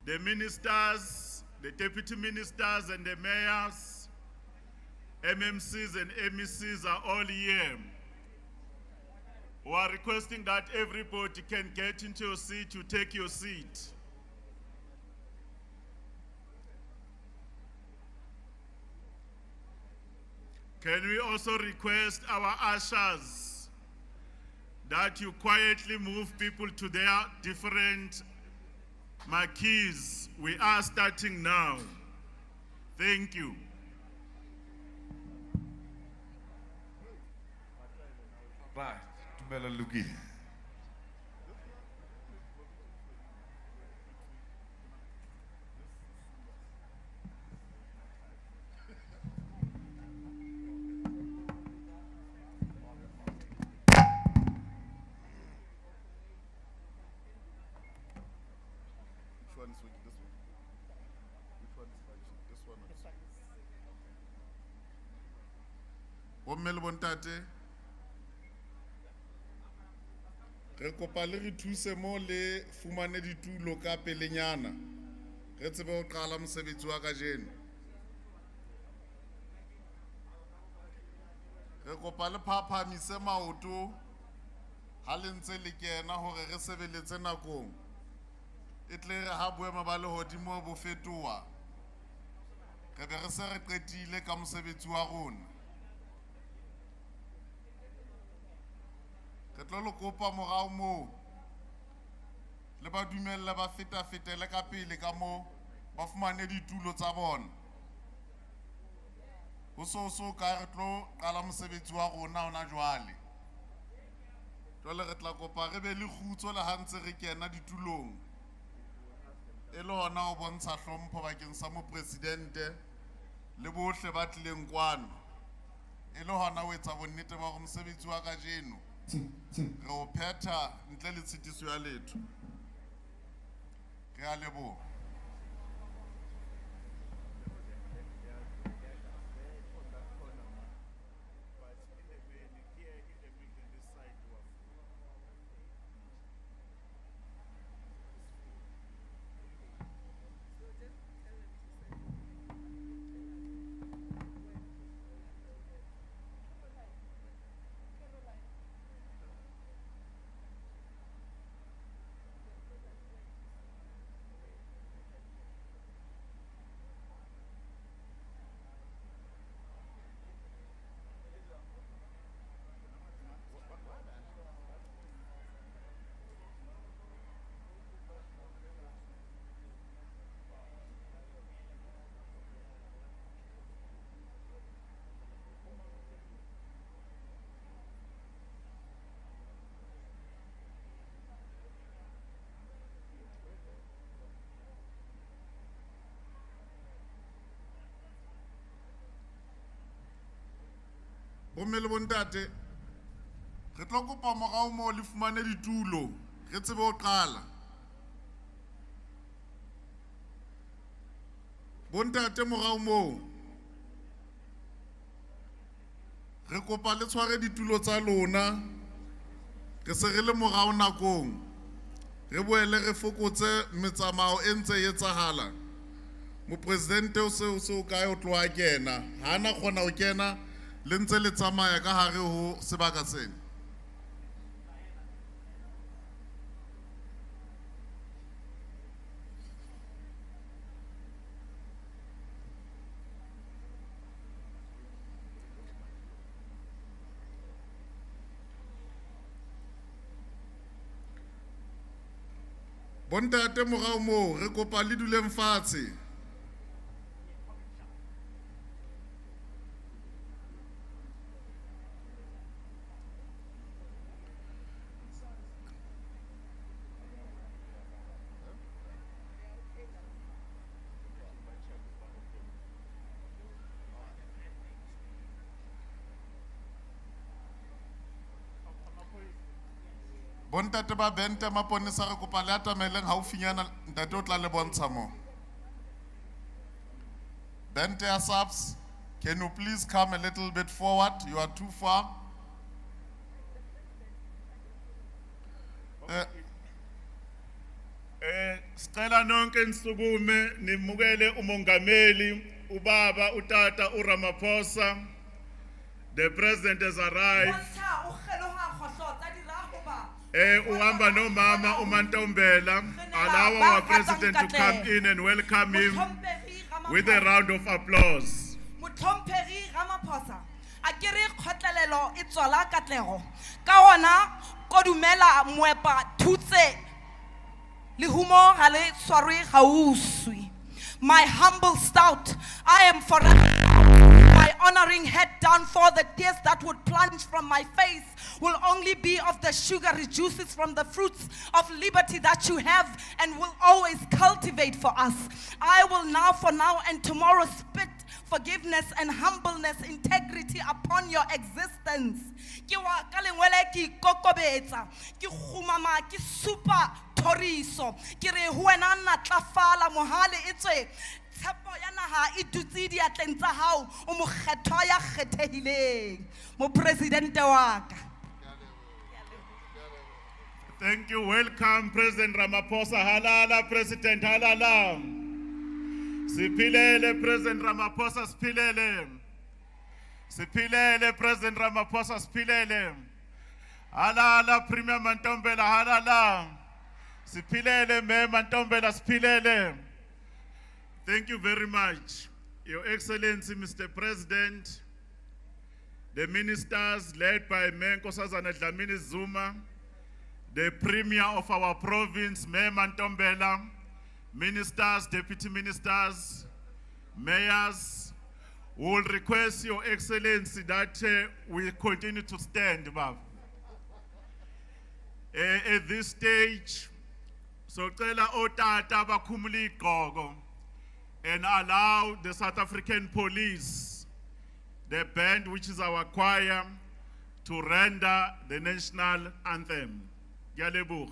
the ministers, the deputy ministers and the mayors, MMCs and MECs are all here. We are requesting that everybody can get into your seat, you take your seat. Can we also request our ushers that you quietly move people to their different marquees? We are starting now. Thank you. Right, Tumela Lugi. Bommele bontate re kopa le re thuse mo le fumane ditulo ka pelenyana re tsebe ho qala mosebetsi wa kajeno re kopa le phaphamise maoto ha le ntse le kena hore re sebeletse nakong e tle re ha boema ba lehodimo bo fetoha re be re se re qetile ka mosebetsi wa rona re tlo le kopa morao moo le ba dumella ba fetafetele ka pele ka moo ba fumane ditulo tsa bona ho so ka re tlo qala mosebetsi wa rona ona jwale jwale re tla kopa re be le khutso le ha ntse re kena ditulong e le hona ho bontsha hlompho bakeng sa mopresidente le bohle ba tlileng kwano e le hona ho etsa bonnete ba hore mosebetsi wa kajeno re o phetha ntle le tshitiso ya letho re a leboha Bommele bontate re tlo kopa morao mo le fumane ditulo re tsebe ho qala bontate morao mo re kopa le tshware ditulo tsa lona re se re le morao nakong re boele re fokotse metsamao e ntse e etsahala mopresidente o se o kae o tloa kena hana khona o kena le ntse le tsamaya ka hare ho sebaka sena bontate morao moo re kopa le duleng fatshe bontate ba bente maponesa re kopa le atameleng haufinyana ntate o tla le bontsha mo bente ya SABC, can you please come a little bit forward? You are too far. Sicela nonke nisukume nimukele umongameli ubaba utata uRamaphosa. The president has arrived. Uhamba no mama uMantombela. Allow our president to come in and welcome him with a round of applause. Motlhomphegi Ramaphosa a ke re kgotlelelo e tswala katlego ka ona kodumela moepa thutse le humo ga le tshwarwe gauswi. My humble stout, I am forever my honoring head down, for the tears that would plunge from my face will only be of the sugary juices from the fruits of liberty that you have and will always cultivate for us. I will now, for now and tomorrow, spit forgiveness and humbleness, integrity upon your existence. Ke wa ka lengwele ke kokobetsa, ke khumama, ke super toriso, ke re ho wena natlafala mohale etswe tshepo ya naha e dutse diatleng tsa hao o mokgetho ya kgethehileng mo presidente wa ka. Thank you. Welcome, President Ramaphosa. Halala, President Halala. Sipilele, President Ramaphosa, Spilele. Sipilele, President Ramaphosa, Spilele. Halala, Premier Mantombela, Halala. Sipilele, Me Mantombela, Spilele. Thank you very much, Your Excellency, Mr. President, the ministers led by Mayor Nkosazana Dlamini Zuma, the Premier of our province, Mayor Mantombela, ministers, deputy ministers, mayors, we will request Your Excellency that we continue to stand, at this stage. So cela otata bakhumuli igqoko and allow the South African police, the band which is our choir, to render the national anthem. Ngiyaleboga.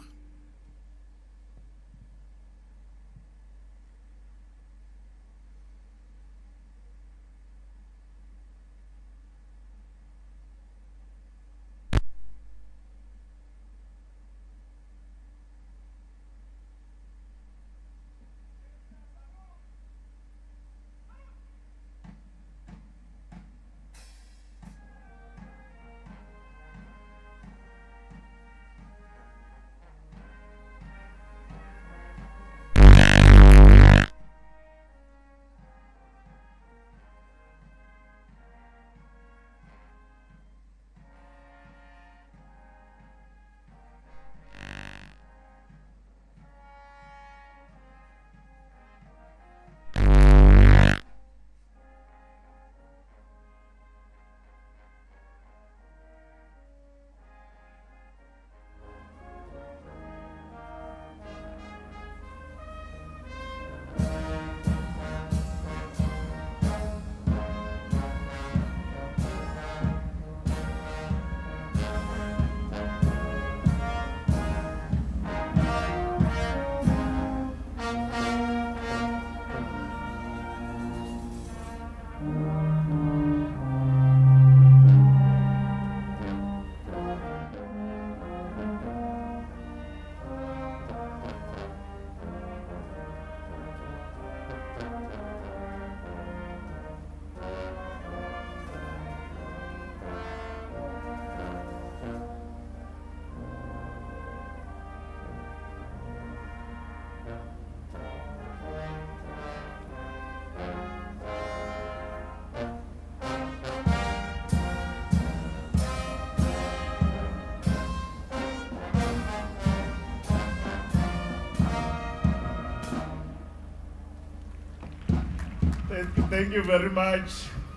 Thank you very much.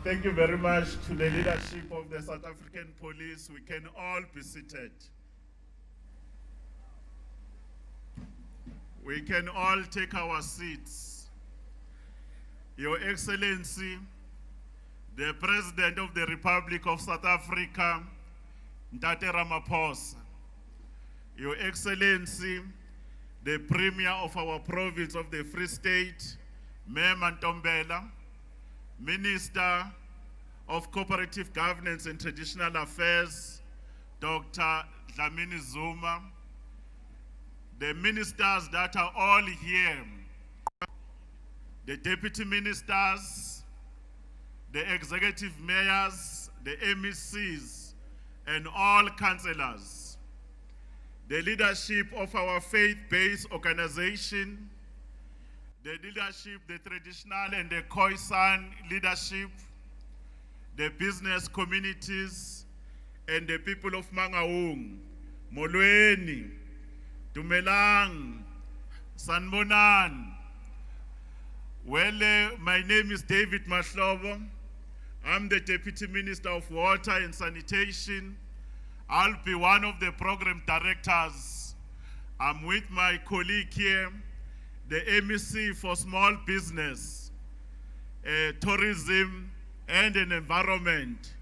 Thank you very much to the leadership of the South African Police. We can all be seated. We can all take our seats. Your Excellency, the President of the Republic of South Africa, Ntate Ramaphosa. Your Excellency, the Premier of our province of the Free State, Mayor Mantombela, Minister of Cooperative Governance and Traditional Affairs, Dr. Dlamini Zuma, the ministers that are all here, the deputy ministers, the executive mayors, the MECs, and all councillors, the leadership of our faith-based organization, the leadership, the traditional and the Khoisan leadership, the business communities, and the people of Mangaung, Molweni, Dumelang, Sanbonan. Well, my name is David Mahlobo. I'm the Deputy Minister of Water and Sanitation. I'll be one of the program directors. I'm with my colleague here, the MEC for Small Business, Tourism and an Environment,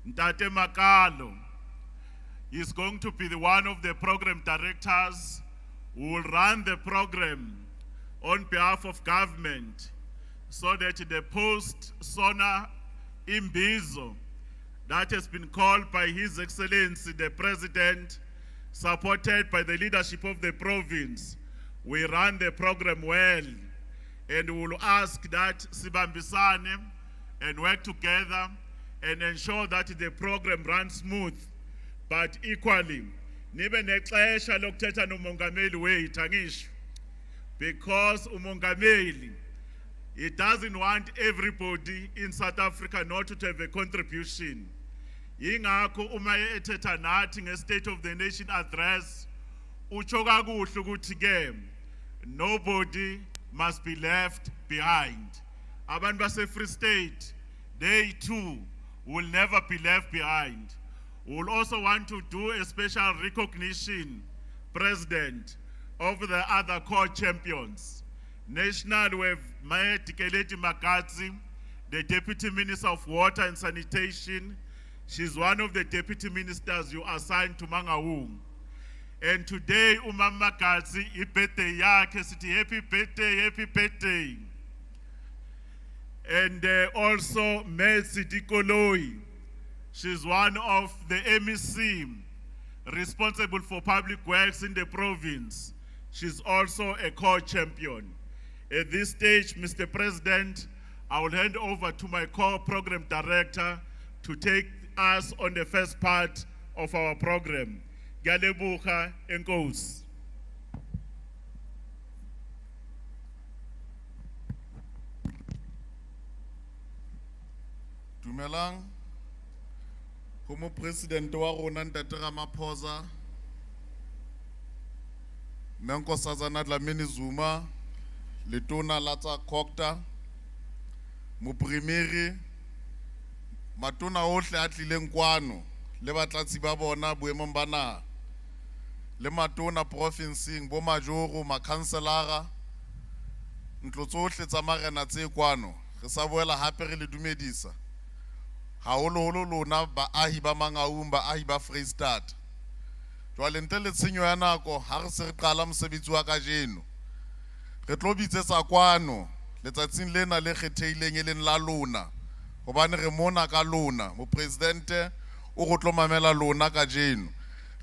Ntate Makalo. He's going to be one of the program directors who will run the program on behalf of government so that the post-Presidential Imbizo that has been called by His Excellency the President, supported by the leadership of the province, we run the program well, and we will ask that sibambisane and work together and ensure that the program runs smooth. But equally, nibe nexesha lokuthetha nomongameli wethu angisho, because umongameli, he doesn't want everybody in South Africa not to have a contribution. Yingakho uma ethetha nathi nge-State of the Nation address, utsho kakuhle ukuthi ke nobody must be left behind. Abantu base-Free State, they too will never be left behind. We will also want to do a special recognition, President, of the other core champions. National, we have Maya Dikeleti Makatsi, the Deputy Minister of Water and Sanitation. She's one of the Deputy Ministers you assigned to Mangaung. And today, Umama Makatsi, birthday yakhe, sithi happy birthday, happy birthday. And also Mercy Dikoloi. She's one of the MEC responsible for public works in the province. She's also a core champion. At this stage, Mr. President, I will hand over to my core program director to take us on the first part of our program. Ngiyalebuka, enkosi. Dumelang, Homo President wa rona Ntate Ramaphosa, Menkosazana Dlamini Zuma, Letona Latsa Kokta, Moprimeri, Matona ohle a tlileng kwano, le batlatsi ba bona boemong ba naha, le matona provinceng, bo majoro, makhanselara, ntlo tsohle tsa marena tse kwano, re sa boela hape re le dumedisa. Haholoholo lona baahi ba Mangaung, baahi ba Free State. Jwale ntle le tshenyo ya nako, ha re se re qala mosebetsi wa kajeno, re tlo bitsetsa kwano letsatsing lena le kgethehileng e leng la lona, hobane re mona ka lona. Mopresidente o go tlo mamela lona kajeno.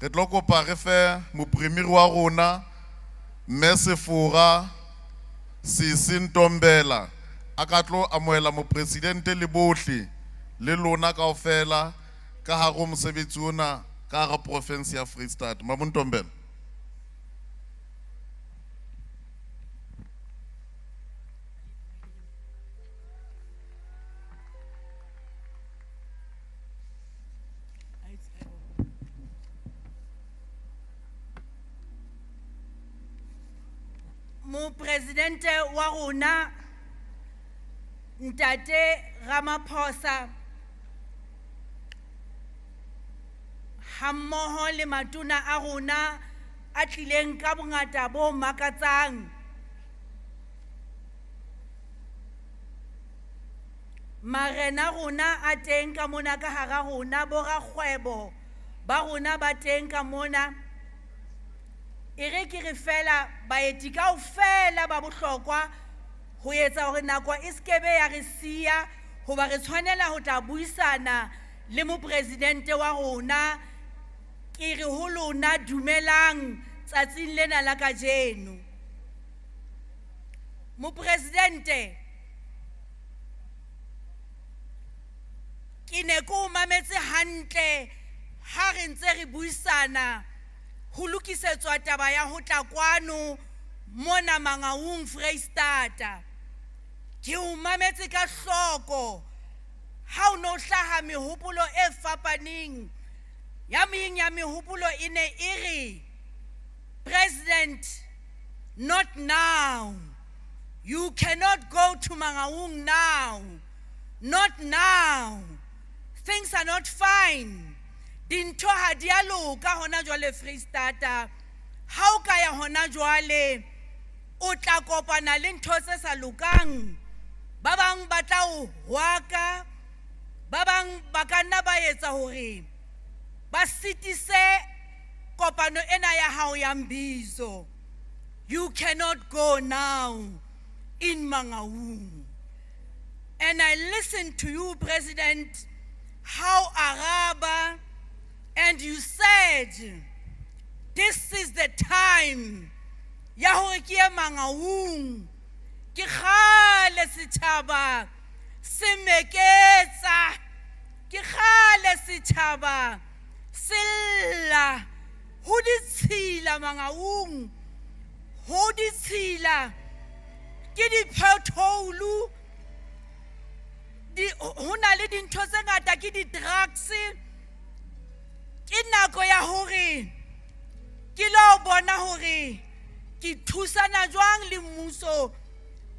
Re tlo kopa re fe mopremiri wa rona Mme Sefora Sisi Ntombela a ka tlo amohela mopresidente le bohle le lona kaofela ka haro mosebetsi ona ka hara province ya Free State. Ntombela. Presidente wa rona Ntate Ramaphosa hammoho le matona a rona a tlileng ka bongata bo makatsang, marena rona a teng ka mona ka hara rona, bo rakgwebo ba rona ba teng ka mona. Ere ke re fela baeti kaofela ba bohlokwa ho etsa hore nako e skebe ya re siya, hoba re tshwanela ho tla buisana le mopresidente wa rona. Ke re ho lona dumelang tsatsing lena la kajeno. Mopresidente, ke ne ko mametse hantle ha re ntse re buisana ho lokisetswa taba ya ho tla kwano mona Mangaung Freistata. Ke o mametse ka hloko ha o no hlaha mehopolo e fapaneng. Ya meng ya mehopolo e ne e re, President, not now. You cannot go to Mangaung now. Not now. Things are not fine. Dintho ha di a loka hona jwale Freistata. Ha o ka ya hona jwale o tla kopana le ntho tse sa lokang. Ba bang ba tla o hwaka, ba bang ba ka nna ba etsa hore ba sitise kopano ena ya hao ya Mbizo. You cannot go now in Mangaung. And I listened to you, President, how Araba, and you said, this is the time. Ya hore ke ye Mangaung. Ke khale sithaba se meketsa. Ke khale sithaba silla. Ho ditshila Mangaung. Ho ditshila. Ke di pothole. Ho na le dintho tse ngata ke di drugs. Ke nako ya hore ke lo bona hore ke thusana jwang le mmuso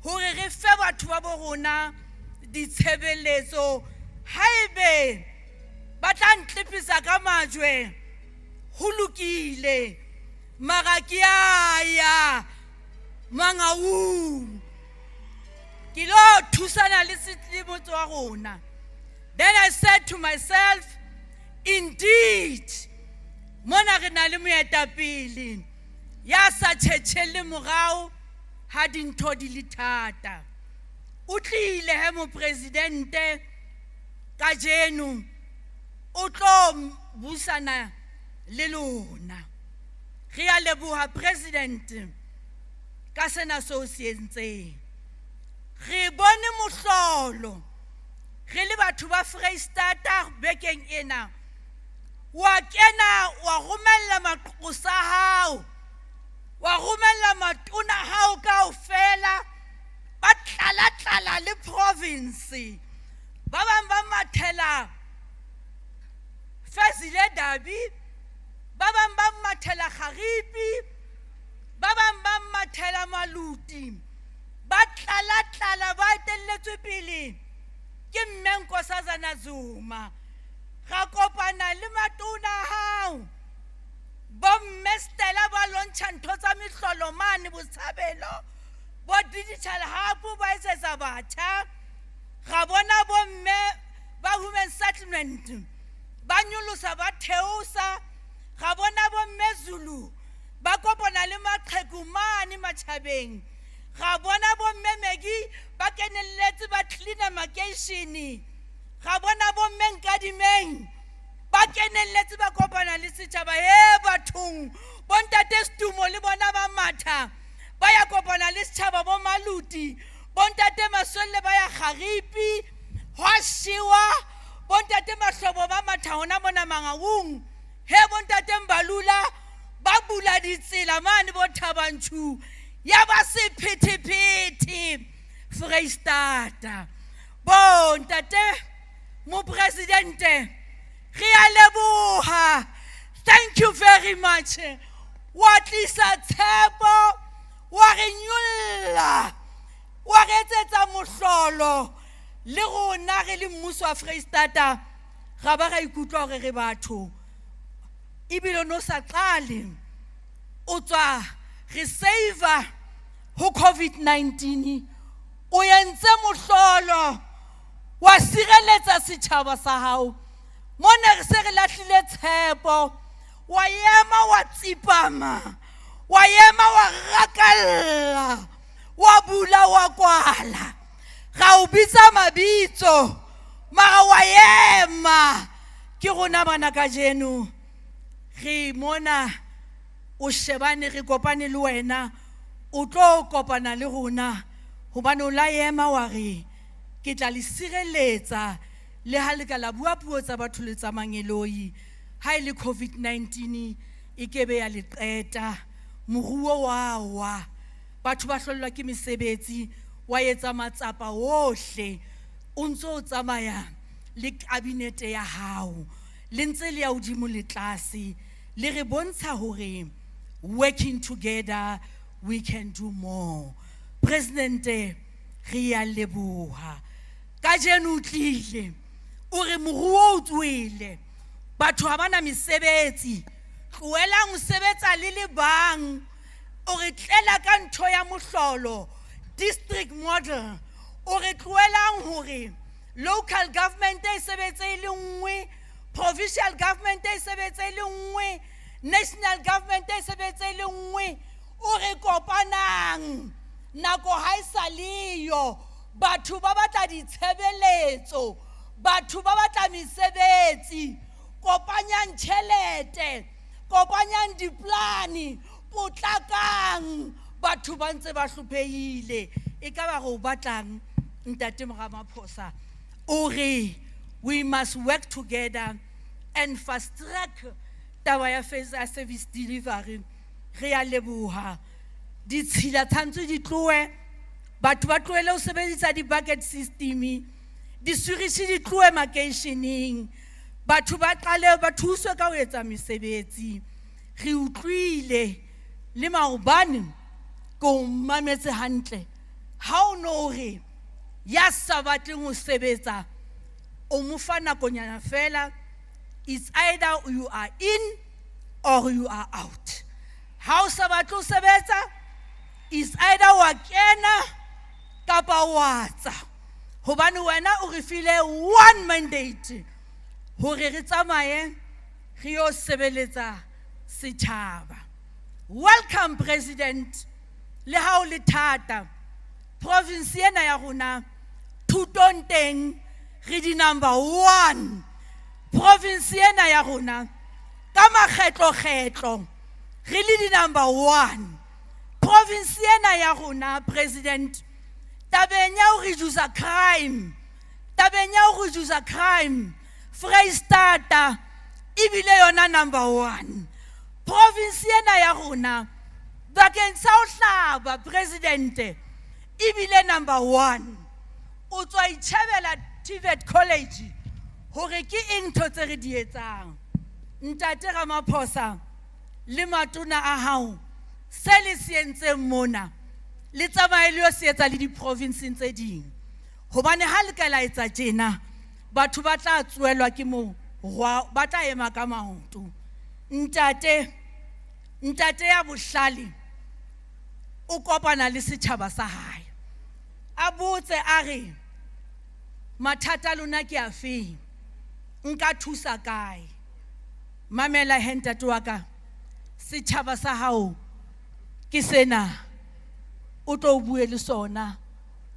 hore re fe batho ba bo rona ditshebeletso. Haebe ba tla ntlepisa ka majwe ho lokile, mara ke ya Mangaung ke lo thusana le setlimotso wa rona. Then I said to myself, indeed, mona re na le moetapele ya sa tshetsheleng morao ha dintho di le thata. O tlile he Mopresidente kajeno o tlo busana le lona. Re a leboha President ka sena so se entseng. Re bone mohlolo re le batho ba Freistata bekeng ena. Wa kena wa romella maqosa hao, wa romella matona hao kaofela ba tlala le province. Ba bang ba mathela Fezile Dabi, ba bang ba mathela Kharipi, ba bang ba mathela Maluti. Ba tlala ba etelletswe pele ke Nkosazana Zuma. Ga kopana le matona hao bomme Stella ba lontsha ntho tsa mehlolo mane botshabelo bo digital hub ba etsetsa batjha. Ga bona bomme ba women settlement ba nyolosa ba theosa. Ga bona bomme Zulu ba kopana le maqheku mane matjhabeng. Ga bona bomme Megi ba kenelletse ba cleaner makeishene. Ga bona bomme Nkadimeng ba kenelletse ba kopana le setjhaba he bathong. Bontate Stumo le bona ba matha ba ya kopana le setjhaba bo Maluti. Bontate Maswelle ba ya Kharipi hwa shiwa. Bontate Mahlobo ba matha hona mona Mangaung. He bontate Mbalula ba bula ditsela mane bo Thabanchu. Ya ba sephethephethe Freistata. Bontate Mopresidente, re a leboha. Thank you very much. Wa tlisa tshepo, wa re nyolla, wa re etsetsa mohlolo le rona re le mmuso wa Freistata ga ba ga ikutlwa hore re batho. Ebile no sa qale o tswa re save ho COVID-19 o yentse mohlolo wa sireletsa setjhaba sa hao. Mona re se re lahlile tshepo. Wa yema wa tsipama, wa yema wa rakalla, wa bula wa kwala. Ga o bitsa mabitso mara wa yema. Ke rona bana ka jeno re mona o shebane re kopane le wena o tlo kopana le rona hobane o la ema wa re ke tla le sireletsa le ha le ka la bua puo tsa batho le tsa mangeloi ha ile COVID-19 e kebe ya le qeta moruo wa batho ba hlollwa ke mesebetsi wa etsa matsapa ohle o ntse o tsamaya le kabinete ya hao le ntse le ya hodimo le tlase le re bontsha hore working together we can do more. President re a leboha ka jeno o tlile o re moruo o tswele batho ha bana mesebetsi tloelang o sebetsa le bang o re tlela ka ntho ya mohlolo district model o re tloelang hore local government e sebetse le nngwe provincial government e sebetse le nngwe national government e sebetse le nngwe o re kopanang nako ha isaliyo batho ba batla ditshebeletso batho ba batla mesebetsi kopanyang tšhelete kopanyang diplani potlakang batho ba ntse ba hlophehile e ka ba go batlang ntate Ramaphosa o re we must work together and fast track taba ya service delivery re a leboha ditshila tshantse di tloe batho ba tloele o sebedisa di-bucket system disurishi di tloe makeisheneng batho ba qale ba thuswe ka ho etsa mesebetsi re utlwile le maobane ko mametse hantle ha o no re ya sa batleng ho sebetsa o mo fa nakonyana fela it's either you are in or you are out ha o sa batle ho sebetsa is either wa kena kapa wa tsa hobane wena o re file one mandate hore re tsamaye re yo sebeletsa setjhaba. Welcome President le ha o le thata province ena ya rona thutong teng re di number 1 province ena ya rona ka makgetlo re le di number 1 province ena ya rona President tabeng ya ho reduce crime Freistata ibile yona number 1 province ena ya rona bakeng sa ho hlaba President ibile number 1 o tswa itjhebela TVET college hore ke eng thotse re di etsang ntate Ramaphosa le matona a hao se le sientseng mona le tsamaye le yo se etsa le di province tse ding hobane ha le ka la etsa tjena batho ba tla tsuelwa ke mo ba tla ema ka maoto ntate ya bohlale o kopana le setjhaba sa hae a botse a re mathata lona ke a feng nka thusa kae mamela ntate wa ka setjhaba sa hao ke sena o tlo bue le sona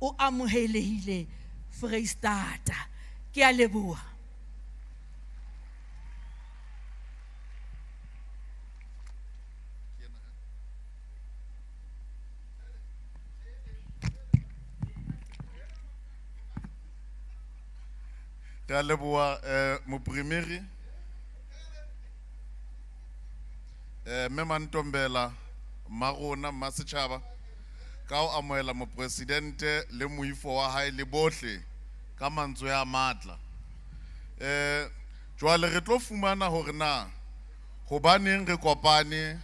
o amohelehile Freistata ke a leboha ke a leboha moprimeri mme Mantombela Marona Masetjhaba ka o amoela mopresidente le moifo wa hae le bohle ka mantswe a matla jwale re tlo fumana hore na hobaneng re kopane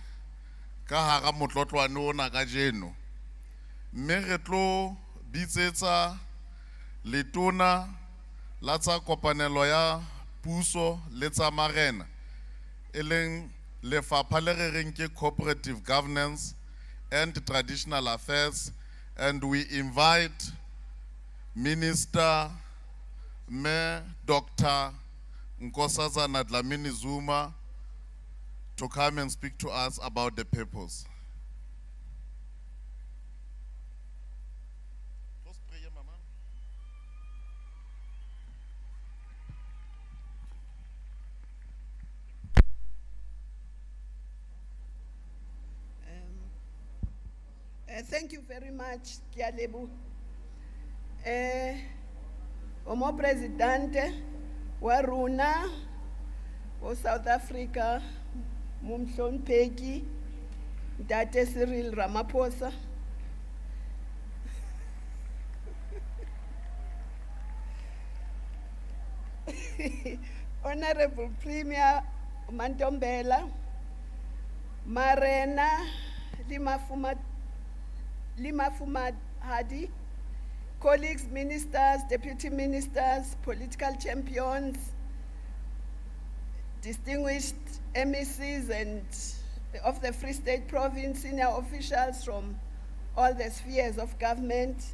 ka hara motlotlwane ona ka jeno mme re tlo bitsetsa letona la tsa kopanelo ya puso le tsa marena e leng lefapha le re reng ke cooperative governance and traditional affairs, and we invite Minister Dr. Nkosazana Dlamini Zuma to come and speak to us about the purpose. Thank you very much, Kialebu. Omo Presidente, Waruna, o South Africa, Mumhlon Peggy, Date Cyril Ramaphosa. Honorable Premier Mantombela, Marena Limafuma Hadi, colleagues, ministers, deputy ministers, political champions, distinguished MECs and of the Free State Province, senior officials from all the spheres of government,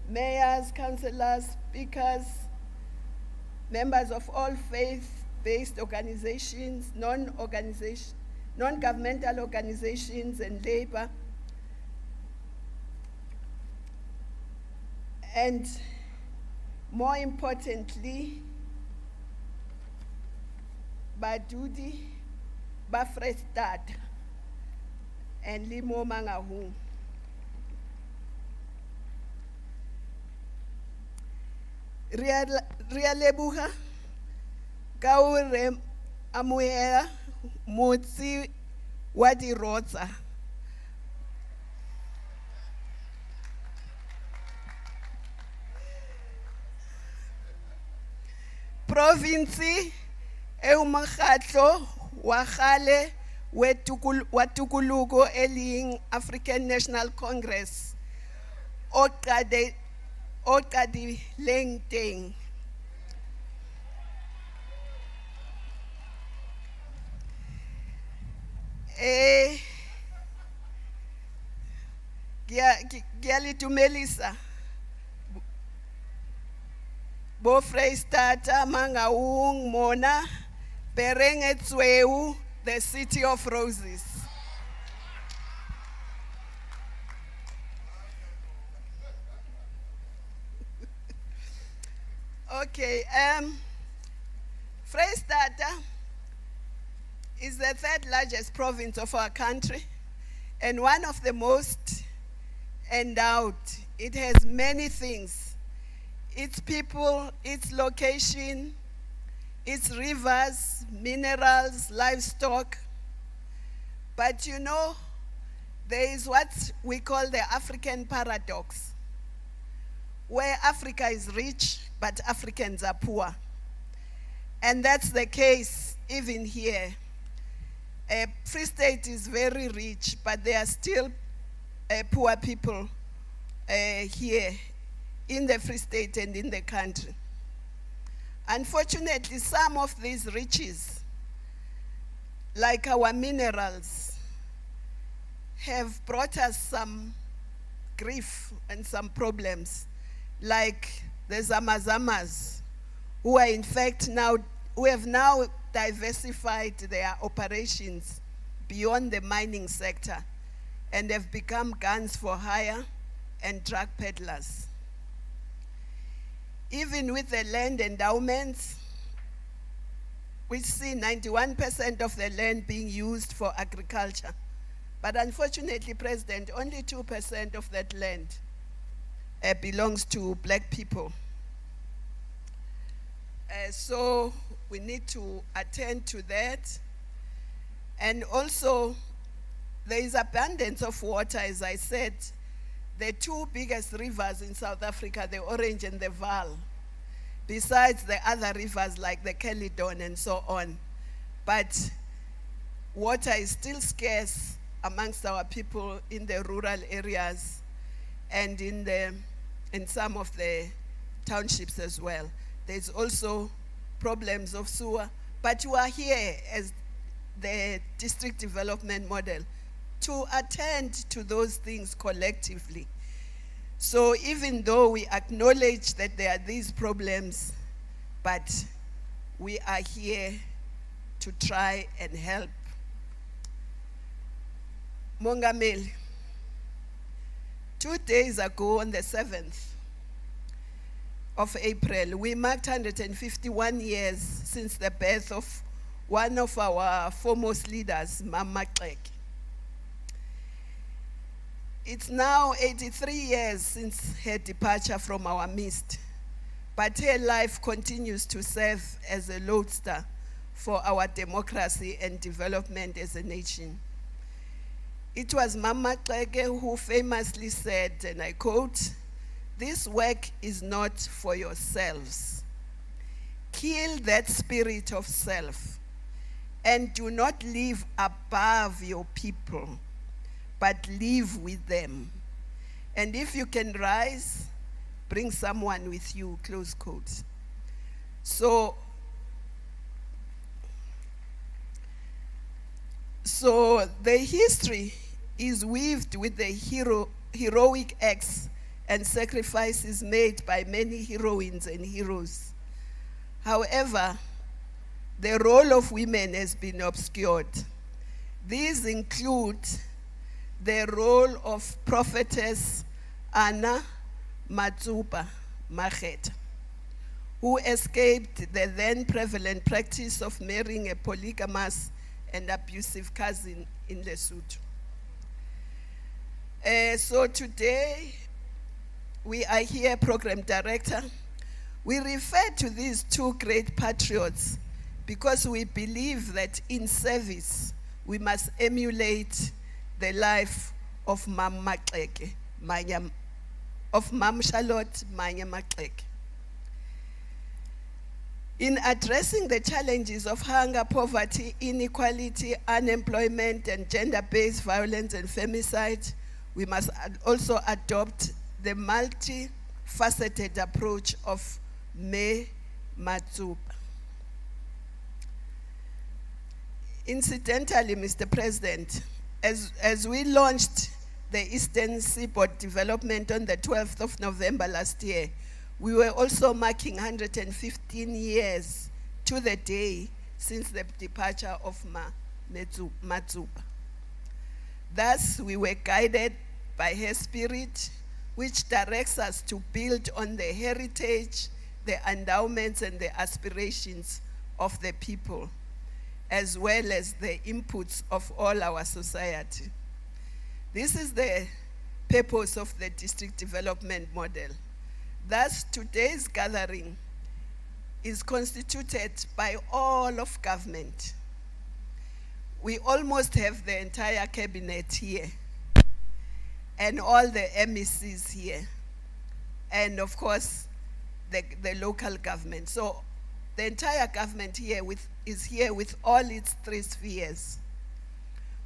mayors, councillors, speakers, members of all faith-based organizations, non-governmental organizations and labor, and more importantly, Badudi, Bafrestad, and Limo Mangaung. Rialebuha, Gaure Amuea, Motsi Wadi Rosa. Province Eumakhatlo, Wahale, Watukulugo Eling African National Congress, Okadi Lengteng. Melissa. Bo Freistata, Mangaung, Mona, Berengetsweu, the city of roses. Okay, Freistata is the third largest province of our country and one of the most endowed. It has many things. Its people, its location, its rivers, minerals, livestock. But you know, there is what we call the African paradox, where Africa is rich, but Africans are poor. And that's the case even here. Free State is very rich, but there are still poor people here in the Free State and in the country. Unfortunately, some of these riches, like our minerals, have brought us some grief and some problems, like the Zamazamas, who are in fact now, who have now diversified their operations beyond the mining sector and have become guns for hire and drug peddlers. Even with the land endowments, we see 91% of the land being used for agriculture. But unfortunately, President, only 2% of that land belongs to black people. So we need to attend to that. And also, there is abundance of water, as I said. The two biggest rivers in South Africa, the Orange and the Vaal, besides the other rivers like the Caledon and so on. But water is still scarce amongst our people in the rural areas and in some of the townships as well. There's also problems of sewer, but you are here as the district development model to attend to those things collectively. So even though we acknowledge that there are these problems, but we are here to try and help. Mongameli, 2 days ago on the 7th of April, we marked 151 years since the birth of one of our foremost leaders, Mama Xeke. It's now 83 years since her departure from our midst, but her life continues to serve as a lodestar for our democracy and development as a nation. It was Mama Xeke who famously said, and I quote, "This work is not for yourselves. Kill that spirit of self and do not live above your people, but live with them. And if you can rise, bring someone with you," close quote. So the history is weaved with the heroic acts and sacrifices made by many heroines and heroes. However, the role of women has been obscured. These include the role of prophetess Anna Matsupa Mageta, who escaped the then prevalent practice of marrying a polygamous and abusive cousin in Lesotho. So today, we are here, program director. We refer to these two great patriots because we believe that in service, we must emulate the life of Mam Maxeke, of Mam Charlotte Manya Maxeke. In addressing the challenges of hunger, poverty, inequality, unemployment, and gender-based violence and femicide, we must also adopt the multifaceted approach of Me Matsupa. Incidentally, Mr. President, as we launched the Eastern Seaboard Development on the 12th of November last year, we were also marking 115 years to the day since the departure of Matsupa. Thus, we were guided by her spirit, which directs us to build on the heritage, the endowments, and the aspirations of the people, as well as the inputs of all our society. This is the purpose of the district development model. Thus, today's gathering is constituted by all of government. We almost have the entire cabinet here, and all the MECs here, and of course, the local government. So the entire government here is here with all its three spheres.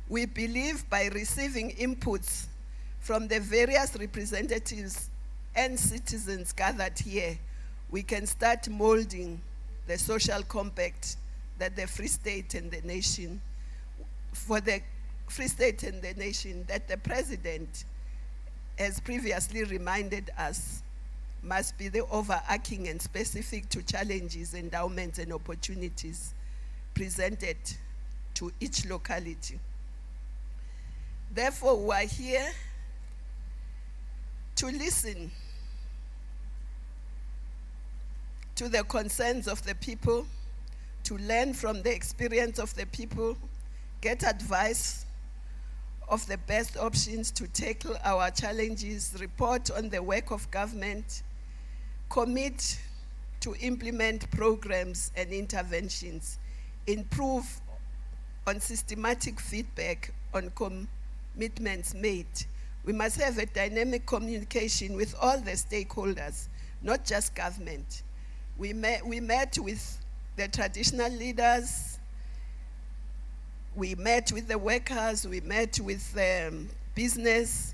We believe by receiving inputs from the various representatives and citizens gathered here, we can start molding the social compact that the Free State and the nation, for the Free State and the nation, that the President has previously reminded us must be the overarching and specific to challenges, endowments, and opportunities presented to each locality. Therefore, we are here to listen to the concerns of the people, to learn from the experience of the people, get advice of the best options to tackle our challenges, report on the work of government, commit to implement programs and interventions, improve on systematic feedback on commitments made. We must have a dynamic communication with all the stakeholders, not just government. We met with the traditional leaders, we met with the workers, we met with business,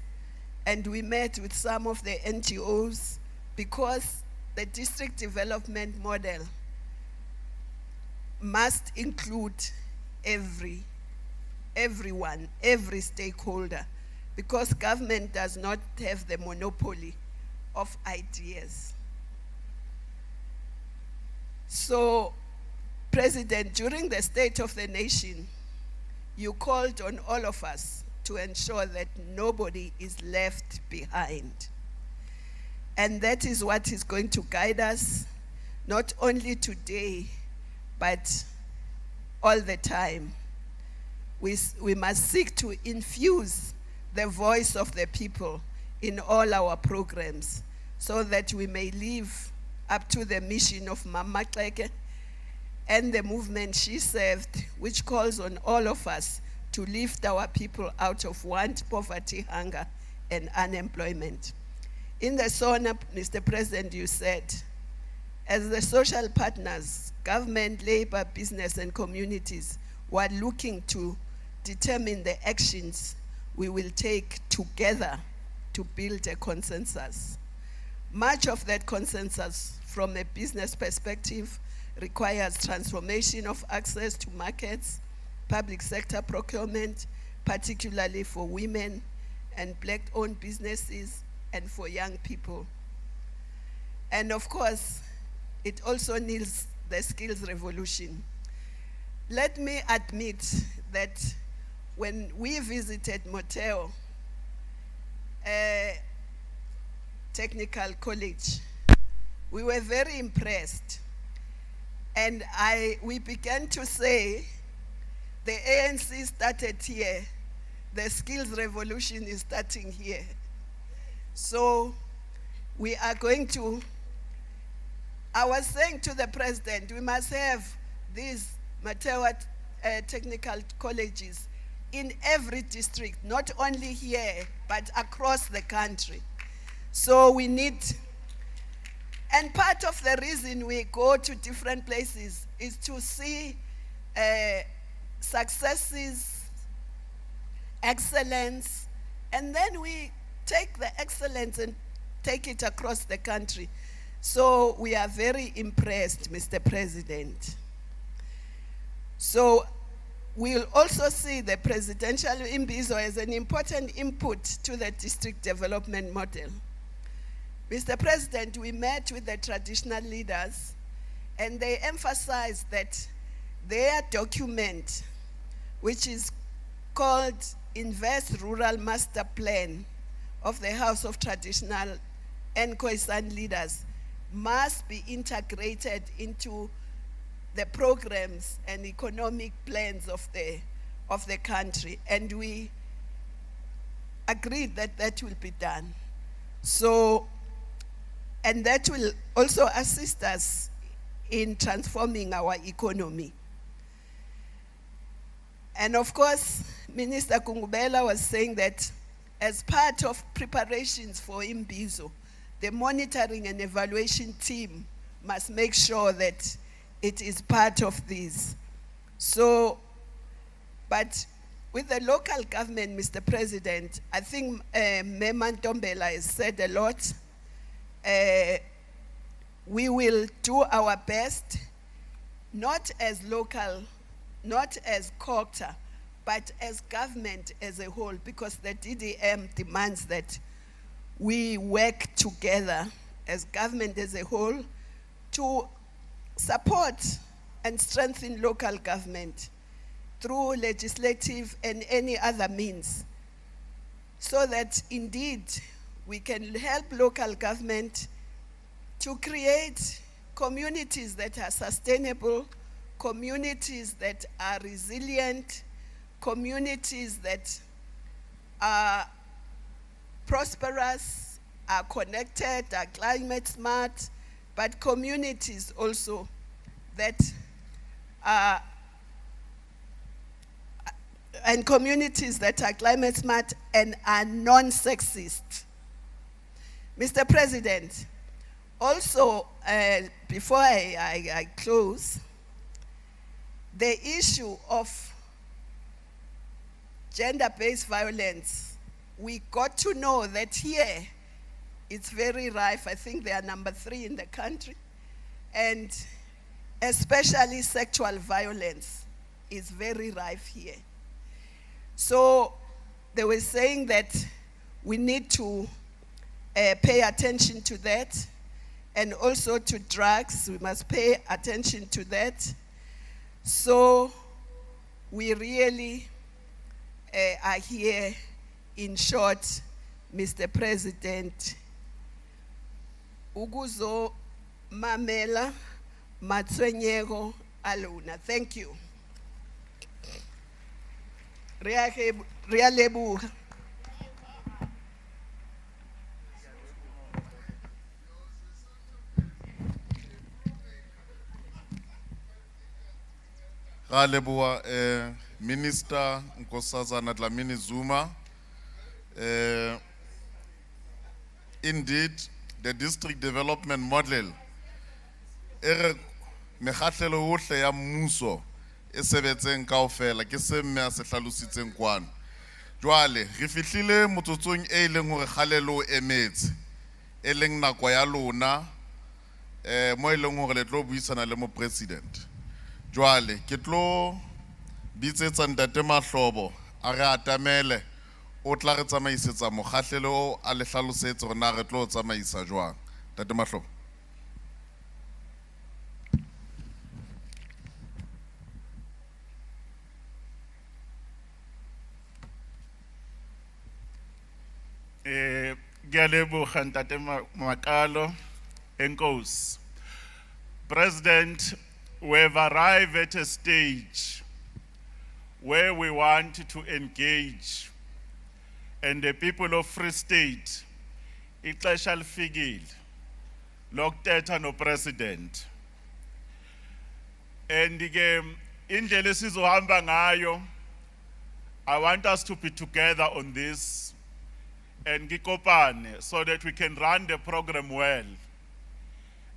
and we met with some of the NGOs, because the district development model must include everyone, every stakeholder, because government does not have the monopoly of ideas. So, President, during the State of the Nation, you called on all of us to ensure that nobody is left behind. And that is what is going to guide us, not only today, but all the time. We must seek to infuse the voice of the people in all our programs so that we may live up to the mission of Mama Xeke and the movement she served, which calls on all of us to lift our people out of want, poverty, hunger, and unemployment. In the SONA, Mr. President, you said, as the social partners, government, labor, business, and communities were looking to determine the actions we will take together to build a consensus. Much of that consensus from a business perspective requires transformation of access to markets, public sector procurement, particularly for women and black-owned businesses and for young people. And of course, it also needs the skills revolution. Let me admit that when we visited Moteo Technical College, we were very impressed. And we began to say, the ANC started here, the skills revolution is starting here. So we are going to, I was saying to the president, we must have these Matewa technical colleges in every district, not only here, but across the country. So we need, and part of the reason we go to different places is to see successes, excellence, and then we take the excellence and take it across the country. So we are very impressed, Mr. President. So we'll also see the Presidential Imbizo as an important input to the district development model. Mr. President, we met with the traditional leaders and they emphasized that their document, which is called Invest Rural Master Plan of the House of Traditional and Khoisan Leaders, must be integrated into the programs and economic plans of the country. And we agreed that that will be done. So, and that will also assist us in transforming our economy. And of course, Minister Kungubela was saying that as part of preparations for Imbizo, the monitoring and evaluation team must make sure that it is part of this. So, but with the local government, Mr. President, I think Mema Ntombela has said a lot. We will do our best, not as local, not as COGTA, but as government as a whole, because the DDM demands that we work together as government as a whole to support and strengthen local government through legislative and any other means, so that indeed we can help local government to create communities that are sustainable, communities that are resilient, communities that are prosperous, are connected, are climate smart, but communities also that are, and communities that are climate smart and are non-sexist. Mr. President, also, before I close, the issue of gender-based violence, we got to know that here it's very rife. I think they are number 3 in the country. And especially sexual violence is very rife here. So they were saying that we need to pay attention to that, and also to drugs. We must pay attention to that. So we really are here, in short, Mr. President, Uguzo Mamela Matswenyego Aluna. Thank you. Ria Lebuga. Ra leboha Minister Nkosazana Dlamini Zuma. Indeed, the district development model ere mekgahlelo hohle ya mmuso e sebetseng kaofela ke se mme a se hlalositseng kwana. Jwale re fihlile motsotsong e leng hore kgalelo emetse e leng nako ya lona mo e leng hore le tlo buisana le mo president. Jwale ke tlo bitsetsa ntate Mahlobo a re atamele o tla re tsamaisetsa mokgahlelo o a le hlalosetse gore na re tlo tsamaisa jwang. Ntate Mahlobo. Galebo Ntate Makalo, Enkos. President, we have arrived at a stage where we want to engage, and the people of Free State, ixesha lifikile lokuthetha no president. And ke indlela esizohamba ngayo, I want us to be together on this and gikopane so that we can run the program well.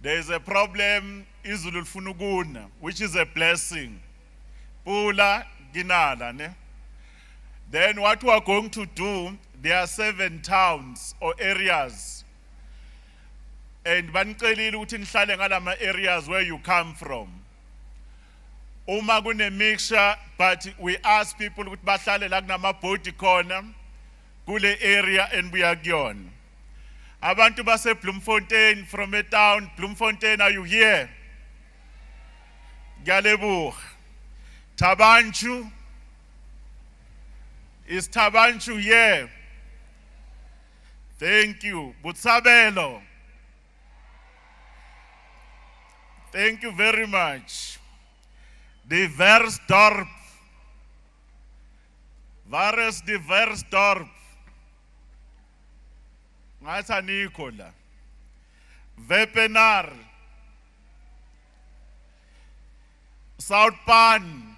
There is a problem, izulu lifuna ukuna, which is a blessing. Pula ginala ne. Then what we are going to do, there are 7 towns or areas. And banicelile ukuthi nihlale ngalama areas where you come from. Uma kune mixture, but we ask people ukuthi bahlale la kunama body khona kule area and we are kuyona. Abantu base Bloemfontein, from a town, Bloemfontein, are you here? Galeboeg. Tabanchu. Is Tabanchu here? Thank you. Butsabelo. Thank you very much. Diversdorp. Waar is Diversdorp? Ngasa Nicola. Wepenar. South Pan.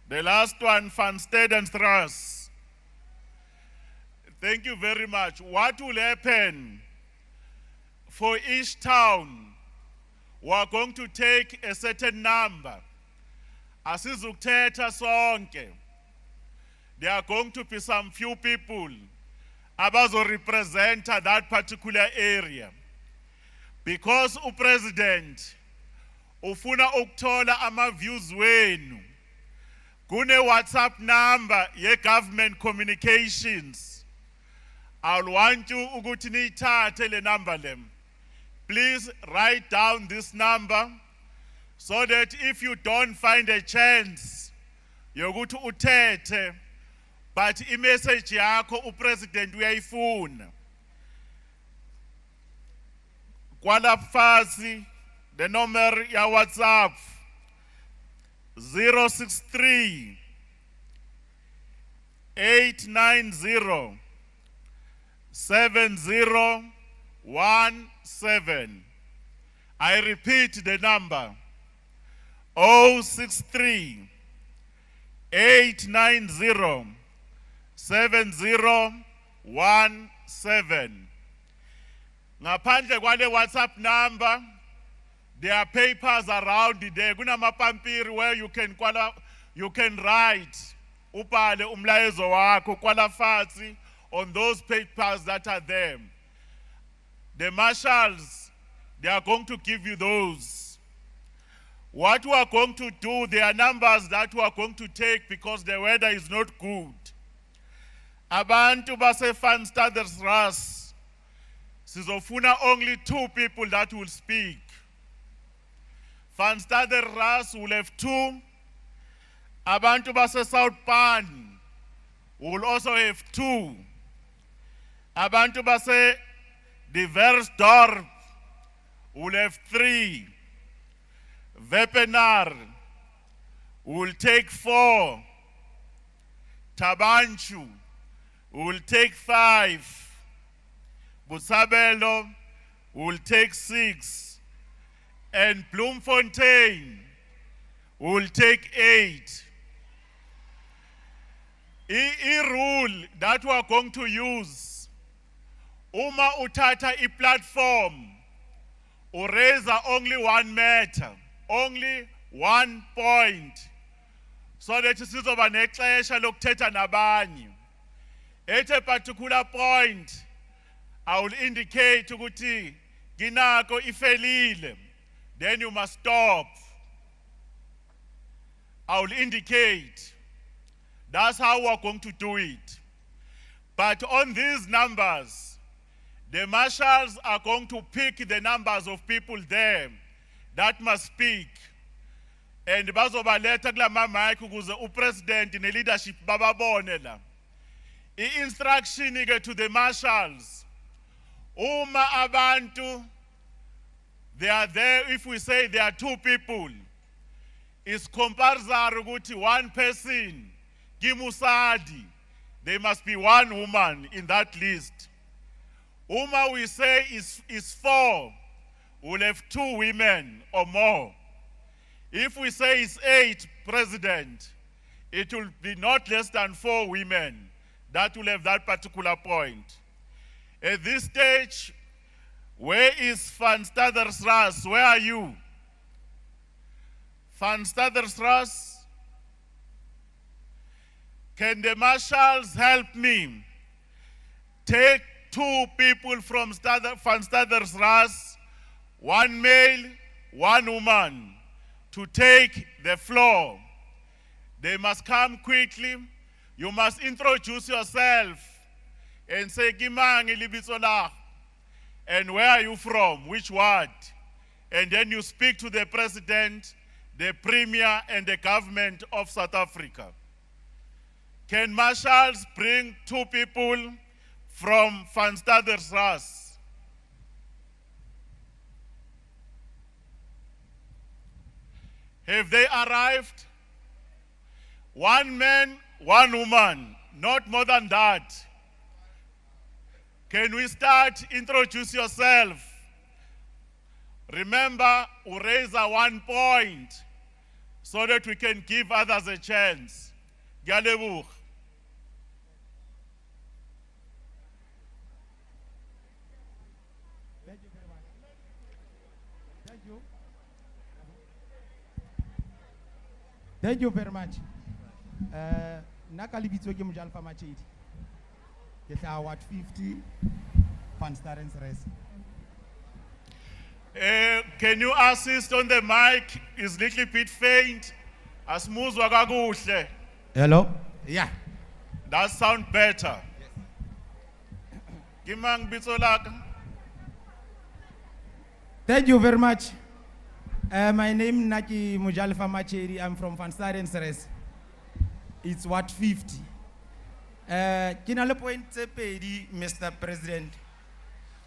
The last one, Van Stedenstrasse. Thank you very much. What will happen for each town? We are going to take a certain number. Asizukuthetha sonke. There are going to be some few people abazo represent that particular area. Because upresident ufuna ukuthola ama views wenu. Kune WhatsApp number ye government communications. I'll want you ukuthi niyithathe le number lem. Please write down this number so that if you don't find a chance yokuthi uthethe, but i-message yakho upresident uyayifuna. Kwalapfasi the number ya WhatsApp 063 890 7017. I repeat the number 063 890 7017. Ngaphandle kwale WhatsApp number, there are papers around there. Kunama pampiri where you can write ubhale umlayezo wakho kwalaphansi on those papers that are there. The marshals, they are going to give you those. What we are going to do, there are numbers that we are going to take because the weather is not good. Abantu base Van Stedenstrasse, sizofuna only 2 people that will speak. Van Stedenstrasse will have 2. Abantu base South Pan will also have 2. Abantu base Diversdorp will have 3. Wepenar will take 4. Tabanchu will take 5. Busabelo will take 6. And Bloemfontein we will take 8. A rule that we are going to use, uma utata I platform, raise only 1 matter, only 1 point, so that sizoba nexesha lokuthetha nabanye. At a particular point, I will indicate ukuthi ginako ifelile, then you must stop. I will indicate. That's how we're going to do it. But on these numbers, the marshals are going to pick the numbers of people there that must speak. And bazobaleta kula mic ukuze upresident ne leadership bababone la. I-instruction ike to the marshals. Uma abantu, they are there, if we say there are 2 people, it's compulsory ukuthi 1 person, Gimusadi, there must be 1 woman in that list. Uma we say is 4, we'll have 2 women or more. If we say it's 8, President, it will be not less than 4 women that will have that particular point. At this stage, where is Van Stadersras? Where are you? Van Stadersras? Can the marshals help me take 2 people from Van Stadersras, 1 male, 1 woman, to take the floor? They must come quickly. You must introduce yourself and say, Gimangi Libitsola, and where are you from? Which ward? And then you speak to the president, the premier, and the government of South Africa. Can marshals bring 2 people from Van Stadersras? Have they arrived? 1 man, 1 woman, not more than that. Can we start? Introduce yourself. Remember, we raise 1 point so that we can give others a chance. Galeboug. Thank you very much. Nakalibitso ke Mojalfa Machedi. Ke tla Ward 50 Van Stadersras. Can you assist on the mic? It's a little bit faint. Asmuzwa kakuhle. Hello? Yeah. That sounds better. Gimang bitsolaka. Thank you very much. My name Naki Mojalfa Machedi. I'm from Van Stadersras. It's Ward 50. Kinale point pedi, Mr. President.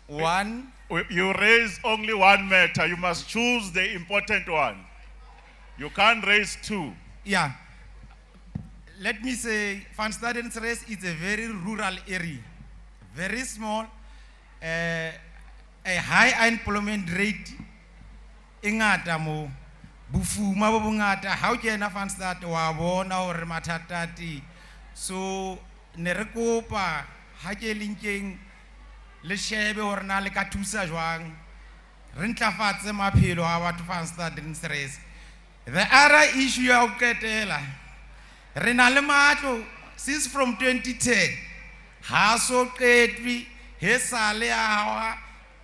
1. You raise only 1 matter. You must choose the important one. You can't raise 2. Yeah. Let me say, Van Stadersras is a very rural area. Very small. A high unemployment rate. Ingata mo. Bufuma bo bongata ha o kena Van Stad wa bona hore mathatati. So ne re kopa ha ke linkeng le shebe hore na le ka thusa jwang re ntlafatse maphelo a batho Van Stadersras. The other issue ya o ketela re na le matlo since from 2010 ha so qetwi he sale ya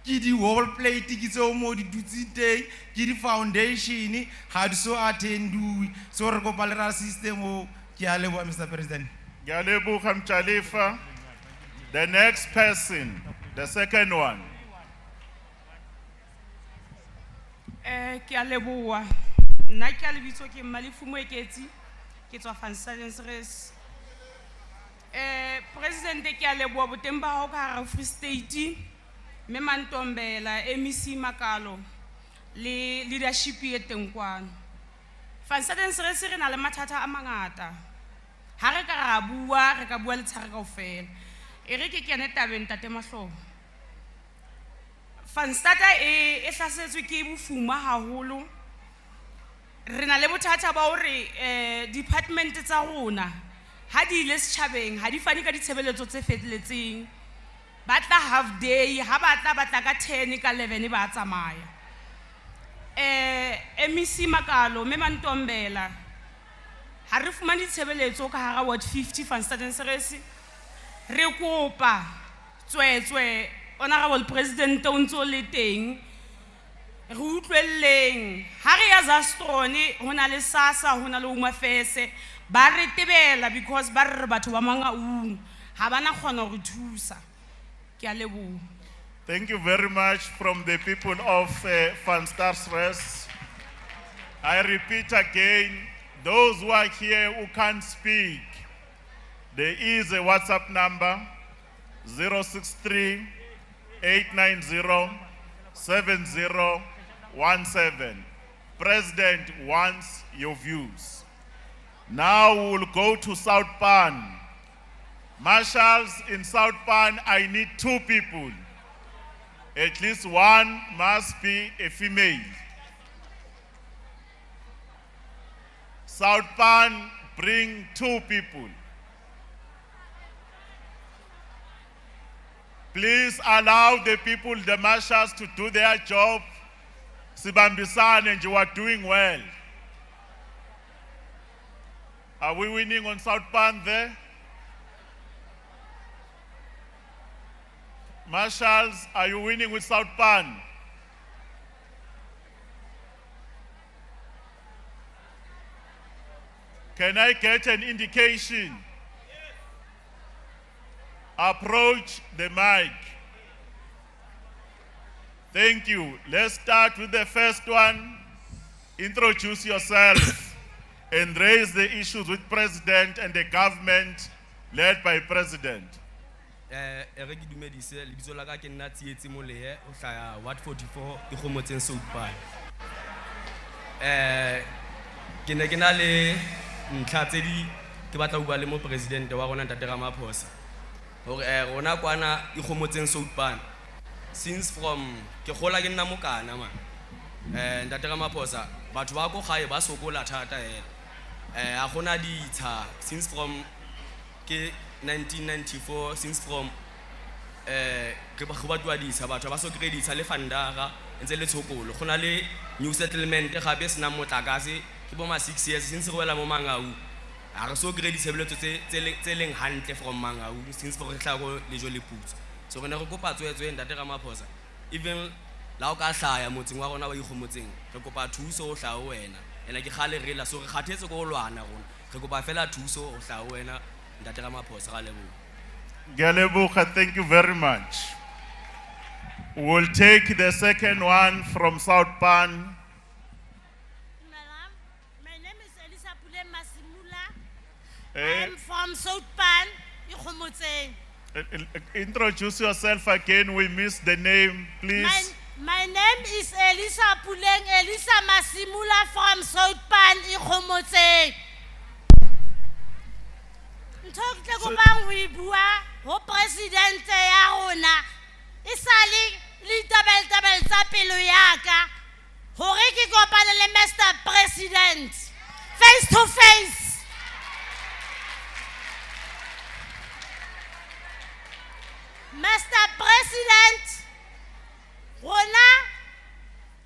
ki di wall plate ki tso mo di dutsi teng ki di foundation ha di so attendui so re kopa le system o ke a leboha Mr. President. Ke a leboga Mtshalifa. The next person, the second one. Ke a leboha. Nna ke a lebitso ke Mmalifu Moeketsi ke tswa Van Stadersras. President ke a leboha boteng ba hao ka hara Free State. Me Mantombela, MEC Makalo, le leadership e teng kwano. Van Stadersras re na le mathata a mangata. Ha re ka ra bua, re ka bua le tshare kaofela. E re ke kene tabeng tate Mahlobo. Van Stad e hlasetswe ke bofuma haholo. re na le bothata ba hore department tsa rona ha di ile setjhabeng ha di fane ka ditshebeletso tse felletseng ba tla half day ha ba tla ka 10 ka 11 ba tsamaya MEC Makalo me Mantombela ha re fumane ditshebeletso ka hara ward 50 Van Staden Seresi re kopa tswetswe honorable president o ntso le teng re utlwelleng ha re ya Zastrone hona le SASSA hona le umafese ba re tebela because ba re batho ba Mangaung ha bana khona go thusa ke a leboha. Thank you very much from the people of Van Staden Seresi. I repeat again, those who are here who can't speak, there is a WhatsApp number 063 890 7017. President wants your views. Now we will go to South Pan. Marshals in South Pan, I need 2 people. At least one must be a female. South Pan, bring 2 people. Please allow the people, the marshals, to do their job. Sibambisan, and you are doing well. Are we winning on South Pan there? Marshals, are you winning with South Pan? Can I get an indication? Approach the mic. Thank you. Let's start with the first one. Introduce yourself and raise the issues with President and the government led by President. Re ke dumedise lebitso la ka ke nna Tsietsi Molehe o hlaya Ward 44 e kgomotseng Soutpan. Ke ne ke na le ntlha tse di ke batla ho bua le mo president wa rona Ntate Ramaphosa hore rona kwana e kgomotseng Soutpan since from ke gola ke nna mokana man Ntate Ramaphosa batho ba go gae ba sokola thata a gona ditsha since from ke 1994 since from ke ba batwa ditsha batho ba so credits le fandara ntse le tshokolo gona le new settlement gape sena motlakase ke bo ma 6 years since re wela mo Mangaung a re so credits sebeletso tse leng hantle from Mangaung since for re tla go le jo le putso so rena re kopa tswetswe Ntate Ramaphosa even la o ka hlaya motseng wa rona wa ikgomotseng re kopa thuso o hlaya wena ena ke gale rela so re kgathetse go lwana rona re kopa fela thuso o hlaya wena Ntate Ramaphosa ga leboha. Galeboha, thank you very much. We'll take the second one from South Pan. My name is Elisa Pule Masimula. Eh, I'm from South Pan, Ikhomotseng. Introduce yourself again. We missed the name, please. My name is Elisa Puleng Elisa Masimula from South Pan, Ikhomotseng. Ntho ke go bang ho bua ho president ya rona e sale le tabel tsa pelo ya ka hore ke kopane le Mr President face to face. Mr President, rona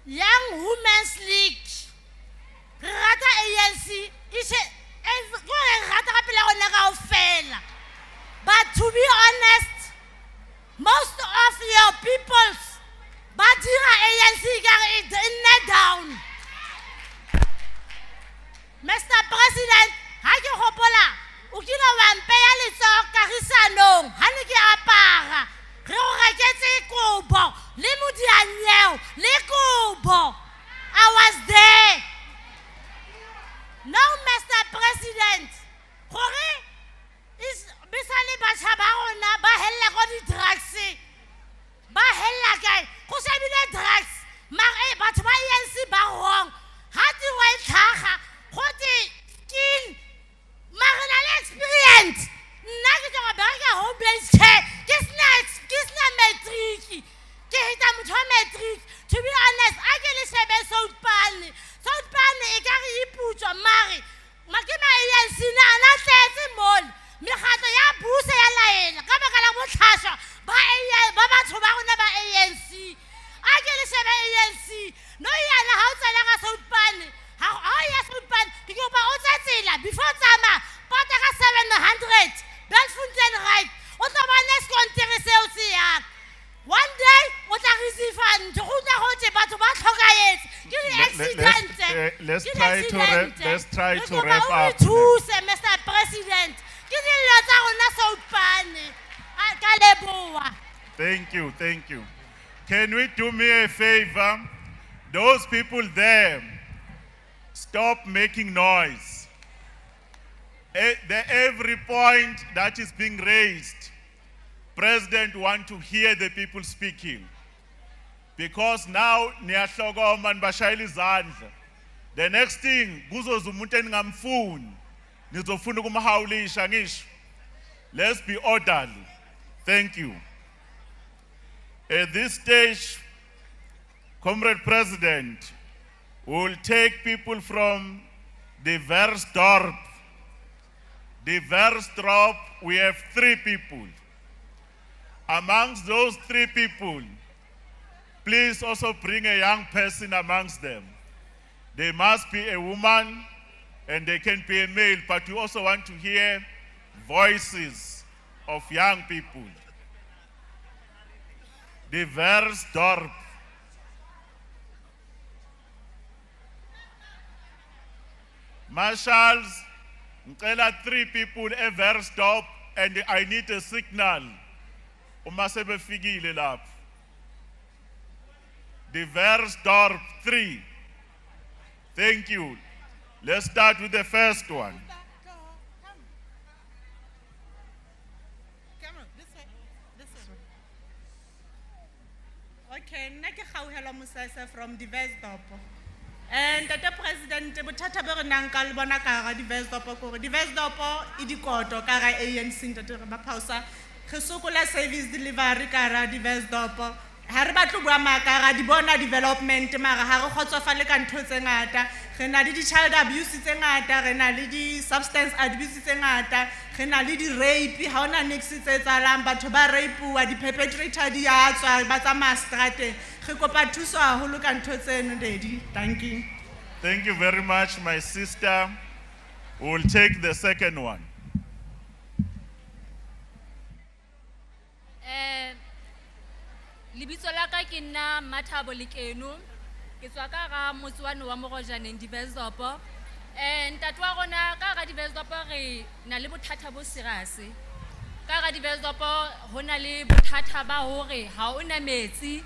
Young Women's League rata ANC but to be honest, most of your peoples but ANC is down. Mr President, ha ke hopola o kile wa mpeya letso kagisanong ha ne ke apara re go reketse kobo le modianyeo le kobo. I was there. Now, Mr President, gore is bisale batjha ba rona ba let's Ke try to accident. try Re to kopa wrap o re up. thuse, Mr. President. Ke dillo tsa rona South Ban. Ka leboha. Thank you, thank you. Can we do me a favor? Those people there, stop making noise. Every point that is being raised, President wants to hear the people speaking. Because now, niyahlokoma nibashayela izandla. The next thing, kuzoza umuntu eningamfuni, nizofuna ukumhawulisha ngisho. Let's be orderly. Thank you. At this stage, Comrade President, we will take people from the Versdorp. The Versdorp, we have 3 people. Amongst those 3 people, please also bring a young person amongst them. They must be a woman and they can be a male, but we also want to hear voices of young people. The Versdorp. Marshals, ngicela 3 people Versdorp, and I need a signal. Uma sebefikile lapho. The Versdorp 3. Thank you. Let's start with the first one. Okay, nna ke Kgauhelwa Mosese from Versdorp. And the president, bothata bo re nang ka le bona ka hara Versdorp ko re Versdorp e dikoto ka ga ANC Ntate Ramaphosa. Re sokola service delivery ka hara Versdorp. Ha re batlo bua maka ra di bona development mara ha re kgotsofale ka ntho tse ngata. Re na le di child abuse tse ngata, re na le di substance abuse tse ngata, re na le di rape, ha ona nix tse tsalang batho ba rapeuwa, di perpetrator di a tswa ba tsamaya strate. Re kopa thuso haholo ka ntho tseno Daddy. Thank you. Thank you very much, my sister. We'll take the second one. Lebitso la ka ke nna Mathabo Lekeno ke tswa ka ga motswana wa Morojaneng Versdorp. Ntate wa rona ka ga Versdorp re na le bothata bo serious. Ka ga Versdorp ho na le bothata ba hore ha ona metsi,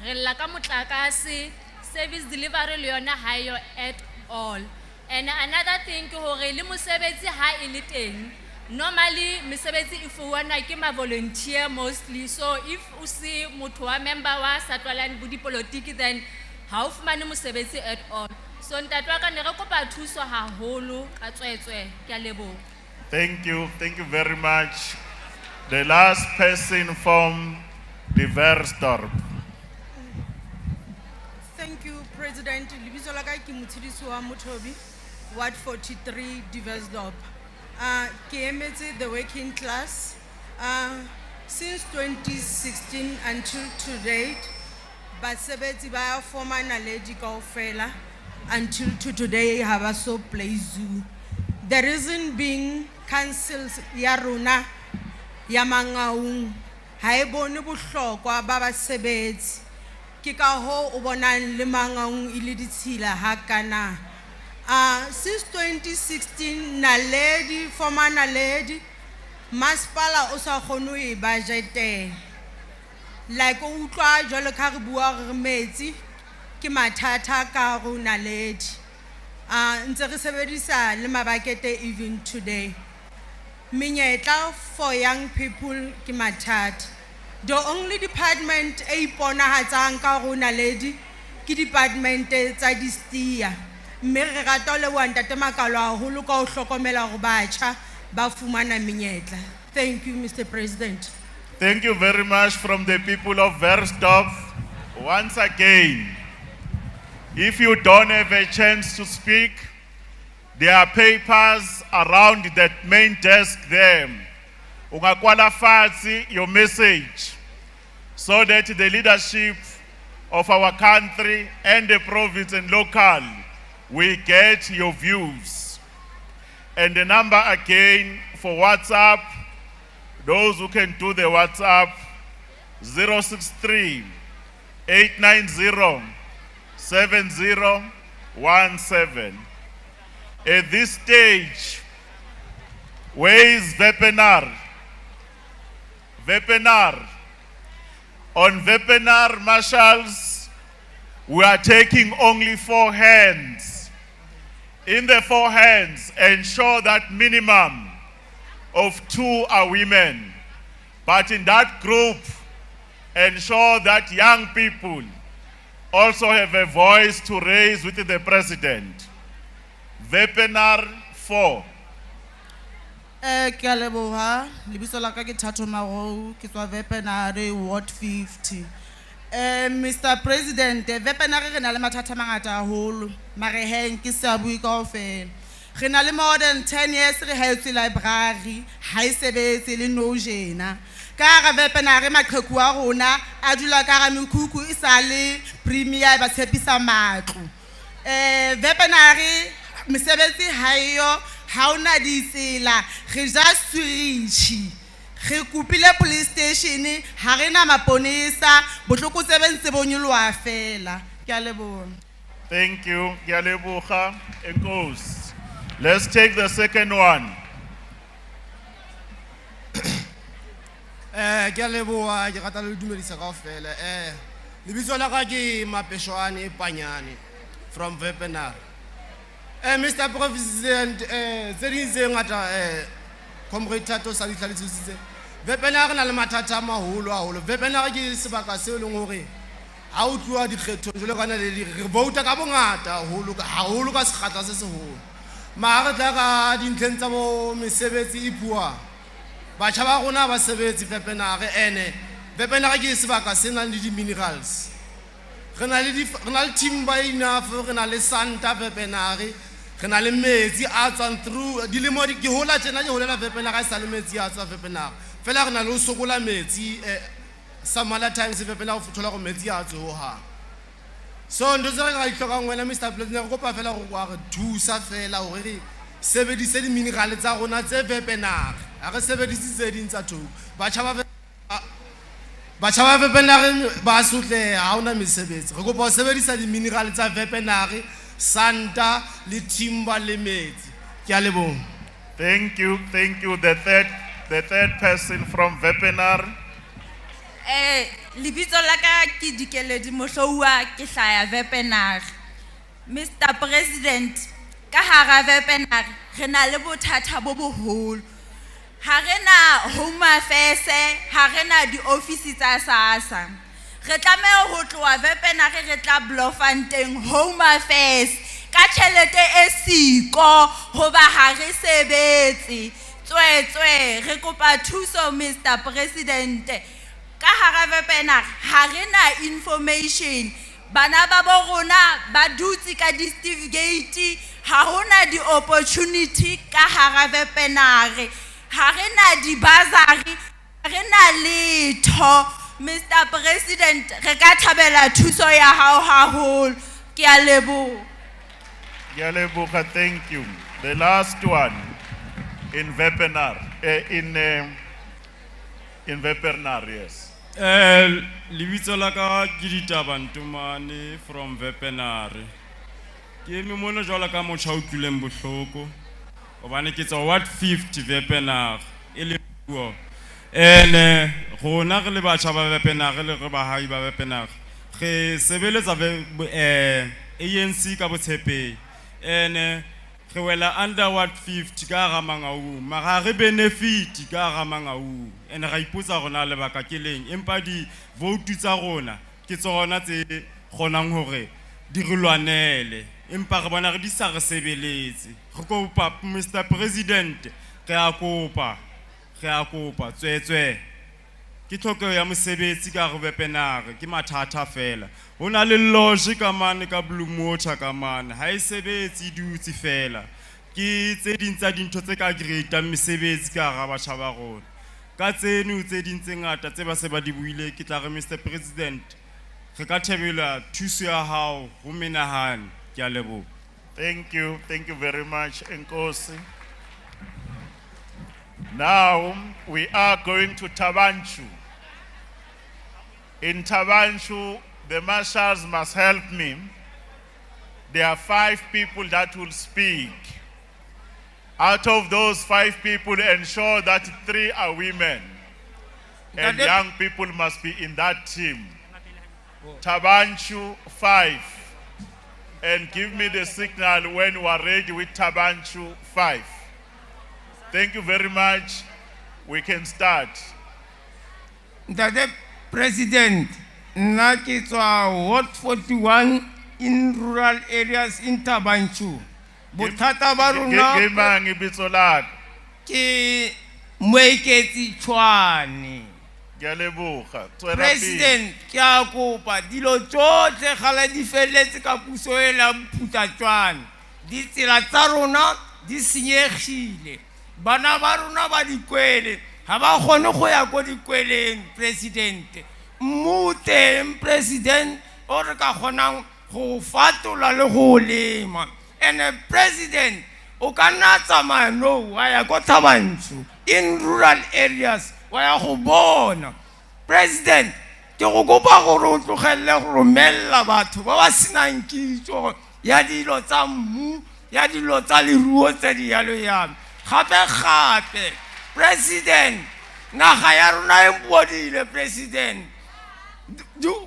re lla ka motlakase, service delivery le yona ha yo at all. And another thing ke hore le mosebetsi ha e le teng, normally mesebetsi e fuwana ke ma volunteer mostly, so if o se motho wa member wa satwalang bo dipolitiki then ha o fumane mosebetsi at all. So ntate wa ka ne re kopa thuso haholo ka tswetswe ke a leboha. Thank you very much. The last person from the Versdorp. Thank you, President. Lebitso la ka ke Motshedisi wa Mothobi, Ward 43, Versdorp. Ke emetse the working class. Since 2016 until today, basebetsi ba forma naledi kaofela until to today have also play zoo. The reason being councils ya rona ya Mangaung ha e bone bohlokwa ba basebetsi. Ke ka ho o bonang le Mangaung e le ditshila ha kana. Since 2016, naledi, former naledi, masipala o sa kgone e budgete. Like o utlwa jwalo ka re bua re metsi ke mathata ka go naledi. Ntse re sebedisa le mabakete even today. Menyetla for young people ke mathata. The only department e iponahatsang ka go naledi ke department tsa distia. Mme re rata le wa Ntate Makalo haholo ka ho hlokomela go batjha ba fumana menyetla. Thank you, Mr. President. Thank you very much from the people of Versdorp. Once again, if you don't have a chance to speak, there are papers around that main desk there. Ungakwala fatsi your message so that the leadership of our country and the province and local we get your views. And the number again for WhatsApp, those who can do the WhatsApp, 063 890 70 17. At this stage, where is Vepenar? Vepenar. On Vepenar, marshals, we are taking only 4 hands. In the 4 hands, ensure that minimum of 2 are women. But in that group, ensure that young people also have a voice to raise with the president. Vepenar 4. Ke a leboha, lebitso la ka ke Thato Marou, ke tswa Vepenare Ward 50. Mr. President, Vepenare re na le mathata a mangata haholo, mare heng ke se a bue kaofela. Re na le more than 10 years re haetswe library, ha e sebetse le nou jena. Ka hara Vepenare maqheku a rona a dula ka hara mekhukhu e sa le premier ba tshepisa matlo. Vepenare mesebetsi ha eyo, ha ona ditsela, re ja switchi. Re kupile police station, ha re na maponesa, botlokotse bentse bonyoloa fela. Ke a leboha. Thank you. Ke a leboga. Enkosi. Let's take the second one. Ke a leboha, ke rata le dumedisa kaofela. Lebitso la ka ke Mapeshwane Panyane from Vepenar. Mr. President, tse ding tse ngata Comrade Thato sa di tlhalositse. Vepenar re na le mathata a maholo haholo. Vepenar ke sebaka se leng hore ha o tloa dikgethong jwale kana le re vouta ka bongata haholo ka sekgahla se seholo. Ma re tla ka dintlheng tsa bo mesebetsi e bua. Batjha ba rona ba sebetsi Vepenar ene Vepenar ke sebaka se nang le di-minerals. Re na le timber enough, re na le santa Vepenar, re na le metsi a tswang through dilemo ke hola tjena ke holela Vepenar a sa le metsi a tswa Vepenar. Fela re na le ho sokola metsi samala times Vepenar ho thola go metsi a tswa ha. So ndo tse re ga itlhokang wena Mr. President go kopa fela go kwa re thusa fela hore re sebedise di-mineral tsa rona tse Vepenar. Ha re sebedise tse ding tsa thoko. Batjha ba Vepenar ba sotle ha ona mesebetsi. Re kopa ho sebedisa di-mineral tsa Vepenar, santa le timber le metsi. Ke a leboha. Thank you. The third person from Vepenar. Lebitso la ka ke Dikeledi Mohloua ke hlaya Vepenar. Mr. President, ka hara Vepenar re na le bothata bo boholo. Ha re na home affairs, ha re na di-office tsa SASSA. Re tlameha ho tloha Vepenar re tla Bloemfontein home affairs ka tjhelete e siko hoba ha re sebetse. Tswetswe re kopa thuso Mr. President. Ka hara Vepenar ha re na information. Bana ba bo rona ba dutse ka di-Steve Gate, ha hona di-opportunity ka hara Vepenar. Ha re na di-bursary, ha re na letho. Mr. President, re ka thabela thuso ya hao haholo. Ke a leboha. Ke a leboga, thank you. The last one in Vepenar, in Vepenar, yes. Lebitso la ka ke Ditaba Ntomane from Vepenar. Ke eme mona jwalo ka motjha o tlileng bohloko. Hobane ke tswa Ward 50 Vepenar e le puo. Rona re le batjha ba Vepenar le re bahai ba Vepenar. Re sebeletsa ANC ka botshepehi. Re wela under Ward 50 ka hara Mangaung. Mara re benefit ka hara Mangaung. Ra ipotsa rona lebaka ke leng. Empa di vote tsa rona ke tsona tse kgonang hore di re lwanele. Empa re bona re di sa re sebeletse. Re kopa Mr. President, re a kopa tswetswe. Ke tlhokeho ya mosebetsi ka re Vepenar ke mathata fela. Ho na le lodge ka mane ka Blue Motor ka mane. Ha e sebetse dutse fela. Ke tse ding tsa dintho tse ka greata mesebetsi ka hara batjha ba rona. Ka tseno tse ding tse ngata tse ba se ba di buile ke tla re Mr. President, re ka thebela thuso ya hao ho menahane. Ke a leboha. Thank you very much, Enkosi. Now we are going to Tabanchu. In Tabanchu, the marshals must help me. there are 5 people that will speak. Out of those 5 people, ensure that 3 are women. And young people must be in that team. Tabanchu 5. And give me the signal when you are ready with Tabanchu 5. Thank you very much. We can start. The President, Nakitwa Ward 41 in rural areas in Tabanchu. Botata baruna ki Mweketi Chwani. President, kia kopa dilo tsotlhe gale di feletse ka puso e la Mputa Chwani. Di tsela tsa rona di senyegile. Bana ba rona ba dikwele ha ba kgone go ya ko dikweleng, President. Mmuteng President o re ka kgonang go fatola le go lema. And President, o ka nna tsamaya no wa ya ko Tabanchu in rural areas wa ya go bona. President, ke go kopa gore o tlogelle go romella batho ba ba senang kitso ya dilo tsa mmu, ya dilo tsa leruo tse di yalo yana. Gape President, naga ya rona e bodile, President.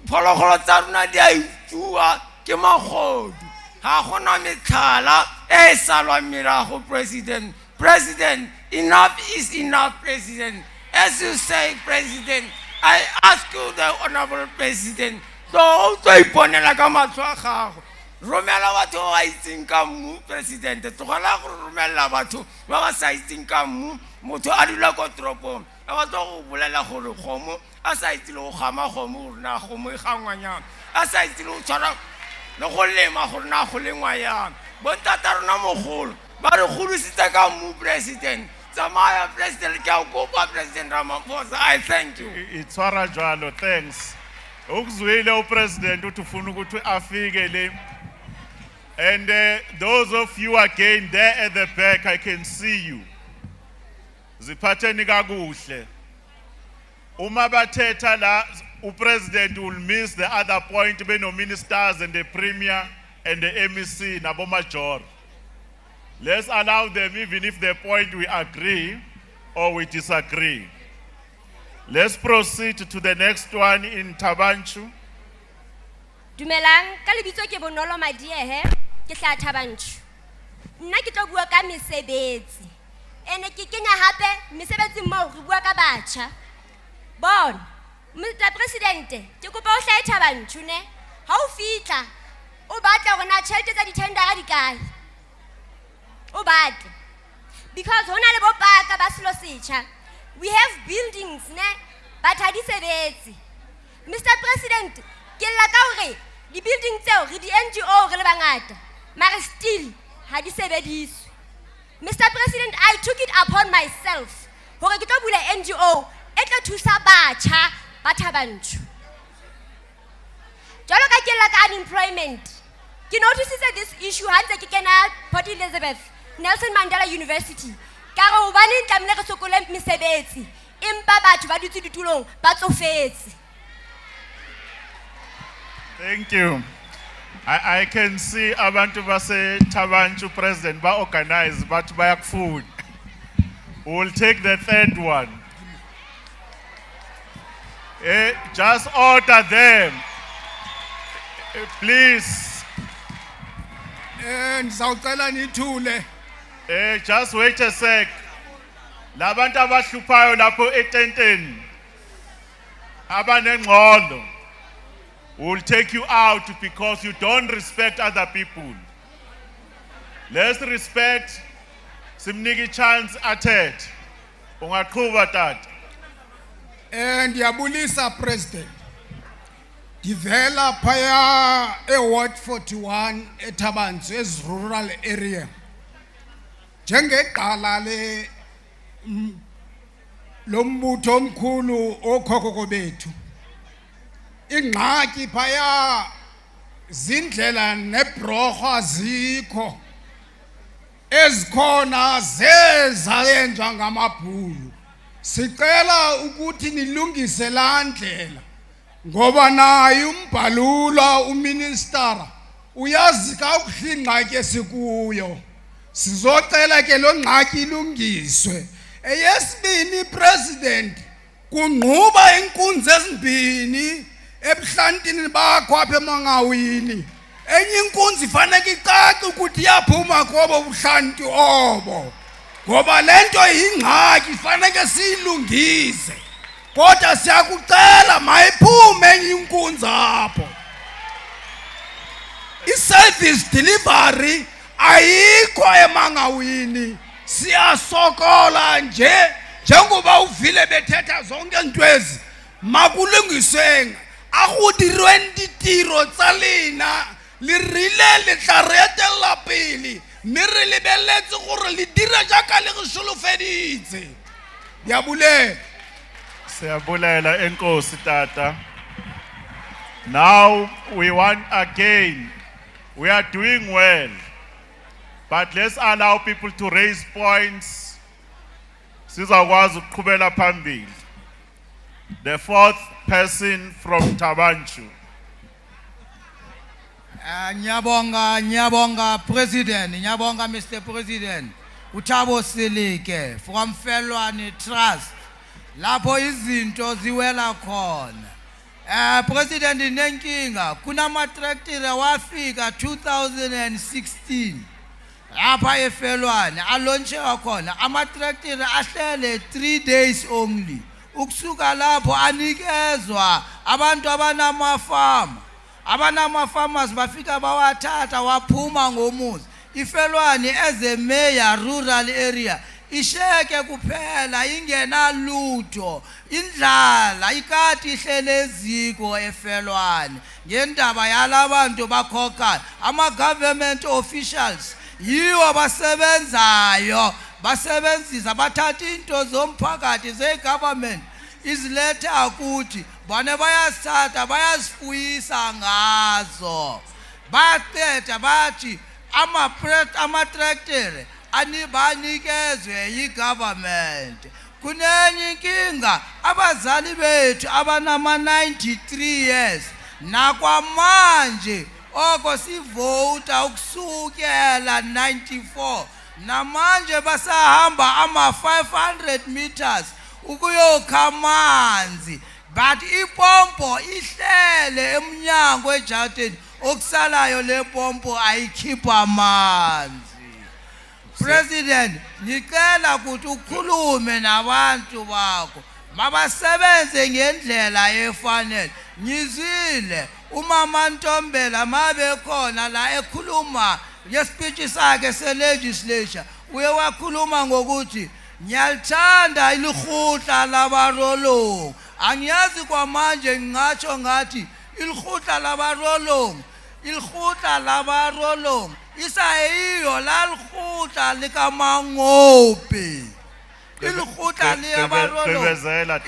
Phologolo tsa rona di a itsuwa ke magodu. Ha gona metlhala e salwa mirago, President. President, enough is enough, President. As you say, President, I ask you, the Honorable President, to iponela ka matlho a gago. Romela batho ba itseng ka mmu, President. Tlogela go romela batho ba ba sa itseng ka mmu. Motho a dula ko toropong a batla go bolela gore kgomo a sa itse le go gama kgomo gore na kgomo e gangwanyana, a sa itse le go tshwara le go lema gore na go lengwa yang. Bontata rona mogolo ba re godisitse ka mmu, President. Tsamaya, President, ke a kopa, President Ramaphosa. I thank you. Itshwara jalo, thanks. Ukuzwile uPresident uthi ufuna ukuthi afike le. And those of you again there at the back, I can see you. Ziphatheni kakuhle. Uma bathetha la, uPresident will miss the other point beno ministers and the premier and the MEC nabo major. Let's allow them, even if the point we agree or we disagree. Let's proceed to the next one in Tabanchu. Dumelang, ka lebitso ke Bonolo Madiehe, ke tla Tabanchu. Nna ke tlo bua ka mesebetsi. Ene ke kenya hape mesebetsi mo re bua ka batjha. Bon, Mr. President, ke kopa o hlae Tabanchu ne. Ha o fitla, o batla rona tšhelete tsa ditendera di kae? O batla. Because hona le bopaka ba selo setjha. We have buildings ne, but ha di sebetse. Mr. President, ke la ka hore di buildings tseo re di NGO re le bangata, mara still ha di sebediswe. Mr. President, I took it upon myself hore ke tlo bula NGO e tlo thusa batjha ba Tabanchu. Jalo ka ke la ka unemployment, ke noticed this issue ha ntse ke kena Port Elizabeth Nelson Mandela University. Ka re hobane ntlamile re sokole mesebetsi empa batho ba dutse ditulong ba tsofetse. Thank you. I can see abantu base Tabanchu President ba organize but by food. We'll take the third one. Just order them. Please. And Ndizawucela nithule. Just wait a sec. Labantu abahluphayo lapho etenteni. Abanengqondo. We'll take you out because you don't respect other people. Let's respect simniki chance athet. Ungaqhuba tata. And Yabulisa President. Divela phaya Ward 41 eTabanchu as rural area. Njengeqala le lombutho omkhulu okhokho bethu. Ingxaki phaya zindlela nebroho azikho. Ezikhona zezayenjwa ngamabhulu. Sicela ukuthi nilungise la ndlela. Ngoba naye umbhalula uminister uyazi ka ukuhlingqaki esikuyo sizocela ke lo ngqaki ilungiswe. Eyesibini president kunqhuba inkunzi ezimbini ebuhlantini bakho apha eMangawini. Enye inkunzi ifanele icace ukuthi iyaphuma kobo buhlanti obo, ngoba lento yingxaki ifanele siyilungise. Kodwa siyakucela mayiphume enye inkunzi apho. I-service delivery ayikho eMangawini, siyasokola njengoba uvile bethetha zonke ntwezi makulungiswe akudirwe ditiro tsa lena le rile le tla retella pele mme re lebeletse gore le dira jaaka le re solofeditse. Siyabulela enkosi tata. Now we want again, we are doing well, but let's allow people to raise points. Sizakwazi ukuqhubela phambili. The fourth person from Tabanchu. Nyabonga President, Nyabonga Mr. President. Utabo Silike from Felwani Trust. Lapho izinto ziwela khona. President Nenkinga kuna matrektire wafika 2016. Lapha eFelwani alonche khona amatrektire ahlele 3 days only. Ukusuka lapho anikezwa abantu abanama-farmers bafika bawathatha waphuma ngomuzi. iFelwani as a mayor rural area isheke kuphela ingena lutho, indlala ikati ihlele eziko eFelwani ngendaba yalabantu bakhokha ama-government officials yiwo basebenzayo basebenzisa bathatha into zomphakathi ze-government iziletha ukuthi bona bayasithatha bayasifuyisa ngazo. Baqeda bathi amatrektire banikezwe yi-government. Kunenye inkinga abazali bethu abanama-93 years nakwamanje oko sivota ukusukela 94 namanje basahamba ama-500 meters ukuyokha amanzi, but ipompo ihlele emnyango eJarteni okusalayo le pompo ayikhipha amanzi. President, ngicela ukuthi ukhulume nabantu bakho mabasebenze ngendlela efanele. Ngizile umama Ntombela mabe khona la ekhuluma ngespeech sakhe se-legislature uye wakhuluma ngokuthi ngiyalithanda ilihutla labarolong. Angiyazi kwamanje ngingatsho ngathi ilihutla labarolong isayiyo lalihutla likaMangope. Ilihutla liyabarolong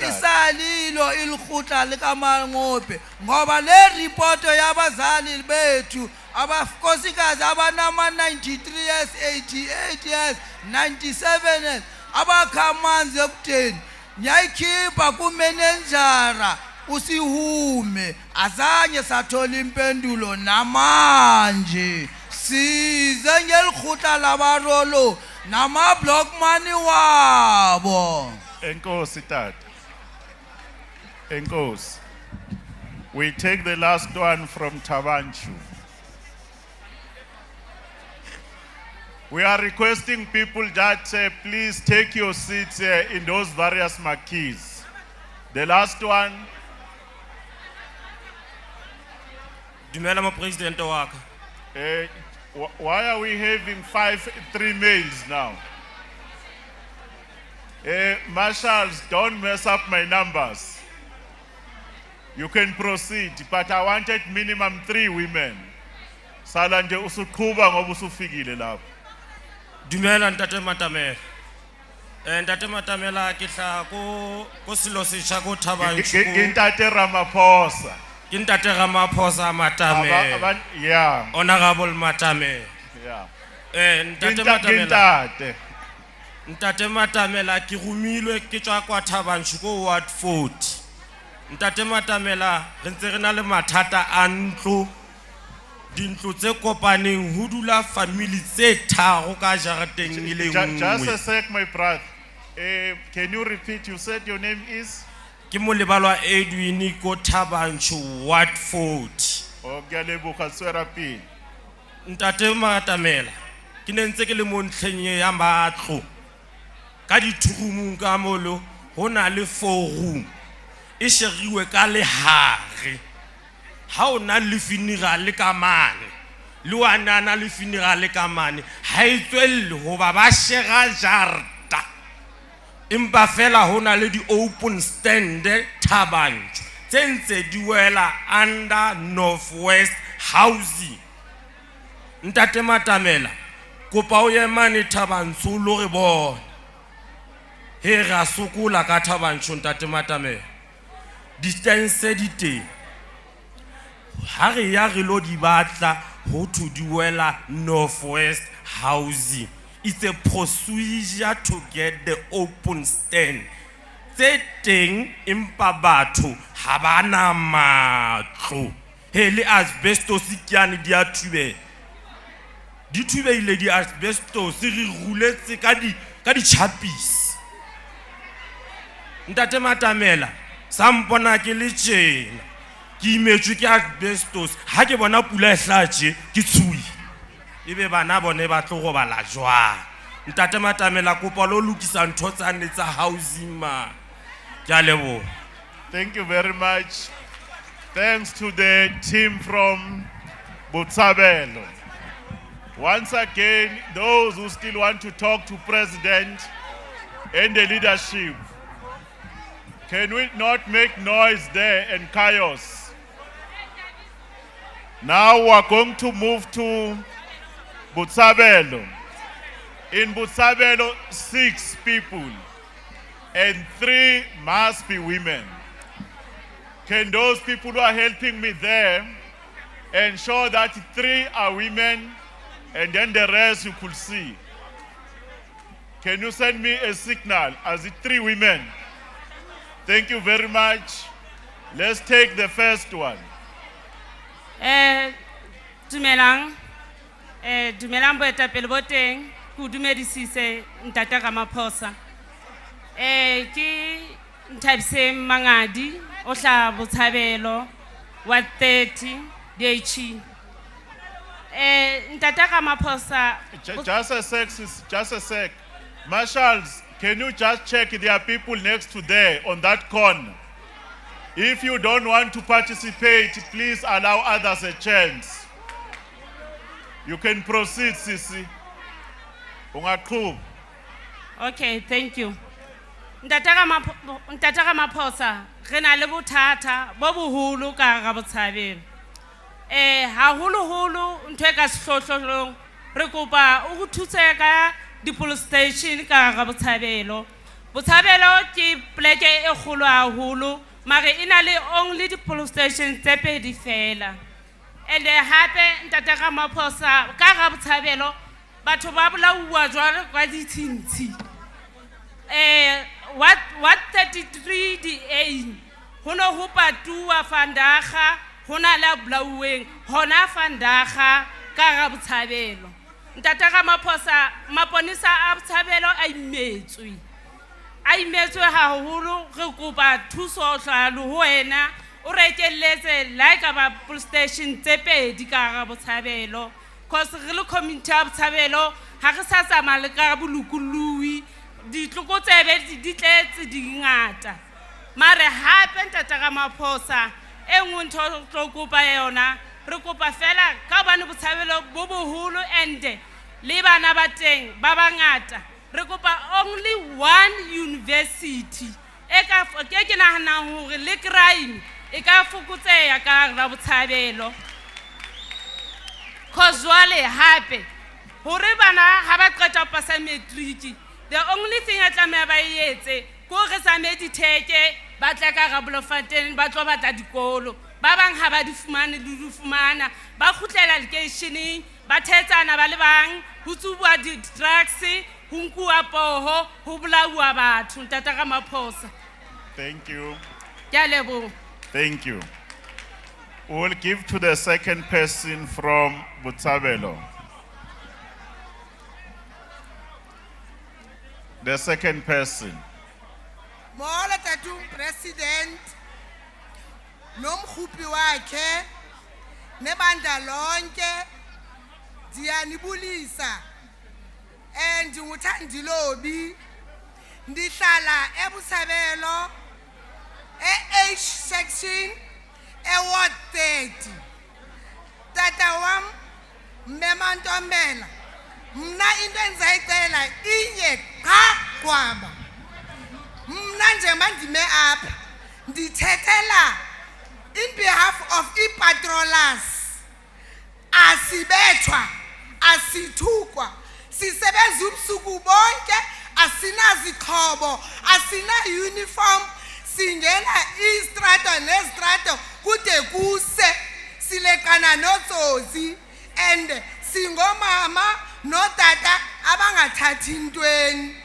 isalilo ilihutla likaMangope, ngoba le report yabazali bethu abafokosikazi abanama-93 years, 88 years, 97 years abakhamanzi ekuteni ngiyayikhipha kumenenjara usihume azanye sathola impendulo namanje. Size ngelihutla labarolo nama-block money wabo. Enkosi tata. Enkosi. We take the last one from Tabanchu. We are requesting people that please take your seats in those various marquees. The last one. Dumela mo president waka. Why are we having 3 males now? Marshals, don't mess up my numbers. You can proceed, but I wanted minimum 3 women. Salanje usuqhuba ngoba usufikile lapho. Dumela ntate Matamela. Ntate Matamela ke tla ko silo se tša ko Tabanchu. Ke ntate Ramaphosa. Ke ntate Ramaphosa Matamela. Yeah. Honorable Matamela. Yeah. Ntate Matamela. Ntate Matamela ke rumilwe ke tswa kwa Tabanchu ko Ward 40. Ntate Matamela re ntse re na le mathata a ntlo dintlo tse kopaneng ho dula family tse tharo ka jarateng e le Just nngwe. a sec, my brother. Can you repeat? You said your name is? Ke Molebalwa Edwin ko Thabanchu Ward 40. O ke a leboga, tswela pele. Ntate Matamela, ke ne ntse ke le mo ntlheng e ya matlo. Ka dithurumung ka molo ho na le 4 room. E sheriwe ka lehare. Ha o na le funeral ka mane. Le wa nana le funeral ka mane. Ha e tswelle ho ba ba shera jarta. Empa fela ho na le di open stand Thabanchu. Tse ntse di wela under Northwest Housing. Ntate Matamela, kopa o ye mane Thabanchu lo re bone. He ra sokola ka Thabanchu ntate Matamela. Distance di teng. Ha re ya re lo di batla ho to di wela Northwest Housing. It's a procedure to get the open stand. Tse teng empa batho ha bana matlo. He le asbestos ikiane di a thube. Di thube ile di asbestos re ruletse ka di chapis. Ntate Matamela, sampona ke le tjena. Ki imetswe ke asbestos, ha ke bona pula e hlatshe ke tshui. Ebe bana bone ba tlo go bala jwang. Ntate Matamela kopa lo lokisa ntho tsane tsa housing ma. Ke a leboha. Thank you very much. Thanks to the team from Botshabelo. Once again, those who still want to talk to President and the leadership, can we not make noise there and chaos? Now we are going to move to Botshabelo. In Botshabelo, 6 people and 3 must be women. Can those people who are helping me there ensure that 3 are women and then the rest you could see? Can you send me a signal as it 3 women? Thank you very much. Let's take the first one. Dumelang boetapele bo teng, ke dumedisise Ntate Ramaphosa. Ke Nthabise Mangadi, o hla Botshabelo, Ward 30, DH. Ntate Ramaphosa. Just a sec, sis, just a sec. Marshals, can you just check there are people next to there on that corner? If you don't want to participate, please allow others a chance. You can proceed, Sisi. Okay, thank you. Ntate Ramaphosa, re na le bothata bo boholo ka ga Botshabelo. Haholo ntho e ka sehlohlolong re kopa o go thuse ka di police station ka ga Botshabelo. Botshabelo ke pleke e kgolo haholo, mare ina le only di police station tse pedi fela. And hape Ntate Ramaphosa ka ga Botshabelo batho ba bolauwa jwalo ka ditshintshi. What 33 di aim hono ho patua fandaga hona la blauweng hona fandaga ka ga Botshabelo. Ntate Ramaphosa maponisa a Botshabelo a imetswe haholo re kopa thuso hlalo ho wena o rekelletse like ba police station tse pedi ka ga Botshabelo, cause re le community ya Botshabelo ha re sa tsamaya ka bolokolui ditlokotsebe di tletse di ngata. Mare hape Ntate Ramaphosa engwe ntho tlo kopa yona re kopa fela ka bana Botshabelo bo boholo ende le bana ba teng ba bangata re kopa only 1 university e ka ke nahana hore le crime e ka fokotseha ka ga Botshabelo. Cause jwale hape hore bana ha ba qeta pasa matric, the only thing a tlameha ba etse ko re sa mediteke ba tla ka ga Bloemfontein ba tlo batla dikolo ba bang ha ba di fumane le di fumana ba khutlela locationeng ba thetsana ba le bang ho tsubwa di drugs ho nkuwa poho ho bolawa batho. Ntate Ramaphosa. Thank you. Ke a leboha. Thank you. We will give to the second person from Botshabelo. The second person. Mola tatu president nomkhuphi wakhe nebandla lonke ndiyanibulisa and nguthandilobi ndihlala eBotshabelo H section Ward 30 tata wam Memantombela mna into endizayicela inye qha kwaba mna njengoba ndime apha ndithethela in behalf of i-patrollers asibethwa asithukwa sisebenza ubusuku bonke asinazixhobo asina-uniform singena istrato nestrato kude kuse sileqana notsotsi and singomama notata abangathathi ntweni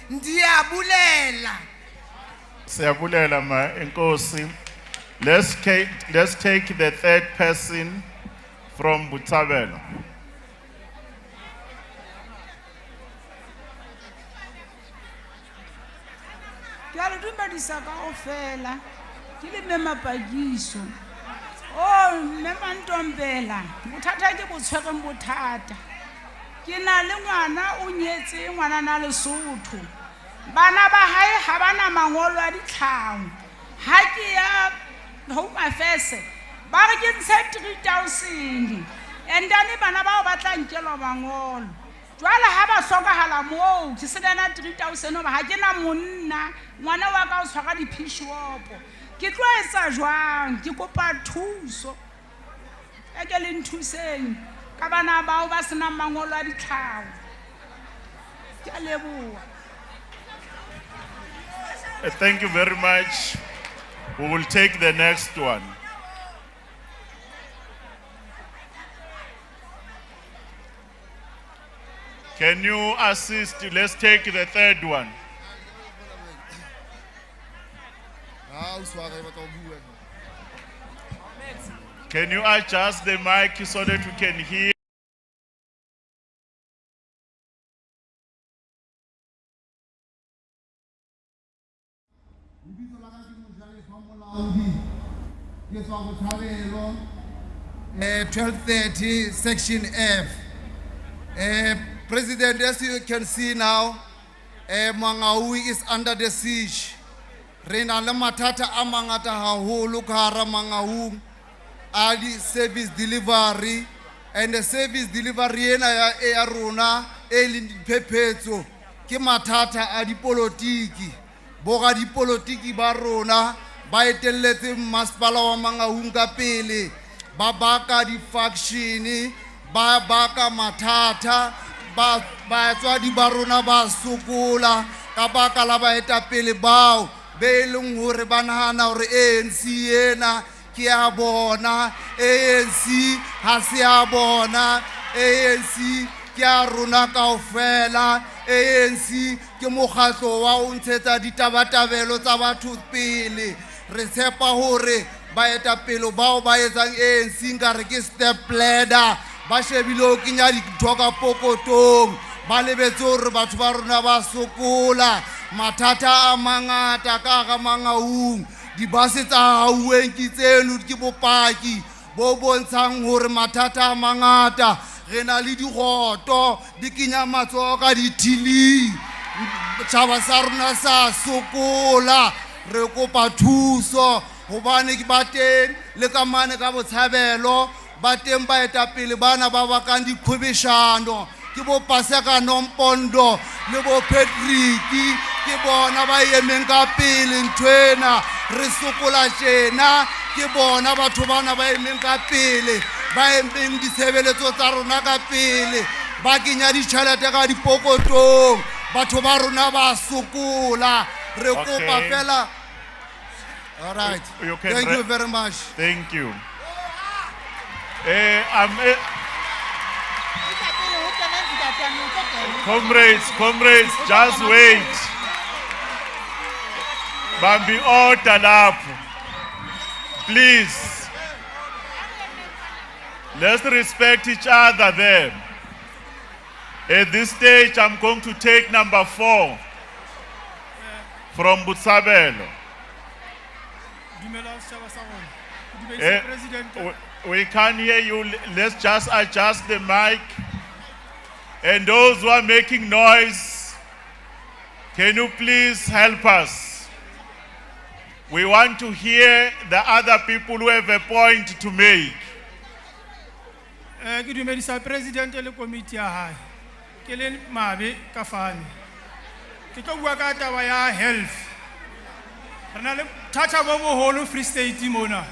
ndiyabulela. Siyabulela ma enkosi. Let's take the third person from Botshabelo. Ke a le dumedisa kaofela ke le mme Mapakiso. Oh mme Mantombela bothata ke bo tshwereng bothata ke na le ngwana o nyetse ngwana na Lesotho bana ba hae ha bana mangolo a ditlhao ha ke ya Home Affairs ba re ke ntshe 3000 and then bana ba ba tla nkelwa mangolo jwale ha ba hlokahala moo ke se dana 3000 ba ha ke na monna ngwana wa ka o tshwara diphishopo ke tlo etsa jwang ke kopa thuso e ke le nthuseng ka bana bao ba sena mangolo a ditlhao ke a leboha. Thank you very much. We will take the next one. Can you assist? Let's take the third one. Can you adjust the mic so that we can hear? Ke tswa Botshabelo 1230 section F. President, as you can see now, Mangaung is under the siege. Re na le mathata a mangata haholo ka hara Mangaung a di service delivery, and the service delivery ena ya rona e le diphephetso ke mathata a dipolotiki. Boga dipolotiki ba rona ba etelletse masepala wa Mangaung ka pele ba baka di-faction ba baka mathata ba tswa di ba rona ba sokola ka baka la baetapele bao be leng hore ba nahana hore ANC ena ke ya bona, ANC ha se ya bona, ANC ke ya rona kaofela, ANC ke mokgatlo wa ho ntshetsa ditabatabelo tsa batho pele. Re tshepa hore baetapele bao ba etsang ANC nkare ke step ladder ba shebile ho kenya dintho ka pokotong ba lebetse hore batho ba rona ba sokola mathata a mangata ka ga Mangaung dibase tsa hauweng ke tseno ke bopaki bo bontshang hore mathata a mangata re na le digoto di kenya matsoho ka dithili tšhaba sa rona sa sokola re kopa thuso hobane ke ba teng le ka mane ka Botshabelo ba teng baetapele bana ba bakang dikhwebeshano ke bo Paseka Nompondo le bo Patrick ke bona ba emeng ka pele ntwena re sokola tjena ke bona batho bana ba emeng ka pele ba emeng ditshebeletso tsa rona ka pele ba kenya ditšhelete ka dipokotong batho ba rona ba sokola re kopa fela. All right. Thank you very much. Thank you. Comrades, just wait. Bambi order up. Please. Let's respect each other there. At this stage, I'm going to take number 4 from Botshabelo. We can't hear you. Let's just adjust the mic. And those who are making noise, can you please help us? We want to hear the other people who have a point to make. Ke dumedisa president le committee ya hae. Ke le mabe ka fane. Ke tlo bua ka taba ya health. Rena le thata bo boholo Free State mona.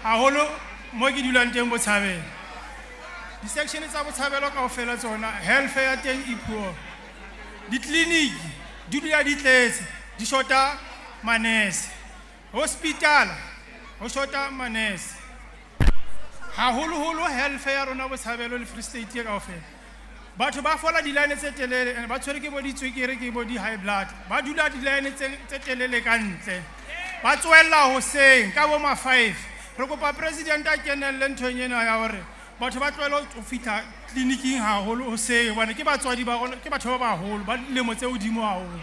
Haholo mo ke dulang teng Botshabelo. Di section tsa Botshabelo kaofela tsona health ya teng e poor. Di clinic di dula di tletse, di shota manese. Hospital ho shota manese. Haholo health ya rona Botshabelo le Free State ya kaofela. Batho ba fola di line tse telele and ba tshwere ke bo di tswekere ke bo di high blood. Ba dula di line tse telele ka ntle. Ba tswella hoseng ka bo ma 5. Re kopa president a kenelle nthong ena ya hore batho ba tlwela ho fitha clinicing haholo hoseng bana ke batswadi ba rona ke batho ba baholo ba dilemo tse hodimo haholo.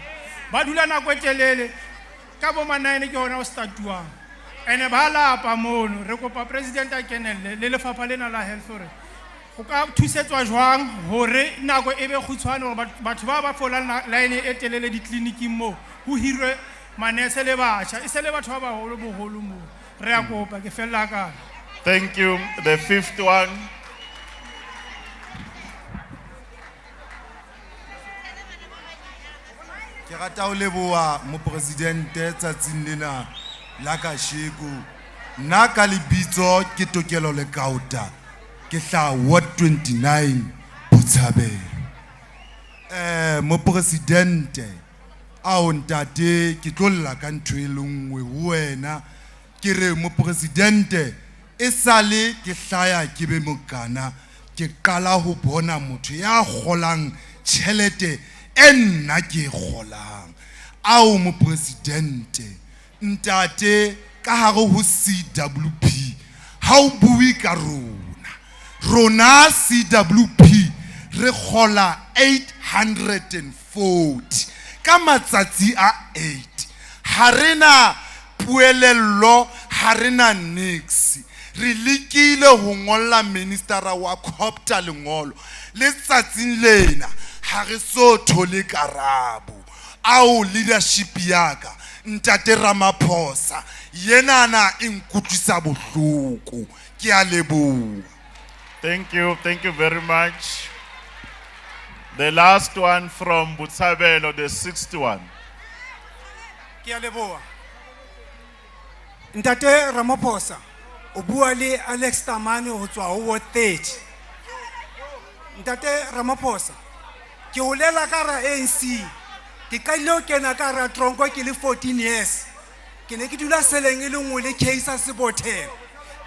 Ba dula nako e telele ka bo ma 9 ke hona ho startuang. Ene ba lapa mono re kopa president a kenelle le lefapha lena la health hore go ka thusetswa jwang hore nako e be khutshwane hore batho ba fola line e telele di clinicing mo ho hirwe manese le batjha e se le batho ba baholo boholo mo re a kopa ke fella ka. Thank you. The 5th one. Ke rata ho leboha mo presidente tsatsing lena la kasheko. Nna ka lebitso ke Tokelo le Kauta. Ke hla Ward 29 Botshabelo. Mo presidente a o ntate ke tlolla ka ntho e lengwe ho wena ke re mo presidente e sale ke hlaya ke be mokana ke qala ho bona motho ya golang tšhelete e nna ke golang ao mo presidente ntate ka hare ho CWP ha o bui ka rona CWP re gola 840 ka matsatsi a 8 harena puelello harena nix re likile ho ngolla ministera wa copter lengolo le tsatsing lena ha re so thole karabo ao leadership yaka ntate Ramaphosa yenana inkutlisa bohloko ke a leboha. Thank you very much. The last one from Botshabelo, the 6th one. Ke a leboha. Ntate Ramaphosa o bua le Alex Tamane ho tswa ho Ward 30. Ntate Ramaphosa ke o lela ka ra ANC ke ka ile ho kena ka ra tronko ke le 14 years ke ne ke dula seleng e le ngwe le case a Sebothelo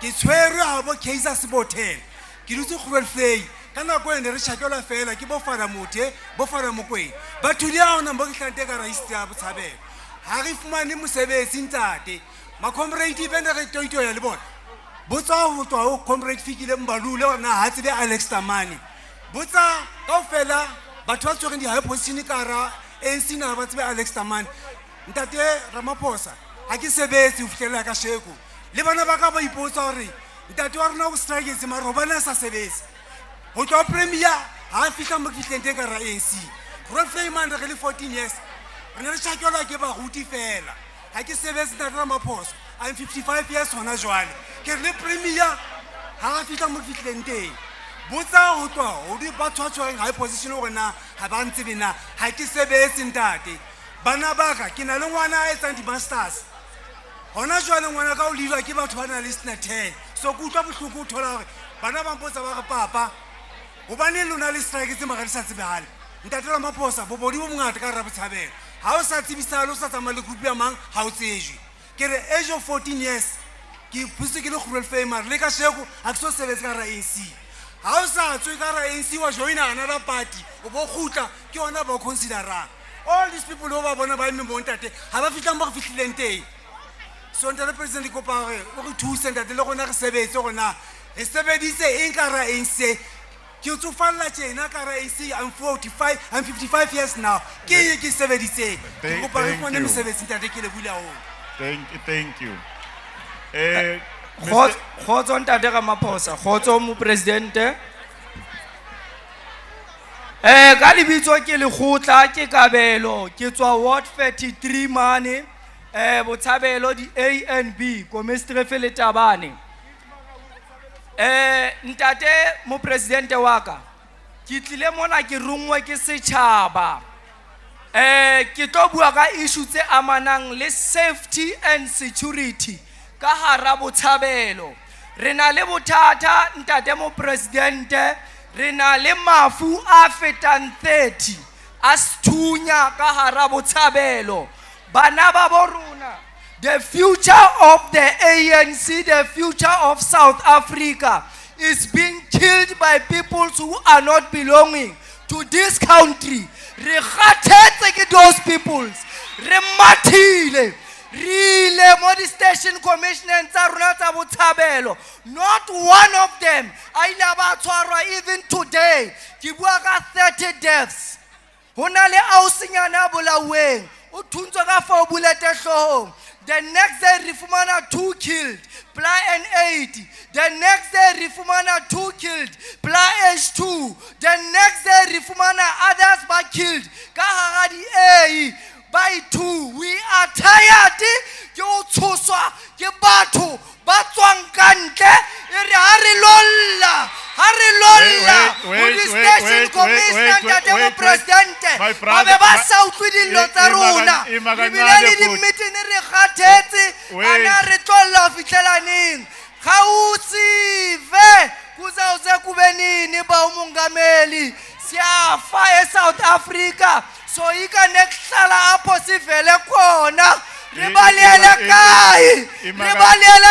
ke tshwerwe ha bo case a Sebothelo ke dutse Grootvlei ka nako ene re tjhakelwa fela ke bo fara mothe bo fara mokweng batho di a ona mo ke hlante ka ra history ya Botshabelo ha re fumane mosebetsi ntate ma comrade bene re toito ya le bona botsa ho tswa ho comrade Fikile Mbalule ona ha tsebe Alex Tamane botsa kaofela batho ba tsweng di high position ka ra ANC na ba tsebe Alex Tamane ntate Ramaphosa ha ke sebetse ho fihlela ka sheko le bana ba ka ba ipotsa hore ntate wa rona o strike se maro bana sa sebetse ho tswa premier ha fihla mo fihlente ka ra ANC re feyman re le 14 years re ne re tjhakelwa ke ba ruti fela ha ke sebetse ntate Ramaphosa I'm 55 years hona jwale ke le premier ha fihla mo fihlente botsa ho tswa ho di ba tshwatswang high position hore na ha ba ntse bena ha ke sebetse ntate bana ba ka ke na le ngwana a etsang di masters hona jwale ngwana ka o liwa ke batho ba na le sna 10 so ku utlwa bohloko o thola hore bana ba mpotsa ba re papa hobane lona le strike tse magadi sa tsebehale ntate Ramaphosa bobodi bo mongata ka ra Botshabelo ha o sa tsebisalo o sa tsamaya le group ya mang ha o tsejwe ke re age of 14 years ke phuse ke le Grootvlei mar le ka sheko ha ke so sebetse ka ra ANC ha o sa tswe ka ra ANC wa join another party o bo khutla ke ona ba considerang all these people over bona ba mme mo ntate ha ba fitla mo go fihlileng teng so ntate president ko pa re o re thuse ntate le gona re sebetse gona e sebedise eng ka ra eng se ke tsofalla tjena ka ra eng se I'm 55 years now ke eng ke sebedise ke kopa re kgone mosebetsi ntate ke le bula ho Thank you. Khotso ntate Ramaphosa, khotso mo presidente. Ka lebitso ke lekgotla ke kabelo ke tswa ward 33 mane botshabelo di A and B komestrefe le Tabane. Ntate mo presidente wa ka ke tlile mona ke rungwe ke setjhaba ke tlo bua ka issue tse amanang le safety and security ka hara botshabelo. Re na le bothata ntate mo presidente, re na le mafu a fetang 30 a sethunya ka hara botshabelo. Bana ba bo rona, the future of the ANC, the future of South Africa is being killed by people who are not belonging to this country. Re kgathetse ke those peoples, re mathile, re ile mo di station commissioner tsa rona tsa botshabelo. Not one of them a ile ba tshwarwa even today. Ke bua ka 30 deaths. Hona le ausinyana bolaweng o thuntswe ka fo bulete hlohong. The next day Rifumana 2 killed, Pla N8. The next day Rifumana 2 killed, Pla H2. The next day Rifumana others were killed. Kahagadi A by 2. We are tired. Yo tsoswa ke batho ba tswang kantle e re ha re lolla police station commissioner ntate mo presidente ba be ba sa utlwi dillo tsa rona re bile le di-meeting re kgathetse ana re tlolla ho fitlhelaneng khausive kuzawuze kube nini ba umongameli siyafa eSouth Africa so ikuhlala apho sivele khona re balele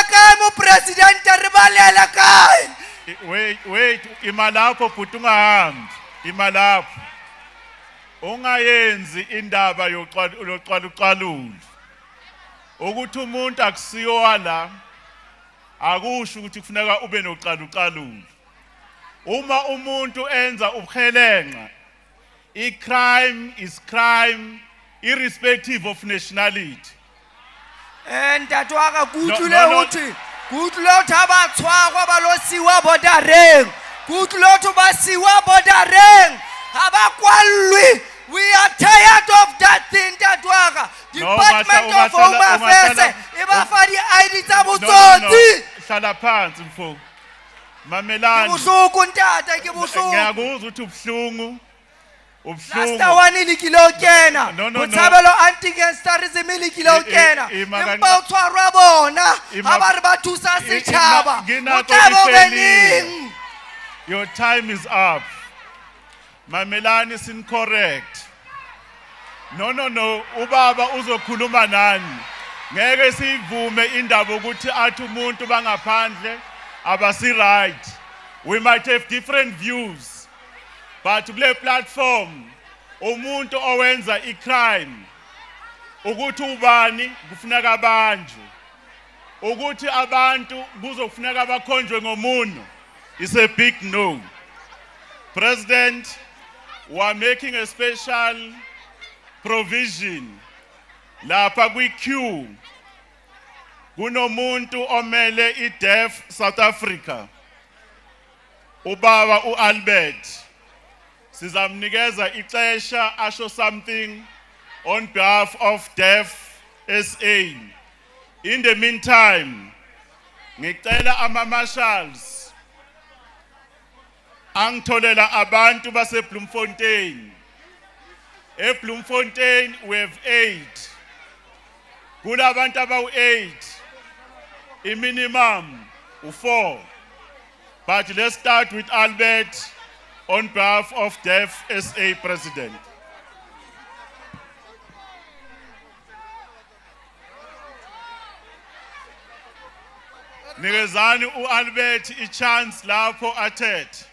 kae mo president re balele kae. Wait, imalapho bhuti ungahambi. Imalapho. Ungayenzi indaba yocalucalulo. Ukuthi umuntu akusiyo la akusho ukuthi kufuneka ube nocalucalulo. Uma umuntu enza ubukhelenqa, crime is crime irrespective of nationality. Ntate wa ka kutlule uthi kutlule uthi abatshwarwa balosiwa bordereng kutlule uthi basiwa bordereng abakwalwi. We are tired of that thing ntate wa ka. Department of Home Affairs ibafa di-ID tsa botsotsi. Hlala phansi mfo. Mamelani. Buhlungu ntate ke buhlungu. Ngiyakuzwa ukuthi ubuhlungu. Lasta one ilikilo kena. Botshabelo anti-gangsterism ilikilo kena. Empa utshwarwa bona aba re ba thusa setjhaba. Motabo bening. Your time is up. Mamelani is incorrect. No. Ubaba uzokhuluma nani. Ngeke sivume indaba ukuthi athi umuntu bangaphandle abasi right. We might have different views. But kule platform umuntu owenza crime ukuthi ubani kufuneka abantu ukuthi abantu kuzofuneka bakhonjwe ngomuno is a big no. President, we are making a special provision lapha kwi-queue kunomuntu omele i-deaf South Africa ubaba uAlbert. Sizamnikeza ixesha asho something on behalf of Deaf SA. In the meantime, ngicela ama-marshals angitholela abantu base Bloemfontein. Bloemfontein we have 8. Kulabantu abawu-8. Minimum 4. But let's start with Albert on behalf of Deaf SA President. Nikezani uAlbert ichance lapho athethe.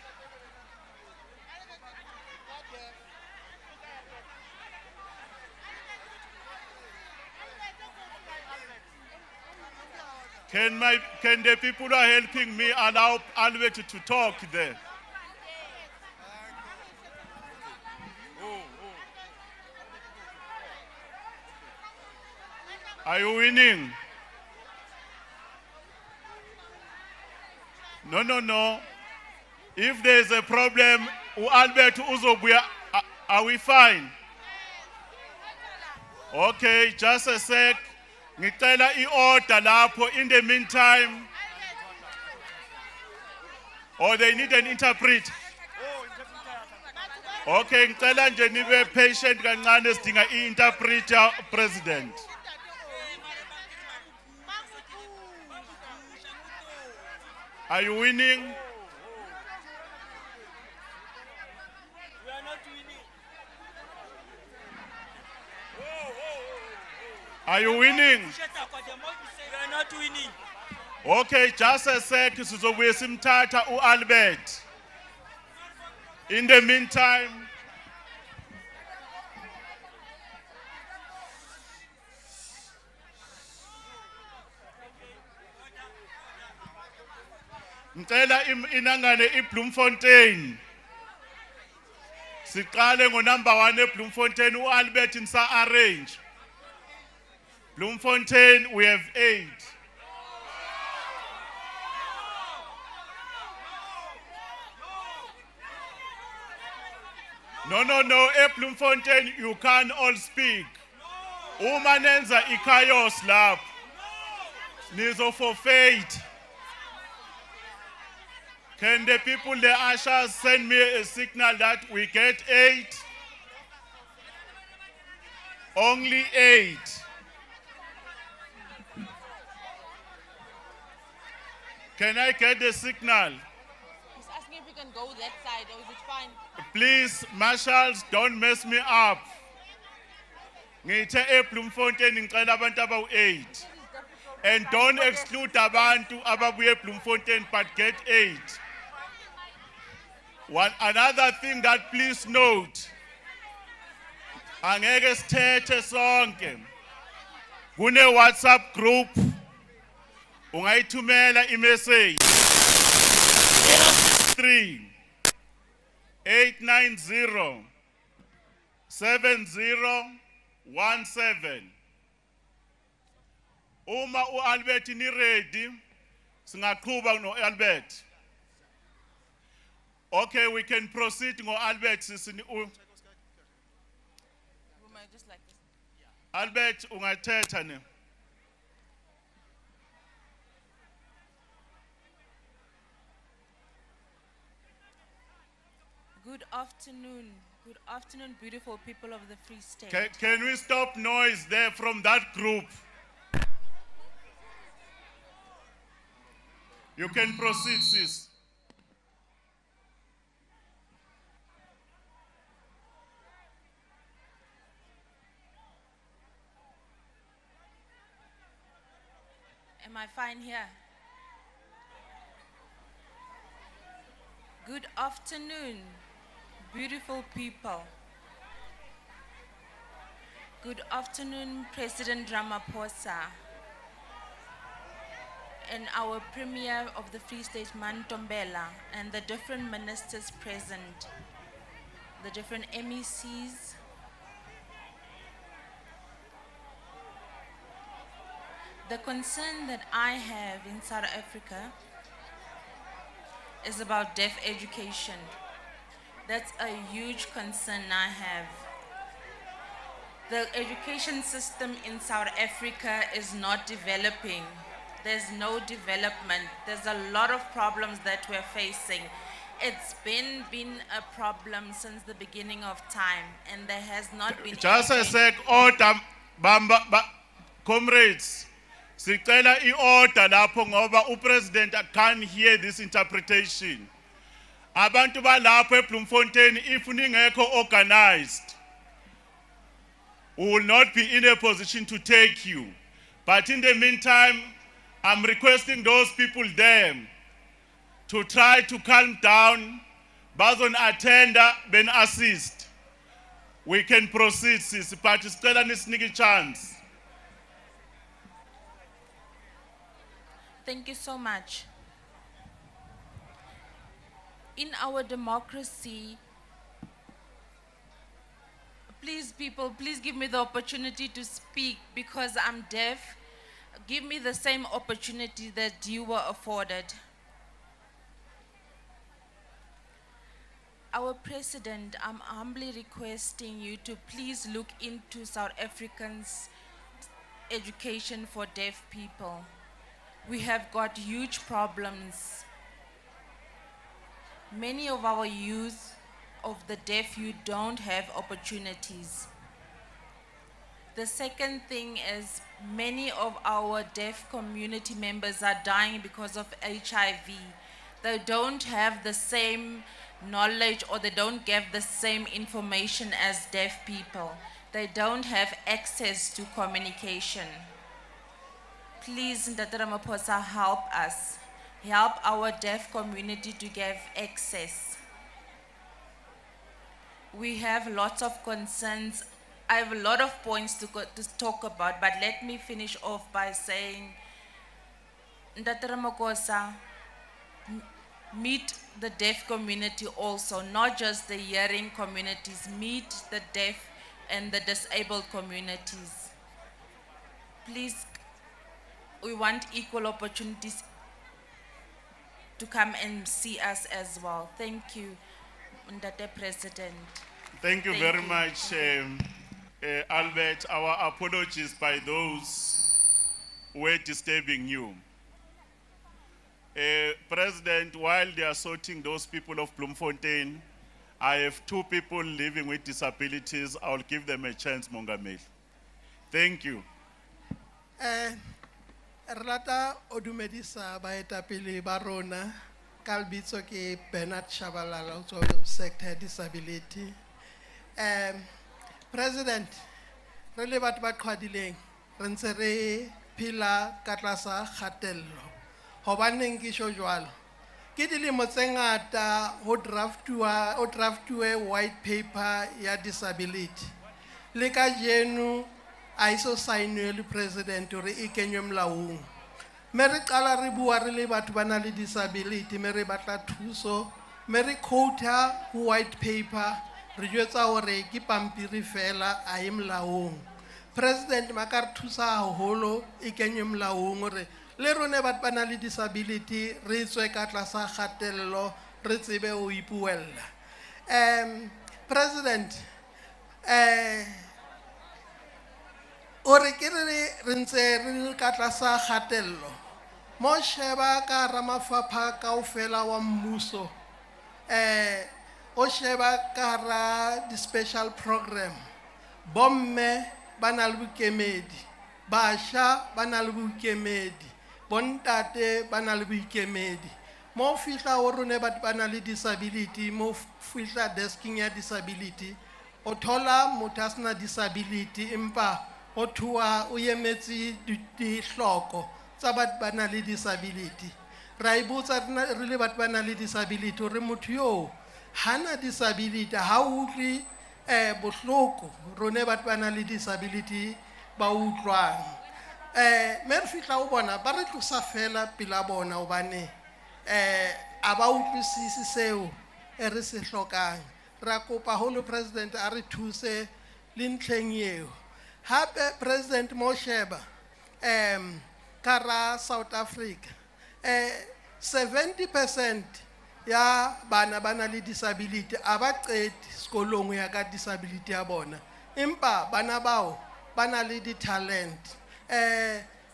Can the people who are helping me allow Albert to talk there? Are you winning? No. If there's a problem, Albert Uzobuya, are we fine? Okay, just a sec. Ngicela i-order lapho. In the meantime, or they need an interpreter. Okay, ngicela nje nibe patient kancane sidinga i-interpreter, President. Are you winning? We are not winning. Are you winning? We are not winning. Okay, just a sec. Sizobuye simthatha u-Albert. In the meantime, ngicela inangane iBloemfontein. Siqale ngo-number 1 eBloemfontein, u-Albert nisa arrange. Bloemfontein, we have 8. No, eBloemfontein, you can't all speak. Uma nenza i-chaos lapho. Nizo forfeit. Can the people, the ushers, send me a signal that we get 8? Only 8. Can I get the signal? He's asking if we can go that side, or is it fine? Please, marshals, don't mess me up. Ngithe eBloemfontein ngicela abantu abawu-8. And don't exclude abantu ababuye eBloemfontein, but get 8. Another thing that please note, angeke sithethe sonke. Kune WhatsApp group, ungayithumela imessage 063 890 7017. Uma u-Albert ni ready, singaqhuba no-Albert. Okay, we can proceed ngo-Albert. Just like this. Albert, ungathetha ne. Good afternoon, beautiful people of the Free State. Can we stop noise there from that group? You can proceed, sis. Am I fine here? Good afternoon, beautiful people. Good afternoon, President Ramaphosa, and our Premier of the Free State, Mantombela, and the different ministers present, the different MECs, the concern that I have in South Africa is about deaf education. That's a huge concern I have. The education system in South Africa is not developing. There's no development. There's a lot of problems that we're facing. It's been a problem since the beginning of time, and there has not been Just a anything. sec, order, comrades. Sicela i-order lapho ngoba upresident can't hear this interpretation. Abantu balapho eBloemfontein, if ningekho organized, we will not be in a position to take you. But in the meantime, I'm requesting those people there to try to calm down, bazon attender, ben assist. We can proceed, sis, but sicela nisinike chance. Thank you so much. In our democracy, please people, please give me the opportunity to speak because I'm deaf. Give me the same opportunity that you were afforded. Our president, I'm humbly requesting you to please look into South Africans' education for deaf people. We have got huge problems. Many of our youth, of the deaf youth, don't have opportunities. The second thing is many of our deaf community members are dying because of HIV. They don't have the same knowledge or they don't get the same information as deaf people. They don't have access to communication. Please, Ndata Ramaphosa, help us. Help our deaf community to get access. We have lots of concerns. I have a lot of points to talk about, but let me finish off by saying, Ndata Ramaphosa, meet the deaf community also, not just the hearing communities, meet the deaf and the disabled communities. Please, we want equal opportunities to come and see us as well. Thank you, Ndate President. Thank you very much, Albert. Our apologies by those who were disturbing you. President, while they are sorting those people of Bloemfontein, I have 2 people living with disabilities. I'll give them a chance, Mongameli. Thank you. Rata odumedisa baetapele barona kalbitso ke Bernard Shabalala so sector disability. President, re le batho ba qhwadileng re ntse re phela ka tlasa kgatello. Hobaneng ke sho jwalo? Ke dilemo tse ngata ho draftwe white paper ya disability. Le ka jeno a iso sainwe le president hore e kenywe molaong. Me re qala re bua re le batho ba na le disability, me re batla thuso, me re quota white paper, re jwetsa hore ke pampiri fela a e molaong. President maka re thusa haholo e kenywe molaong hore le rone batho ba na le disability re tswe ka tlasa kgatello re tsebe ho ipuella. President, ore ke re ntse re ka tlasa kgatello mo sheba ka ramafapha kaofela wa mmuso, o sheba ka ra di special program, bomme ba na le boikemedi, basha ba na le boikemedi, bontate ba na le boikemedi. Mo fihla o rone batho ba na le disability, mo fihla desking ya disability, o thola motho a sena disability empa o thua o emetse dihloko tsa batho ba na le disability. Ra ibotsa re le batho ba na le disability hore motho yo hana disability ha utlwi bohloko rone batho ba na le disability ba utlwang. Me re fihla o bona ba re tlosa fela pela bona hobane a ba utlwisisi seo e re se hlokang. Ra kopa holo president a re thuse le ntlheng eo. Hape President Mosheba, kara South Africa, 70% ya bana le disability aba qeti sekolong ya ka disability ya bona. Empa bana bao bana le di talent.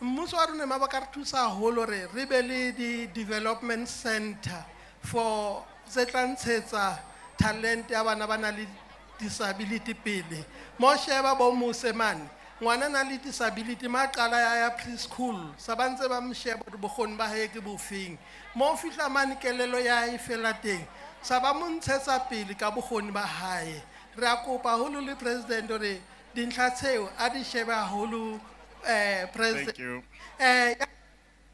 Mmuso wa rona ba ka re thusa haholo re be le di development center for se tla ntshetsa talent ya bana le disability pele. Mo sheba bo musemane ngwana na le disability ma qala ya preschool sa bantse ba msheba bokgoni ba hae ke bofeng. Mo fihla mane kelelo ya e fela teng sa ba mo ntshetsa pele ka bokgoni ba hae. Re a kopa holo le president hore dintlha tseo a di sheba holo president. Thank you.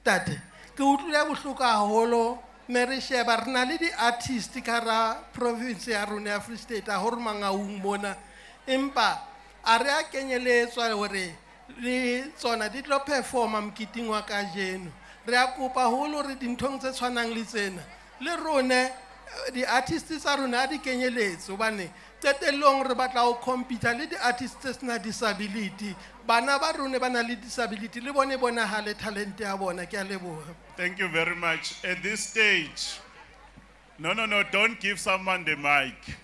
Tate ke utlwile bohloko haholo me re sheba re na le di artist ka ra province ya rona ya Free State a hore Mangaung mona, empa a re a kenyeletswa hore le tsona di tlo performa mkiting wa kajeno. re a kopa holo re dinthong tse tshwanang le tsena le rone di-artist tsa rona a di kenyeletse hobane qetellong re batla ho compete le di-artist tse sena disability bana ba rona ba na le disability le bone bonahale talente ya bona. Ke a leboha. Thank you very much. At this stage, no, don't give someone the mic.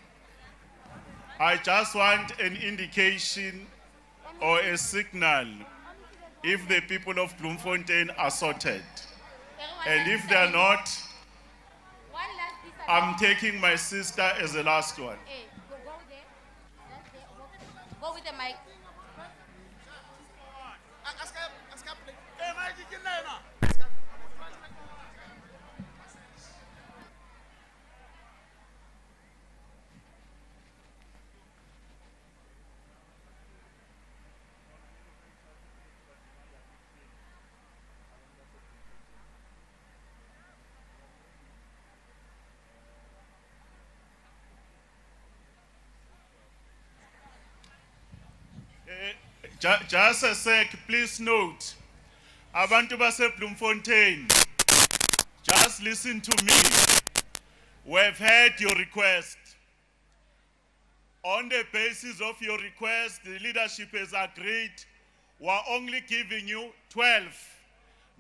I just want an indication or a signal if the people of Bloemfontein are sorted. And if they are not, I'm taking my sister as the last one. Go with the mic. Just a sec, please note. Abantu base Bloemfontein, just listen to me. We've heard your request. On the basis of your request, the leadership has agreed we're only giving you 12,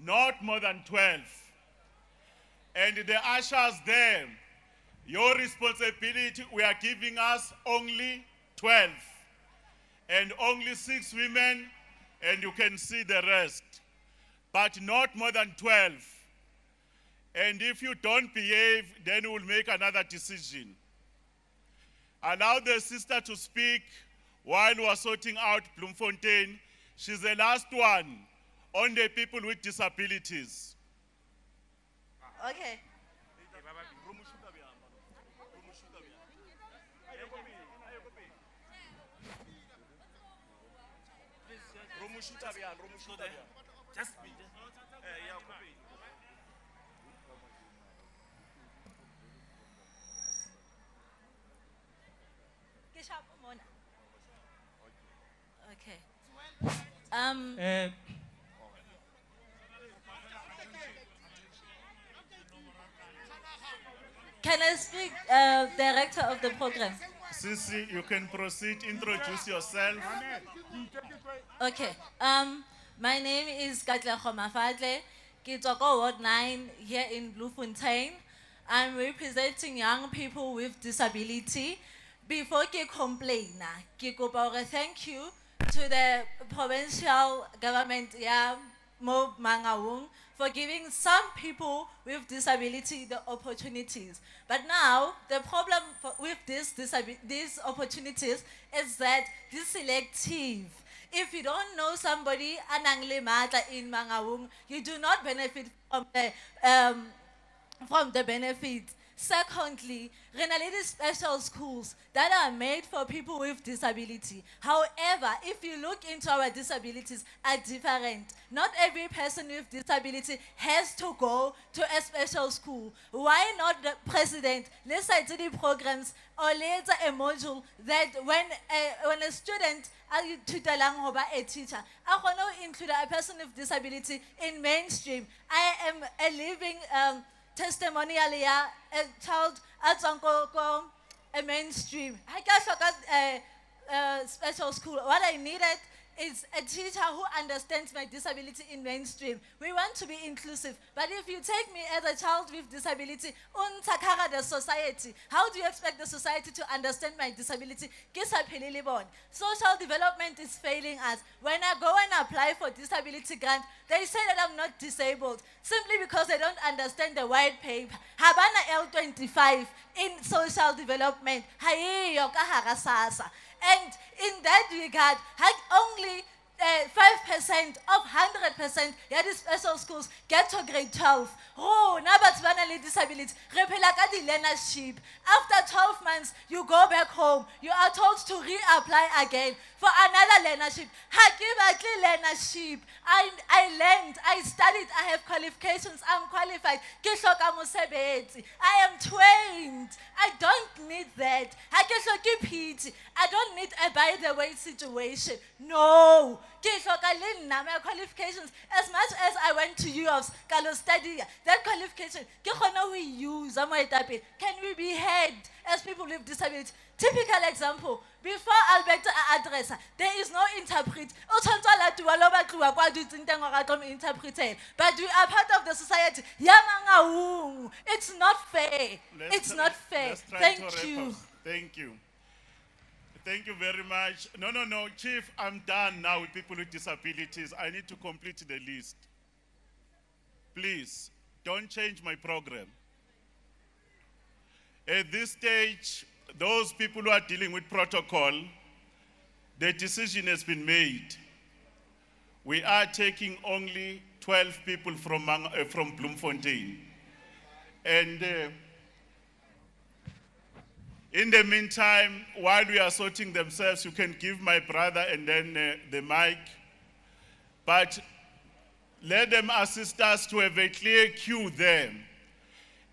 not more than 12. And the ushers there, your responsibility, we are giving us only 12. And only 6 women, and you can see the rest. But not more than 12. And if you don't behave, then we'll make another decision. Allow the sister to speak while we're sorting out Bloemfontein. She's the last one on the people with disabilities. Okay. Just be. Okay. Can I speak, director of the program? Sisi, you can proceed. Introduce yourself. Okay. My name is Katlego Mafadle. Kitoko Ward 9 here in Bloemfontein. I'm representing young people with disability. Before I complain, I thank you to the provincial government, Mangaung, for giving some people with disability the opportunities. But now, the problem with these opportunities is that this selective. If you don't know somebody in Mangaung, you do not benefit from the benefit. Secondly, these special schools that are made for people with disability. However, if you look into our disabilities are different. Not every person with disability has to go to a special school. Why not the president? Let's say to the programs or later a module that when a student a teacher, I want to include a person with disability in mainstream. I am a living testimonial here, a child at a mainstream. I just forgot a special school. What I needed is a teacher who understands my disability in mainstream. We want to be inclusive, but if you take me as a child with disability, the society, how do you expect the society to understand my disability? Social development is failing us. When I go and apply for disability grant, they say that I'm not disabled, simply because they don't understand the white paper. Habana L25 in social development. And in that regard, only 5% of 100% of the special schools get to grade 12. Oh, le disability re phela ka di-learnership. After 12 months you go back home, you are told to reapply again for another learnership. Ha ke batle learnership. I learned, I studied, I have qualifications, I'm qualified. Ke hloka mosebetsi. I am trained. I don't need that. Ha ke hloke pity. I don't need a by the way situation. No. Ke hloka le nna my qualifications. As much as I went to UOFs, ka lo study, that qualification, ke kgona ho use moetapele. Can we be heard as people with disability? Typical example, before Albert address, there is no interpret. But we are part of the society. It's not fair. It's not fair. Let's try to Thank wrap you. up. Thank you. Thank you very much. No, Chief, I'm done now with people with disabilities. I need to complete the list. Please, don't change my program. At this stage, those people who are dealing with protocol, the decision has been made. We are taking only 12 people from Bloemfontein. And in the meantime, while we are sorting themselves, you can give my brother and then the mic. But let them assist us to have a clear queue there.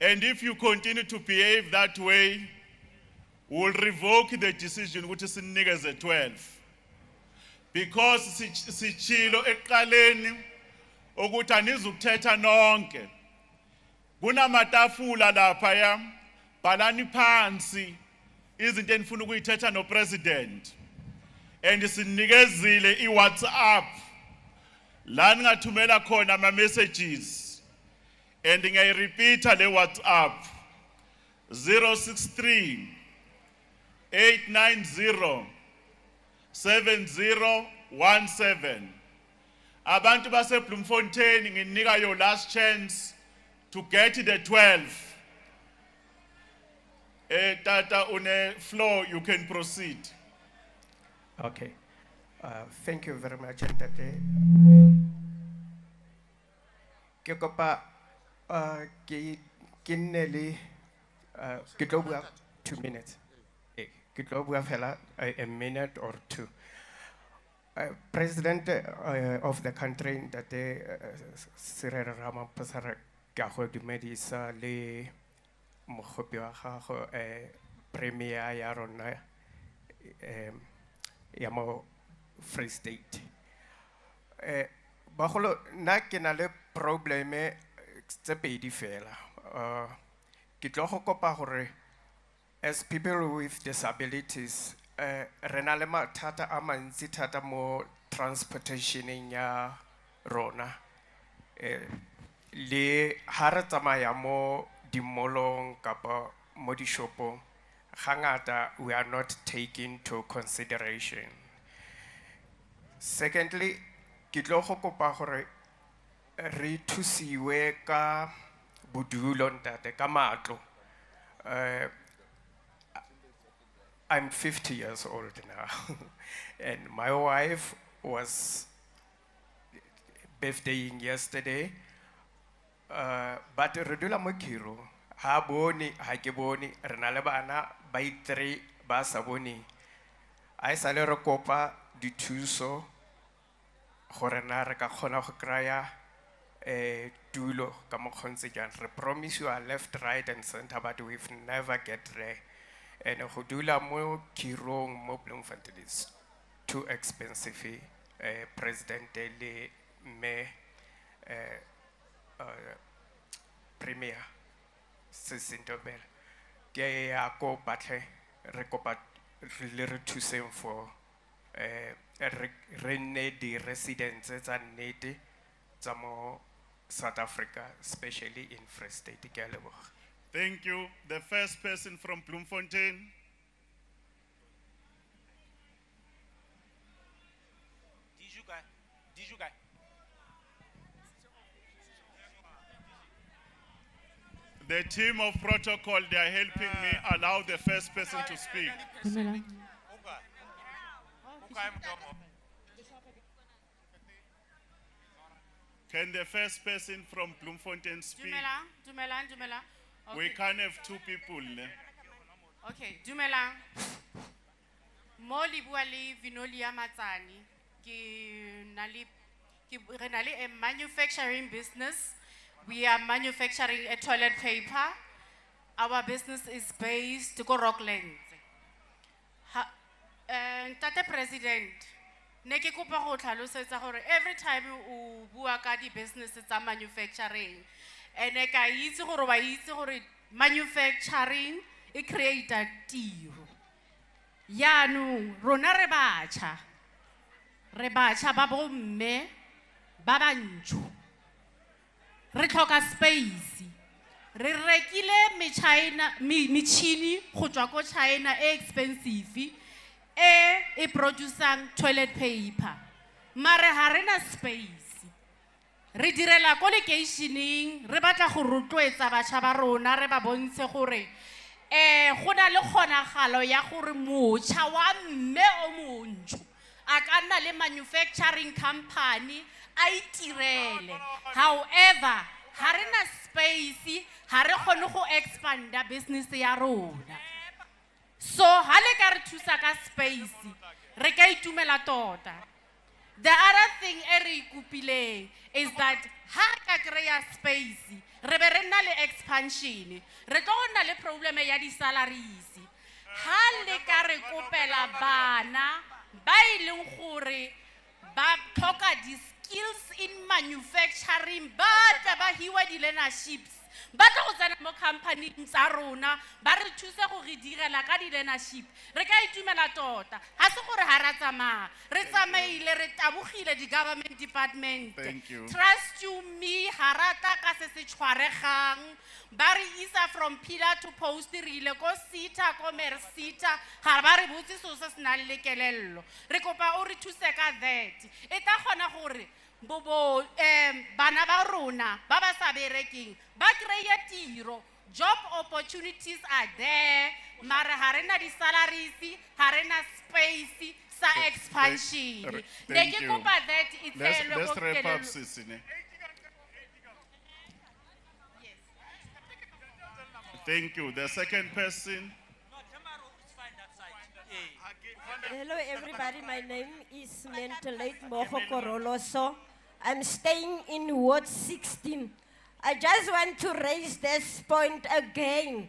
And if you continue to behave that way, we'll revoke the decision, which is in niggas at 12. Because sichilo ekaleni ukuthi anizukuthetha nonke. Kunamatafula lapha ya, bhalani phansi izinto enifuna ukuyithetha no president. And sinikezile iWhatsApp la ningathumela khona ama messages. And ngiyayirepeata le WhatsApp 063 890 7017. Abantu base Bloemfontein nginika your last chance to get the 12. Tata une floor, you can proceed. Okay. Thank you very much, Ntate. Ke kopa ke nne ke tlo bua 2 minutes. Ke tlo bua fela a minute or two. President of the country, Ntate Cyril Ramaphosa, re ka go dumedisa le mogopi wa gago premier ya rona ya mo Free State. Bagolo nna ke na le probleme tse pedi fela. Ke tlo go kopa gore as people with disabilities re na le mathata a mantsi thata mo transportationeng ya rona. Le ha re tsamaya mo dimolong kapa mo dishopong, hangata we are not taken to consideration. Secondly, ke tlo go kopa gore re thusiwe ka bodulo ntate ka matlo. I'm 50 years old now and my wife was birthdaying yesterday, but re dula mo Kiro, ha bone ha ke bone, re na le bana ba 3 ba sa bone. A sa le re kopa dithuso gore na re ka kgona go kraya tulo ka mo kgontse jang. Re promise you are left, right and center, but we've never get there. And go dula mo Kirong mo Bloemfontein is too expensive. President le me premier Sisintobel ke ya ko batle re kopa le re thuseng for re nne di residents tsa nnete tsa mo South Africa, especially in Free State. Ke a leboga. Thank you. The first person from Bloemfontein. Did you guys? The team of protocol, they are helping me allow the first person to speak. Can the first person from Bloemfontein speak? Dumelang. We Okay. can't have two people. Ne? Okay, dumelang. Mo le bua le Vinolia Matsani, re na le a manufacturing business. We are manufacturing a toilet paper. Our business is based to Rocklands. Tate President, ne ke kopa go tlhalosetsa gore every time o bua ka di business tsa manufacturing, ene ka itse gore wa itse gore manufacturing e create tiro. Yaanong rona re batjha ba bomme ba bantsho re tlhoka space. Re rekile metšhini go tswa ko China e expensive e producing toilet paper. Mare ha re na space. Re direla ko lekeišeneng re batla go rotloetsa batjha ba rona re ba bontshe gore go na le kgonagalo ya gore motšha wa mme o montsho a ka nna le manufacturing company a itirele. However, ha re na space, ha re kgone go expanda business ya rona. So ha le ka re thusa ka space, re ka itumela tota. The other thing e re ikupileng is that ha ka kry-a space, re be re nna le expansion, re tlo nna le problem ya di salaries. Ha le ka re kopela bana ba e leng gore ba tlhoka di skills in manufacturing, ba tla ba hiwa di learnerships, ba tla go tsena mo company tsa rona ba re thusa go re direla ka di learnership. Re ka itumela tota. Ha se gore ha ra tsamaya, re tsamaile re tabogile di government department. Thank you. Trust you me, harata ka se se tshwaregang. Ba re isa from pillar to post, re ile ko sita ko mersita, ha ba re botse so se se nang le kelello. Re kopa o re thuse ka that. E tla kgona gore bobo bana ba rona ba ba sa bereking ba kry-a tiro. Job opportunities are there, mara ha re na di salaries, ha re na space sa expansion. Ne ke kopa that e tselwe Let's ko wrap up, kelello. Sisine. Thank you. The second person. Hello everybody, my name is Mentalate Moho Koroloso. I'm staying in Ward 16. I just want to raise this point again.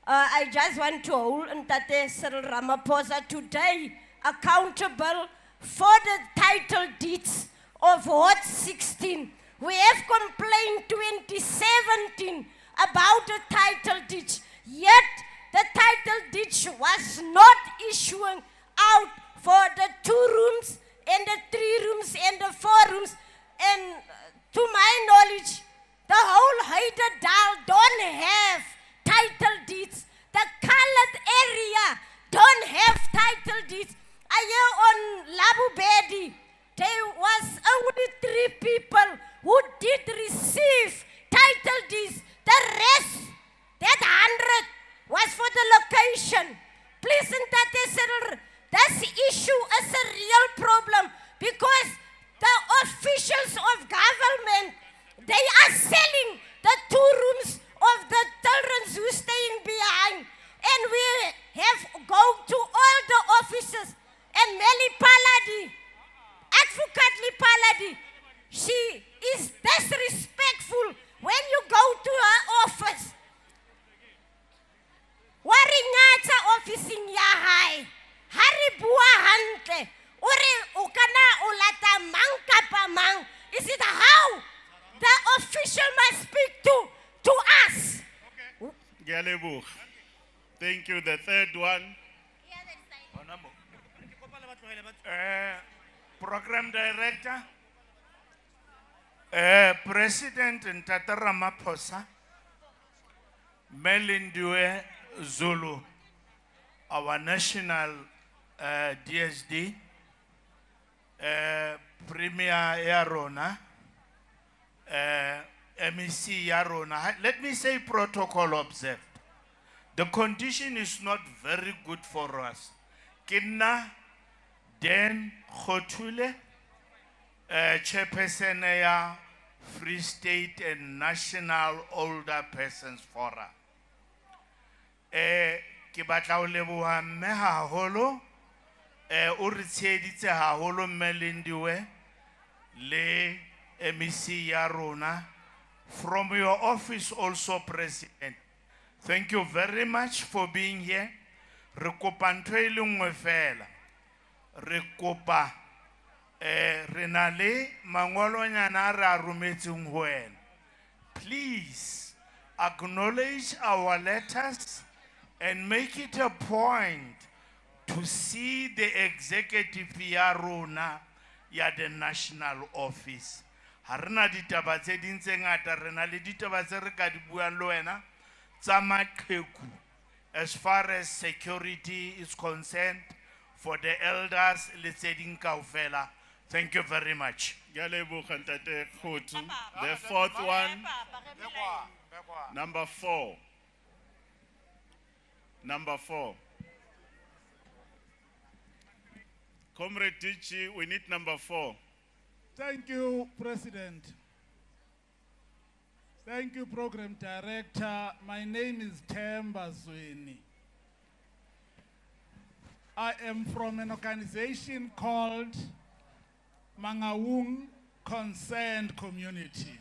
I just want to hold Ntate Cyril Ramaphosa today accountable for the title deeds of Ward 16. We have complained 2017 about the title deed, yet the title deed was not issuing out for the 2 rooms and the 3 rooms and the 4 rooms. And to my knowledge, the whole Haidadal don't have title deeds. The colored area don't have title deeds. On Labu Bedi, there was only 3 people who did receive title deeds. The rest, that 100, was for the location. Please, this issue is a real problem because the officials of government, they are selling the 2 rooms of the children who are staying behind. And we have gone to all the offices. And Meli Paladi, Advocate Paladi, she is disrespectful when you go to her office. Waringata officing ya hai, haribua hante, ore ukana ulata mang kapa mang. Is it how the official must speak to us? Galebo. Thank you. The third one. Program Director, President Ntate Ramaphosa, Melindwe Zulu, our national DSD, Premier Yarona, MEC Yarona. Let me say protocol observed. The condition is not very good for us. Kinna Den Khotule, chairperson ya Free State and National Older Persons Forum. Ke batla ho leboha mme haholo, o re tsheditse haholo mme Lindiwe le MEC ya rona. From your office also, President, thank you very much for being here. Re kopa ntho e le nngwe fela. Re kopa re na le mangolonyana a re a rometseng ho wena. Please acknowledge our letters and make it a point to see the executive ya rona ya the national office. Ha re na ditaba tse ding tse ngata, re na le ditaba tse re ka di buang le wena tsa maqheku as far as security is concerned for the elders le tse ding kaofela. Thank you very much. The fourth one, number 4. Number 4. Comrade Dichi, we need number 4. Thank you, President. Thank you, Program Director. My name is Themba Zweni. I am from an organization called Mangaung Concerned Community.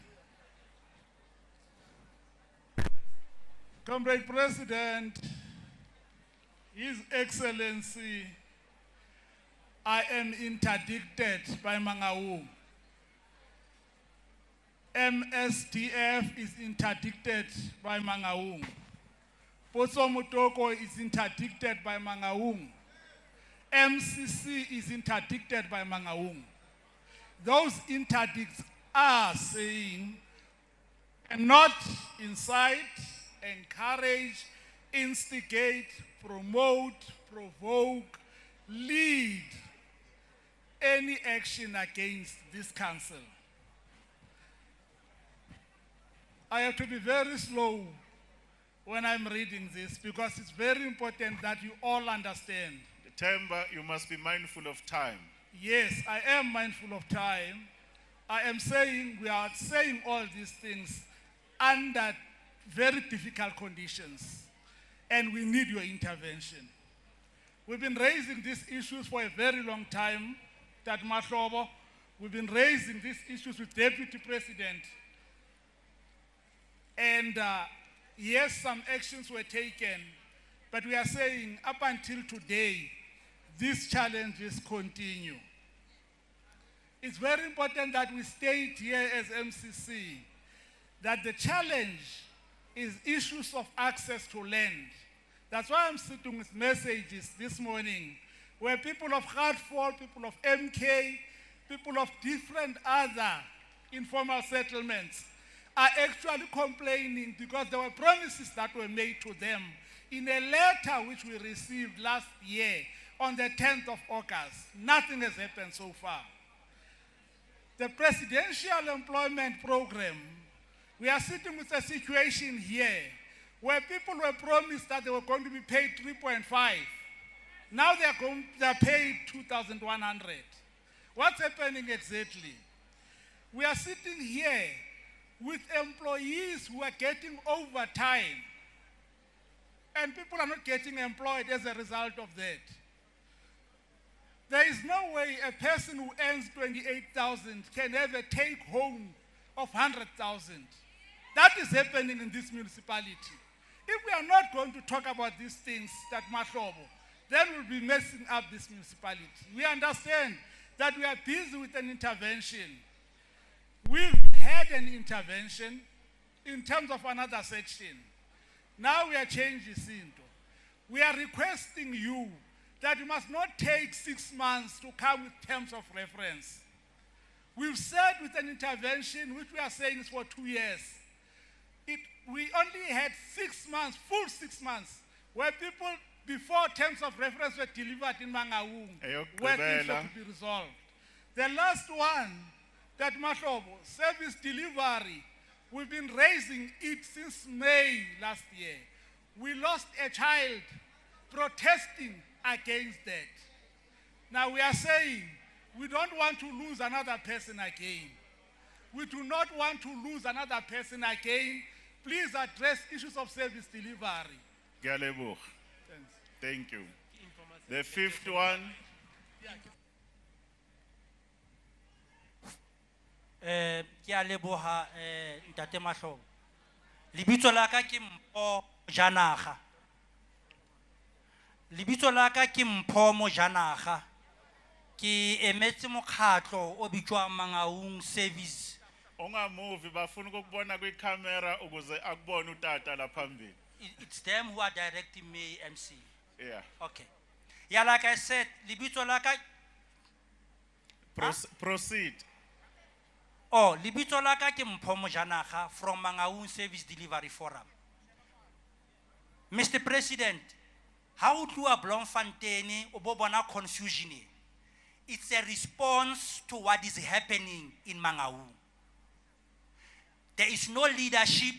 Comrade President, His Excellency, I am interdicted by Mangaung. MSDF is interdicted by Mangaung. Potso Motoko is interdicted by Mangaung. MCC is interdicted by Mangaung. Those interdicts are saying cannot incite, encourage, instigate, promote, provoke, lead any action against this council. I have to be very slow when I'm reading this because it's very important that you all understand. Themba, you must be mindful of time. Yes, I am mindful of time. I am saying we are saying all these things under very difficult conditions, and we need your intervention. We've been raising these issues for a very long time, Tat Mahlobo. We've been raising these issues with Deputy President. And yes, some actions were taken, but we are saying up until today, these challenges continue. It's very important that we state here as MCC that the challenge is issues of access to land. That's why I'm sitting with messages this morning where people of Hartford, people of MK, people of different other informal settlements are actually complaining because there were promises that were made to them in a letter which we received last year on the 10th of August. Nothing has happened so far. The Presidential Employment Program, we are sitting with a situation here where people were promised that they were going to be paid 3.5. Now they're paid 2,100. What's happening exactly? We are sitting here with employees who are getting overtime, and people are not getting employed as a result of that. There is no way a person who earns 28,000 can have a take home of 100,000. That is happening in this municipality. If we are not going to talk about these things, that Mahlobo, then we'll be messing up this municipality. We understand that we are busy with an intervention. We've had an intervention in terms of another section. Now we are changing Sinto. We are requesting you that you must not take 6 months to come with terms of reference. We've said with an intervention, which we are saying is for 2 years. We only had 6 months, full 6 months, where people before terms of reference were delivered in Mangaung, where things were to be resolved. The last one, that Mahlobo, service delivery, we've been raising it since May last year. We lost a child protesting against that. Now we are saying we don't want to lose another person again. We do not want to lose another person again. Please address issues of service delivery. Galebo. Thank you. The fifth one. Ke a leboha ntate Mahlobo. Lebitso la ka ke Mpho Janaga. Lebitso la ka ke Mpho Mojanaga. Ke emetse mokhatlo o bitswang Mangaung Service. Onga movie bafuna ukubona kwi camera ukuze akubone utata la phambili. It's them who are directing me, MC. Yeah. Okay. Yeah, like I said, libitso la ka Proceed. Oh, libitso la ka ke Mpho Mojanaga from Mangaung Service Delivery Forum. Mr. President, how do a Bloemfontein o bo bona confusion? It's a response to what is happening in Mangaung. There is no leadership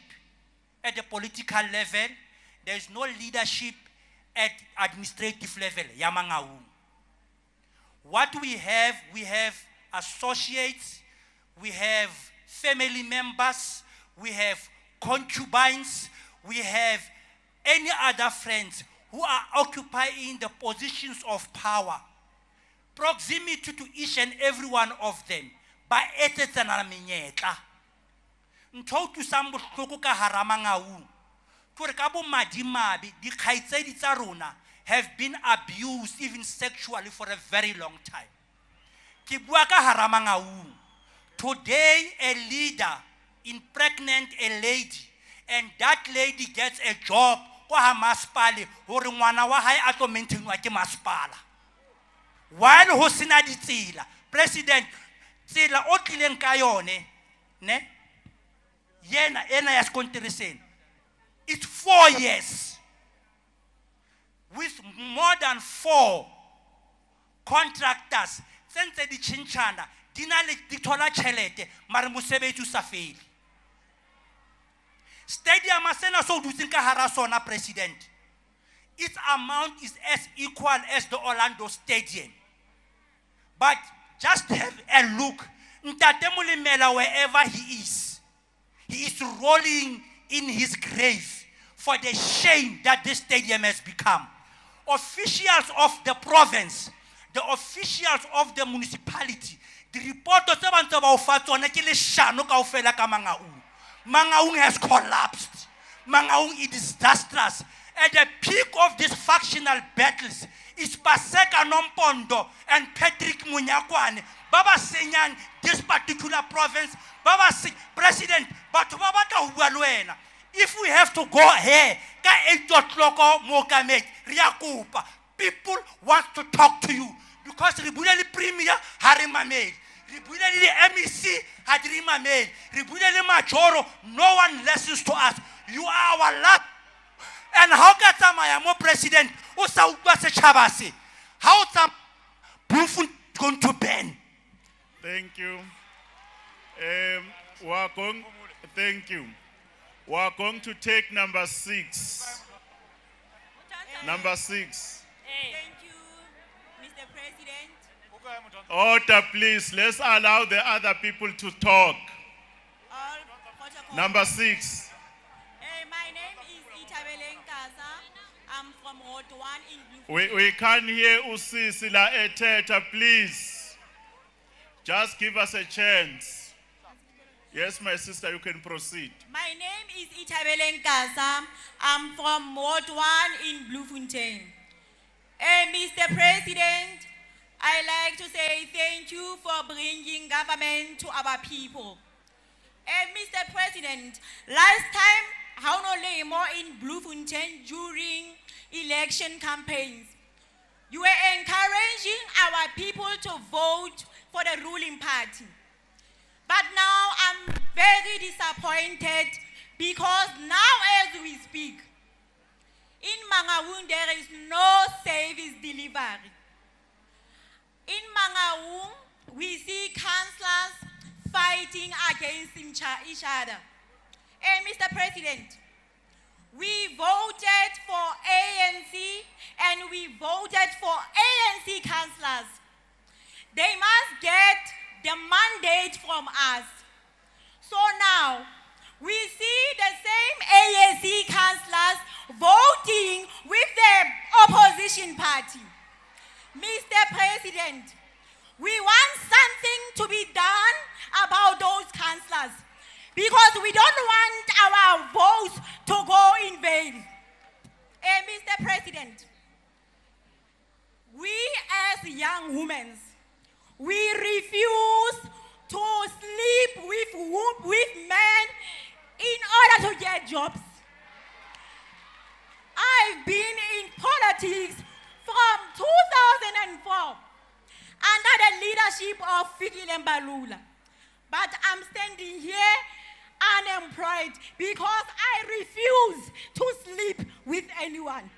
at the political level. There is no leadership at administrative level. Mangaung. What we have associates, we have family members, we have concubines, we have any other friends who are occupying the positions of power. Proximity to each and every one of them by etetsanana menyetla. Ntho tu sambo hloko ka hara Mangaung. Tore ka bo madimabe di khaitsedi tsa rona have been abused even sexually for a very long time. Ke bua ka hara Mangaung. Today a leader impregnant a lady and that lady gets a job ko ha masipale hore ngwana wa hae a tlo maintainwa ke masipala. While ho sena ditsela, President, tsela o tlileng ka yone, ne? Yena ya skontereseng. It's 4 years. With more than 4 contractors, sense di chinchana, dina le dithola chelete, mare mosebetsi o sa fele. Stadium asena so dutseng ka hara sona, President. Its amount is as equal as the Orlando Stadium. But just have a look. Ntate Molemela, wherever he is rolling in his grave for the shame that this stadium has become. Officials of the province, the officials of the municipality, the reporters Mangaung has collapsed. Mangaung is disastrous. At the peak of these factional battles, is Paseka Nompondo and Patrick Munyakwane. Baba Senyan, this particular province, Baba President, but Baba Tahualuena. If we have to go here, people want to talk to you because Ribuleli Premier Harimamade, Ribuleli MEC Hadrimamade, Ribuleli Majoro, no one listens to us. You are our last. And how can Samayamo President Chabasi? How some proof going to ban? Thank you. Thank you. We are going to take number 6. Number 6. Thank you, Mr. President. Order, please. Let's allow the other people to talk. Number 6. My name is Itabelen Kaza. I'm from Ward 1 in We can't hear Usisi la eteta, please. Just give us a chance. Yes, my sister, you can proceed. My name is Itabelen Kaza. I'm from Ward 1 in Bloemfontein. Mr. President, I like to say thank you for bringing government to our people. Mr. President, last time, how no more in Bloemfontein during election campaigns, you were encouraging our people to vote for the ruling party. But now I'm very disappointed because now as we speak, in Mangaung there is no service delivery. In Mangaung, we see councillors fighting against each other. Mr. President, we voted for ANC and we voted for ANC councillors. They must get the mandate from us. So now, we see the same ANC councillors voting with the opposition party. Mr. President, we want something to be done about those councillors because we don't want our votes to go in vain. Mr. President, we as young women, we refuse to sleep with men in order to get jobs. I've been in politics from 2004 under the leadership of Fikile Mbalula. But I'm standing here unemployed because I refuse to sleep with anyone.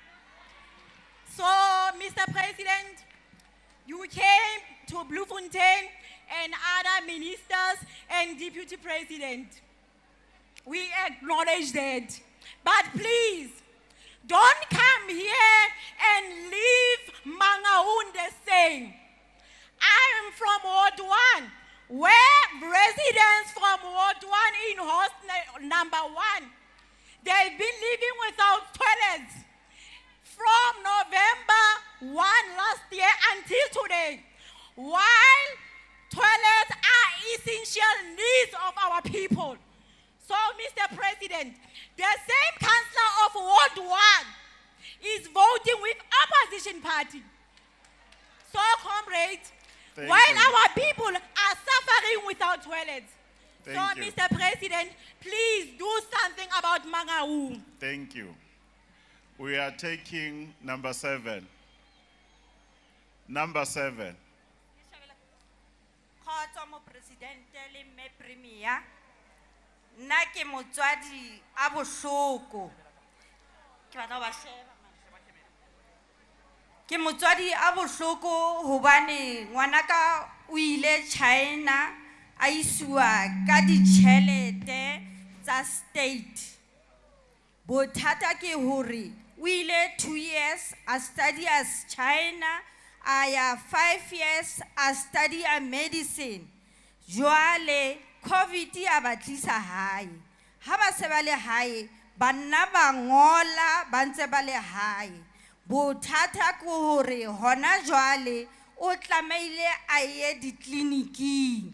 So, Mr. President, you came to Bloemfontein and other ministers and deputy president. We acknowledge that. But please, don't come here and leave Mangaung the same. I am from Ward 1, where residents from Ward 1 in house number 1, they've been living without toilets from November 1 last year until today. While toilets are essential needs of our people. So, Mr. President, the same councillor of Ward 1 is voting with opposition party. So, comrades, while our people are suffering without toilets. Thank you. Mr. President, please do something about Mangaung. Thank you. We are taking number 7. Number 7. Kgotso mo presidente le mme premier. Nna ke motswadi a bohloko. Ke batla ho ba sheba. Ke motswadi a bohloko hobane ngwanaka o ile China a isiwa ka ditjhelete tsa state. Bothata ke hore o ile 2 years a study as China, aya 5 years a study a medicine. Joale COVID a batlisa hae. Ha ba se ba le hae, banna ba ngola ba ntse ba le hae. Bothata ke hore hona jwale o tlameile a ye ditleliniking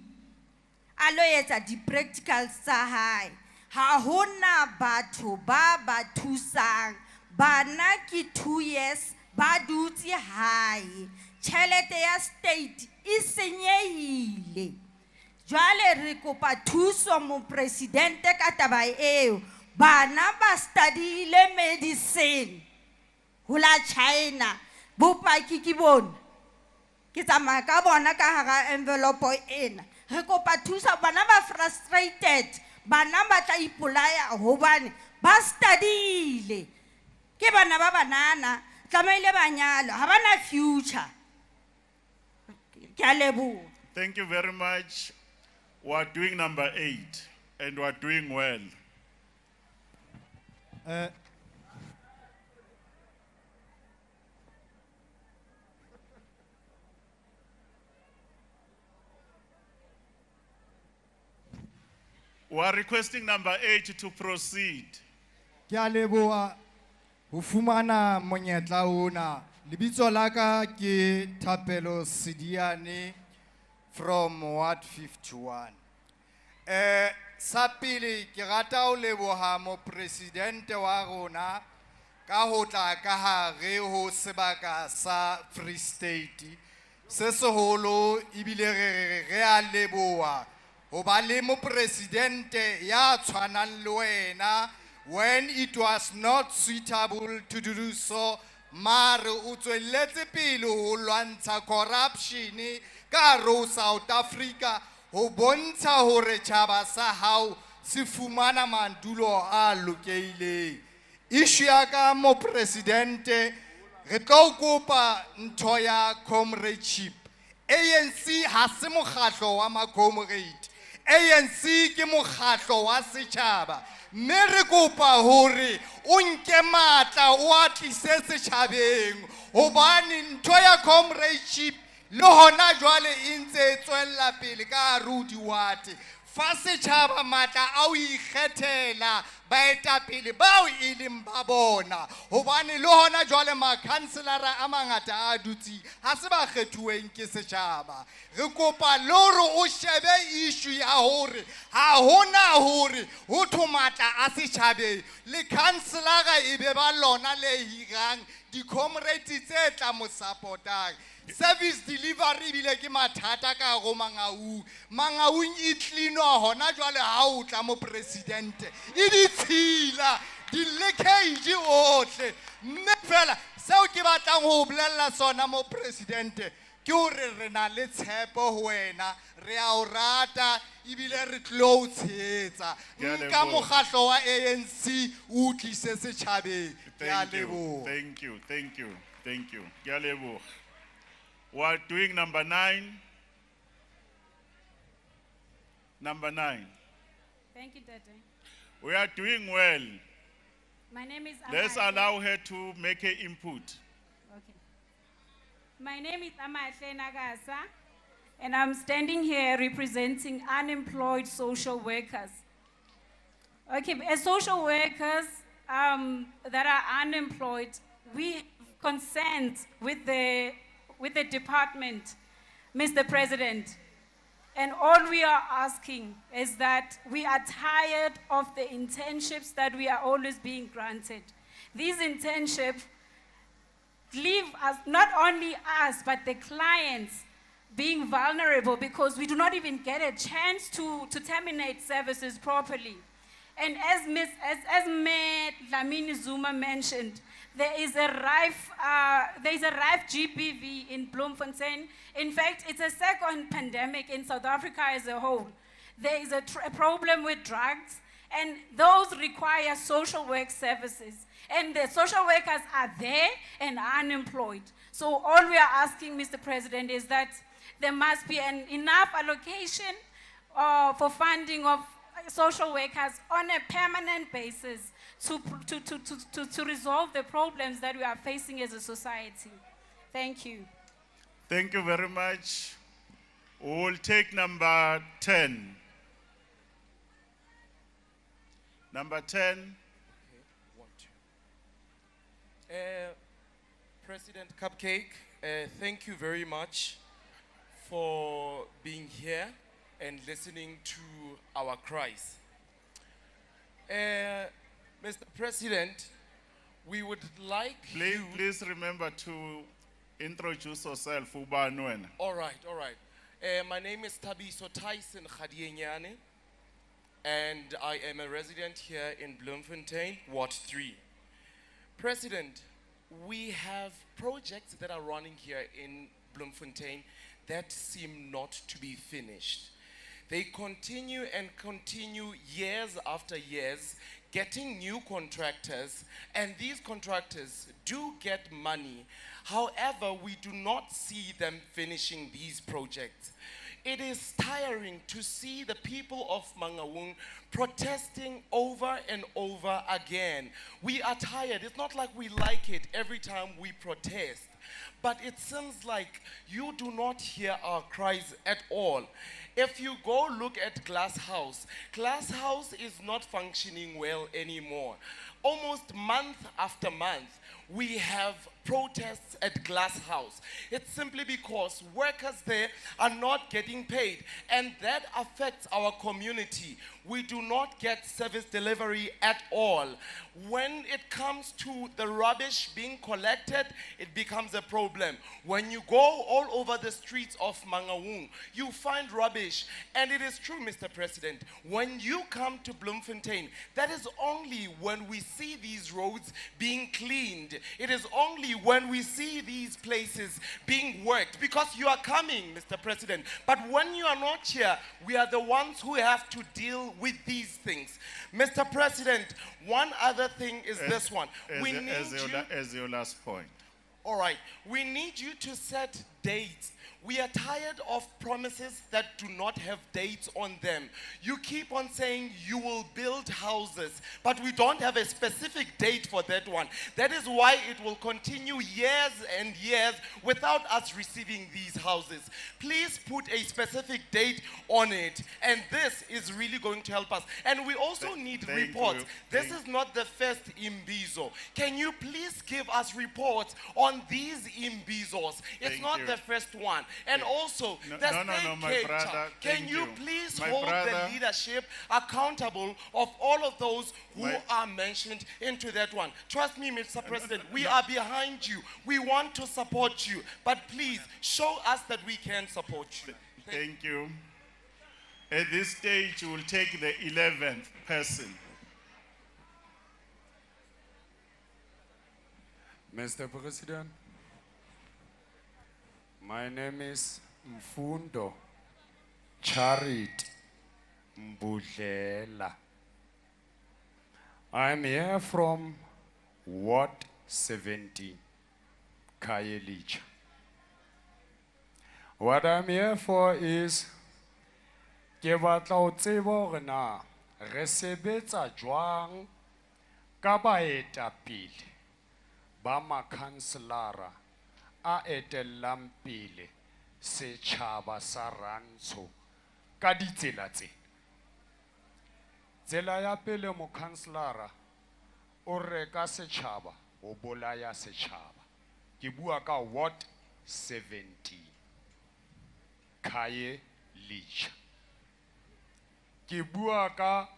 a lo etsa di-practicals tsa hae. Ha hona batho ba ba thusang. Bana ke 2 years ba dutse hae. Tjhelete ya state e senyehile. Jwale re kopa thuso mo presidente ka taba eo. Bana ba studyile medicine ho la China. Bopaki ke bona. Ke tsamaya ka bona ka hara envelope ena. Re kopa thuso, bana ba frustrated. Bana ba tla ipolaya hobane ba studyile. Ke bana ba banana tlameile ba nyalo, ha bana future. Ke a leboha. Thank you very much. We are doing number 8 and we are doing well. We are requesting number 8 to proceed. Ke a leboha ho fumana monyetla ona. Lebitso la ka ke Thapelo Sidiane from Ward 51. Sa pele ke rata ho leboha mo presidente wa rona ka ho tla ka hare ho sebaka sa Free State. Se seholo ebile re a leboha ho ba le mo presidente ya tshwanang le wena when it was not suitable to do so. Mare o tswelletse pele ho lwantsha corruption ka ro South Africa ho bontsha hore tjhaba sa hao se fumana mandulo a lokeileng. Issue ya ka mo presidente re tlo kopa ntho ya comradeship. ANC ha se mokgatlo wa ma comrade. ANC ke mokgatlo wa setjhaba. Mme re kopa hore o nke matla o a tlise setjhabeng hobane ntho ya comradeship le hona jwale e ntse e tswella pele ka hare ho diwate. fa setšhaba maatla a o ikgethela baetapele bao e leng ba bona gobane le gona jwale makhanselara a mangata a dutse ga se ba kgethuweng ke setšhaba re kopa le gore o shebe issue ya gore ga gona gore go tho maatla a setšhabeng le khanselara e be ba lona le hirang di-comrades tse tla mo support-ang service delivery bile ke mathata ka go Mangaung e cleanwa hona jwale ha o tla mo president e ditshila di-leakage ohle mme fela seo ke batlang go bolella sona mo president ke gore re na le tshepo ho wena re a o rata ebile re tlo o tshehetsa nka mokgatlo wa ANC o tlise setjhabeng ke a leboha. Thank you. Ke a leboha. We are doing number 9. Number 9. Thank you, Dada. We are doing well. My name is Let's Amahle. allow her to make an input. Okay. My name is Amahle Nagasa, and I'm standing here representing unemployed social workers. Okay, as social workers that are unemployed, we consent with the department, Mr. President. And all we are asking is that we are tired of the internships that we are always being granted. These internships leave us, not only us, but the clients being vulnerable because we do not even get a chance to terminate services properly. And as Mayor Dlamini Zuma mentioned, there is a rife GBV in Bloemfontein. In fact, it's a second pandemic in South Africa as a whole. There is a problem with drugs, and those require social work services. And the social workers are there and unemployed. So all we are asking, Mr. President, is that there must be enough allocation for funding of social workers on a permanent basis to resolve the problems that we are facing as a society. Thank you. Thank you very much. We'll take number 10. Number 10. President Cupcake, thank you very much for being here and listening to our cries. Mr. President, we would like Please remember to introduce yourself. All right. My name is Tabiso Tyson Khadienyane, and I am a resident here in Bloemfontein, Ward 3. President, we have projects that are running here in Bloemfontein that seem not to be finished. They continue years after years, getting new contractors, and these contractors do get money. However, we do not see them finishing these projects. It is tiring to see the people of Mangaung protesting over and over again. We are tired. It's not like we like it every time we protest, but it seems like you do not hear our cries at all. If you go look at Glass House is not functioning well anymore. Almost month after month, we have protests at Glass House. It's simply because workers there are not getting paid, and that affects our community. We do not get service delivery at all. When it comes to the rubbish being collected, it becomes a problem. When you go all over the streets of Mangaung, you find rubbish. And it is true, Mr. President, when you come to Bloemfontein, that is only when we see these roads being cleaned. It is only when we see these places being worked, because you are coming, Mr. President. But when you are not here, we are the ones who have to deal with these things. Mr. President, one other thing is this one. As your last point. All right, we need you to set dates. We are tired of promises that do not have dates on them. You keep on saying you will build houses, but we don't have a specific date for that one. That is why it will continue years and years without us receiving these houses. Please put a specific date on it, and this is really going to help us. And we also need thank reports. you. This is not the first Imbizo. Can you please give us reports on these Imbizos? It's Thank not you. the first one. And also, No, the no, no, state no, my capture. brother, Can thank you you. please My hold brother- the leadership accountable of all of those who My- are mentioned into that one? Trust me, Mr. President, we are behind you. We want to support you. But please, show us that we can support you. Thank you. At this stage, we'll take the 11th person. Mr. President, my name is Mfundo Charit Mbudlela. I'm here from Ward 17, Khayelitsha. What I'm here for is ke batla ho tseba hore na re sebetsa jwang ka baetapele ba makhanselara a etellang pele setjhaba sa Rantsho ka ditsela tsena. Tsela ya pele mokhanselara o reka setjhaba o bolaya setjhaba. Ke bua ka Ward 17 Khayelitsha. Ke bua ka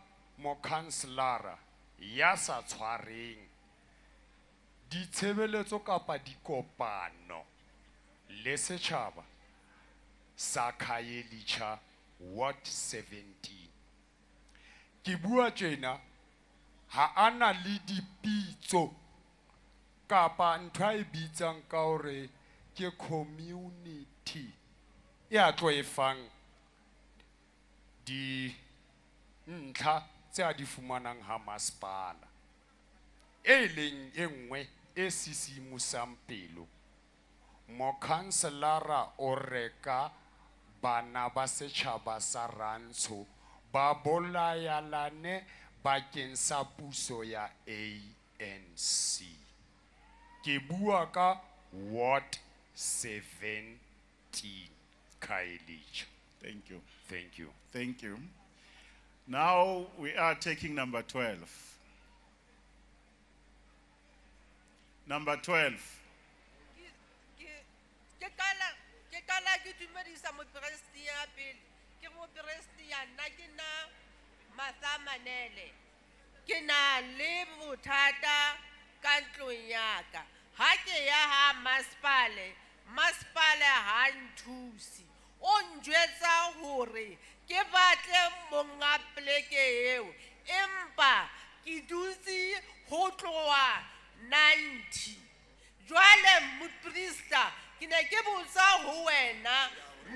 mokhanselara ya sa tshwareng ditshebeletso kapa dikopano le setjhaba sa Khayelitsha Ward 17. Ke bua tjena ha ana le dipitso kapa ntho e bitsang ka hore ke community ya tlo e fang di ntlha tse a di fumanang ha masepala e leng e nngwe e sisimusang pelo. Mokhanselara o reka bana ba setjhaba sa Rantsho ba bolayalane bakeng sa puso ya ANC. Ke bua ka Ward 17 Khayelitsha. Thank you. Thank you. Thank you. Now we are taking number 12. Number 12. Ke kala ke dumedisa mopresidente ya pele ke mopresidente ya nna ke na Mathamanele ke na le bothata ka ntlong ya ka ha ke ya ha masepale ha nthusi o njwetsa hore ke batle monga pleke eo empa ke dutse ho tloha 90 jwale moprista ke ne ke botsa ho wena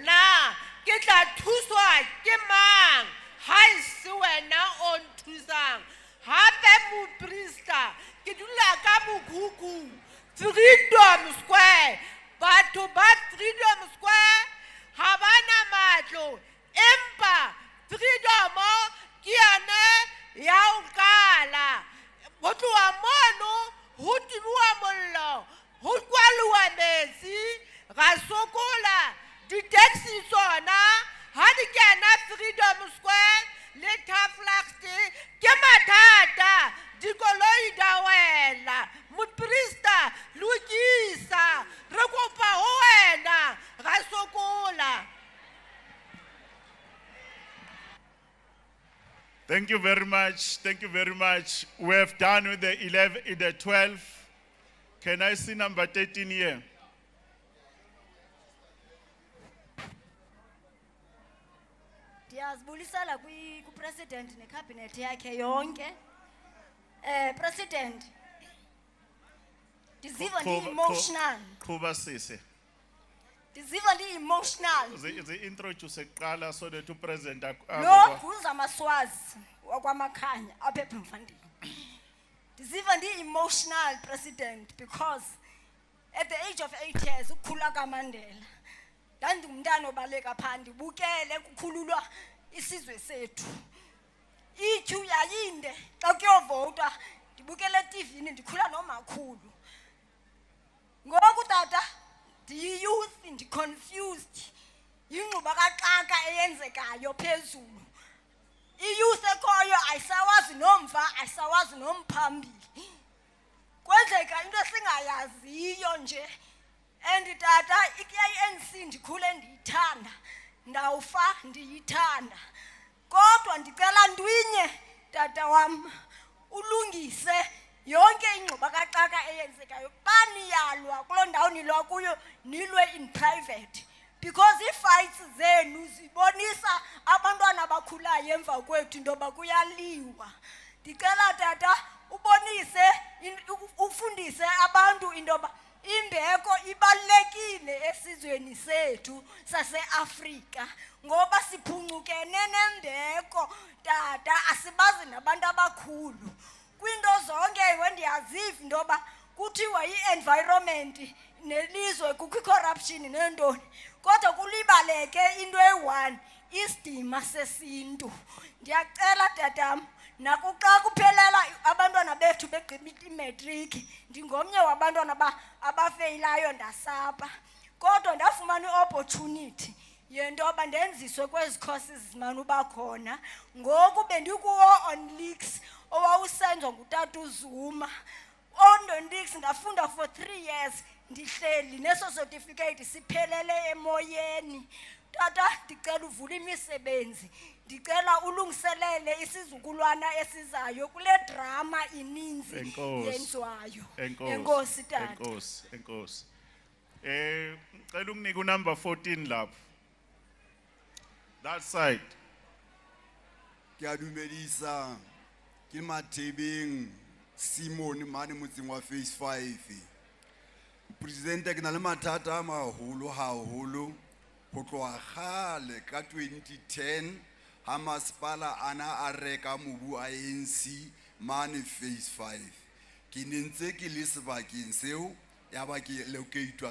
na ke tla thuswa ke mang ha se wena o nthusang hape moprista ke dula ka Mokhukhu Freedom Square batho ba Freedom Square ha bana matlo empa freedom ke yane ya o kala go tloha mono ho tibuwa mollo ho kwalwa metsi ga sokola di-taxi tsona ha di kena Freedom Square le Taflagte ke mathata dikoloi da wela moprista lokisa re kopa ho wena ga sokola. Thank you very much. Thank you very much. We have done with the 11, the 12. Can I see number 13 here? Ndiyazibulisela ku-president necabinet yakhe yonke. President, ndiziva ndi-emotional. Kuba sisi. Ndiziva ndi-emotional. Introduce kuqala so that upresident Lo Guza Maswazi wakwamakhanya apha eBloemfontein. Ndiziva ndi-emotional, President, because At the age of 8 years, ukhula kaMandela. Ndandingumntana obaleka phandi bukele kukhululwa isizwe sethu. Iqueue yayinde xa kuyovota ndibukele eTV ndikhula nomakhulu. Ngoku tata ndiyiyouth ndi-confused yingxuba kaxaka eyenzekayo phezulu. Iyouth ekhoyo ayisawazi nomva ayisawazi nomphambili. Kwenzeka into esingayaziyo nje. And tata i-ANC ndikhule ndiyithanda ndawufa ndiyithanda. Kodwa ndicela ndwinye tata wam ulungise yonke ingxuba kaxaka eyenzekayo. Xa niyalwa kuloo ndawo nilwa kuyo nilwe in private. Because ii-fights zenu zibonisa abantwana abakhulayo emva kwethu into yoba kuyaliwa. Ndicela tata ubonise ufundise abantu into yoba imbeko ibalulekile esizweni sethu saseAfrika ngoba siphuncuke nembeko tata asibazi nabantu abakhulu. Kwinto zonke wendiyaziva into yoba kuthiwa i-environment nelizwe kukho i-corruption nentoni kodwa kulibaleke into eyi-one isidima sesintu. Ndiyacela tatam nakuxa kuphelela abantwana bethu begqiba imatriki ndingomnye wabantwana abafeyilayo ndasapha kodwa ndafumana i-opportunity yento yoba ndenziswe kwezi courses zimane uba khona. Ngoku bendikuwo on leaks owawusenziwa ngutata uZuma. On leaks ndafunda for 3 years ndihleli neso certificate siphelele emoyeni. Tata ndicela uvule imisebenzi ndicela ulungiselele isizukulwana esizayo kule drama ininzi yenziwayo. Enkosi tata. Enkosi. Ngicela ukunika number 14 lapho. That side. Ke a dumedisa ke Mathebeng Simon mane motseng wa phase 5. President ke na le mathata a maholo haholo ho tloha kgale ka 2010 ha masepala ana a reka mobu a ANC mane phase 5. Ke ne ntse ke le sebakeng seo ya ba ke locate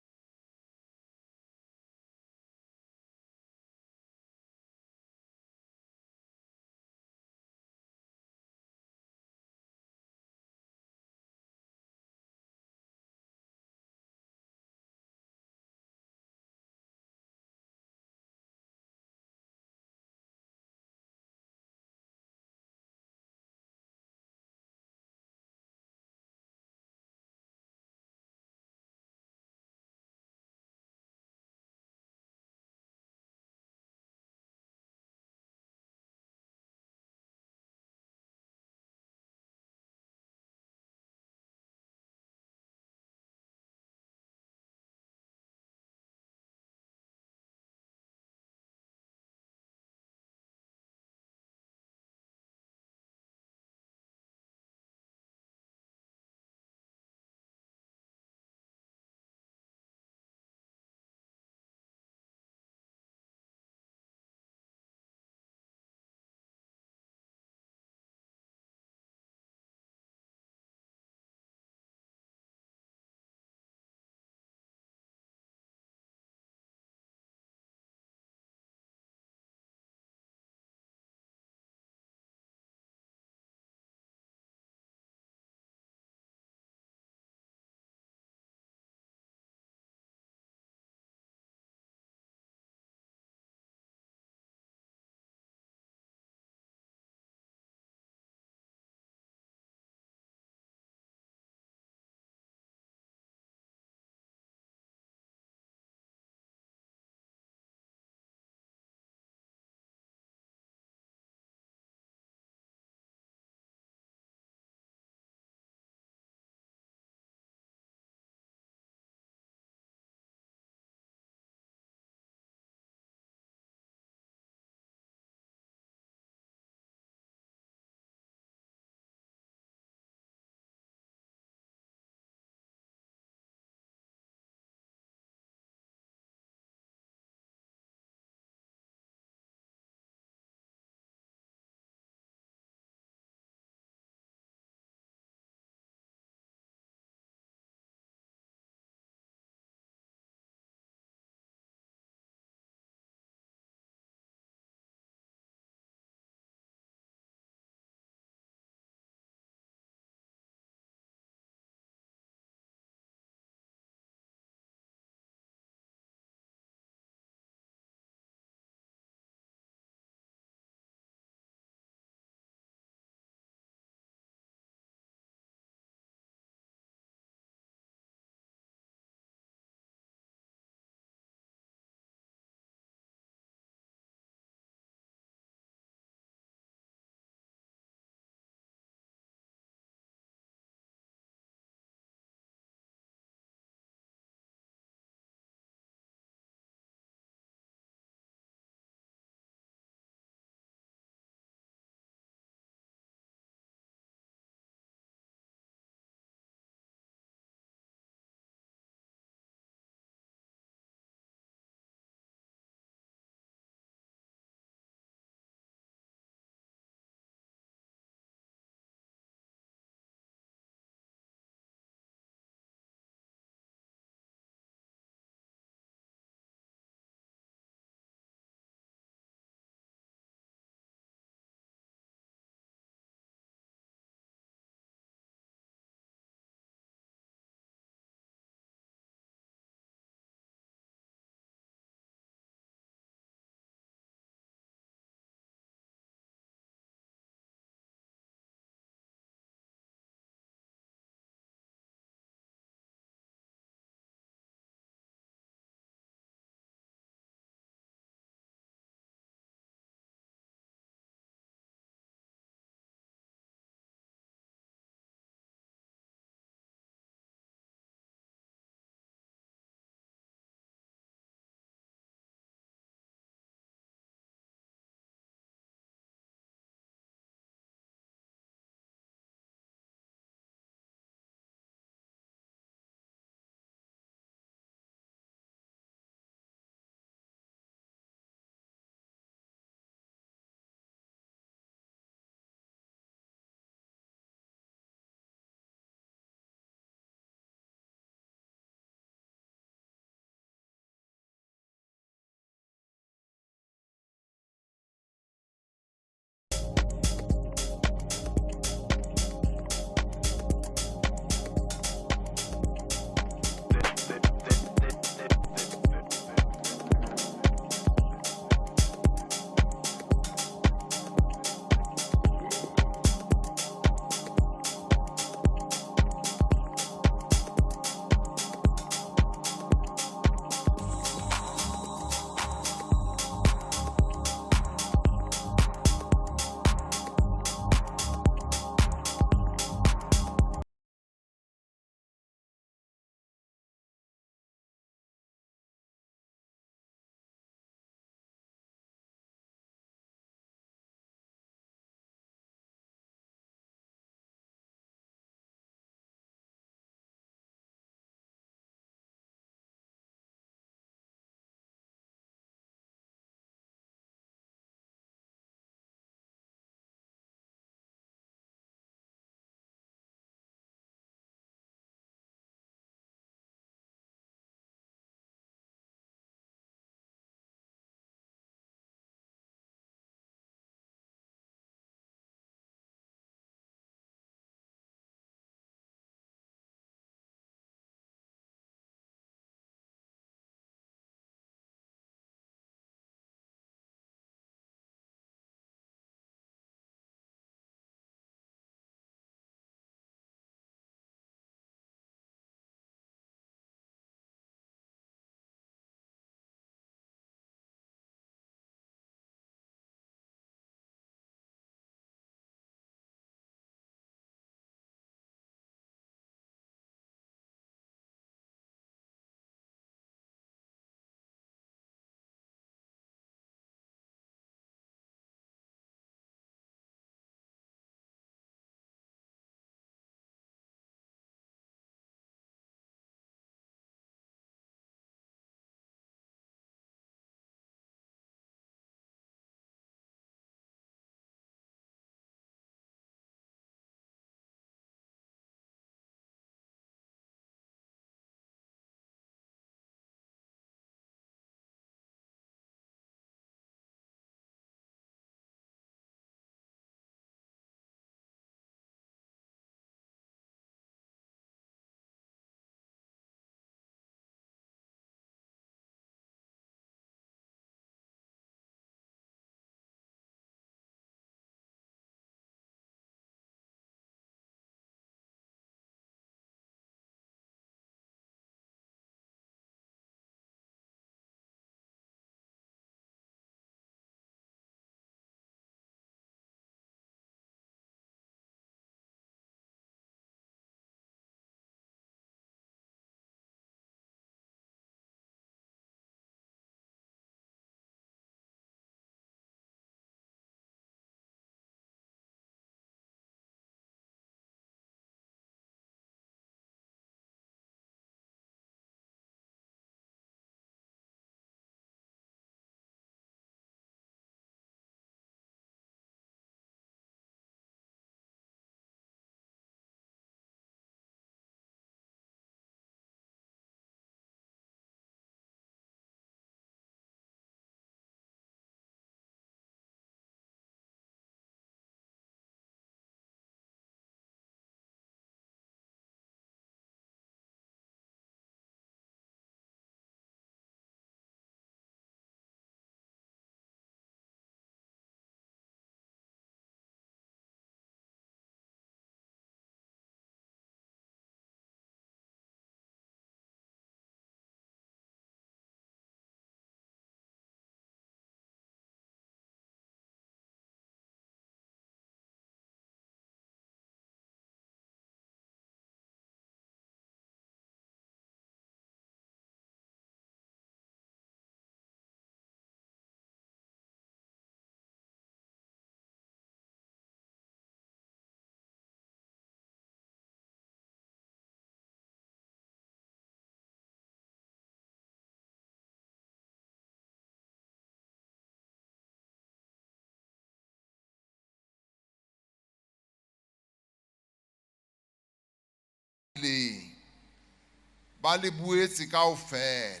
ba le buetse kaofela.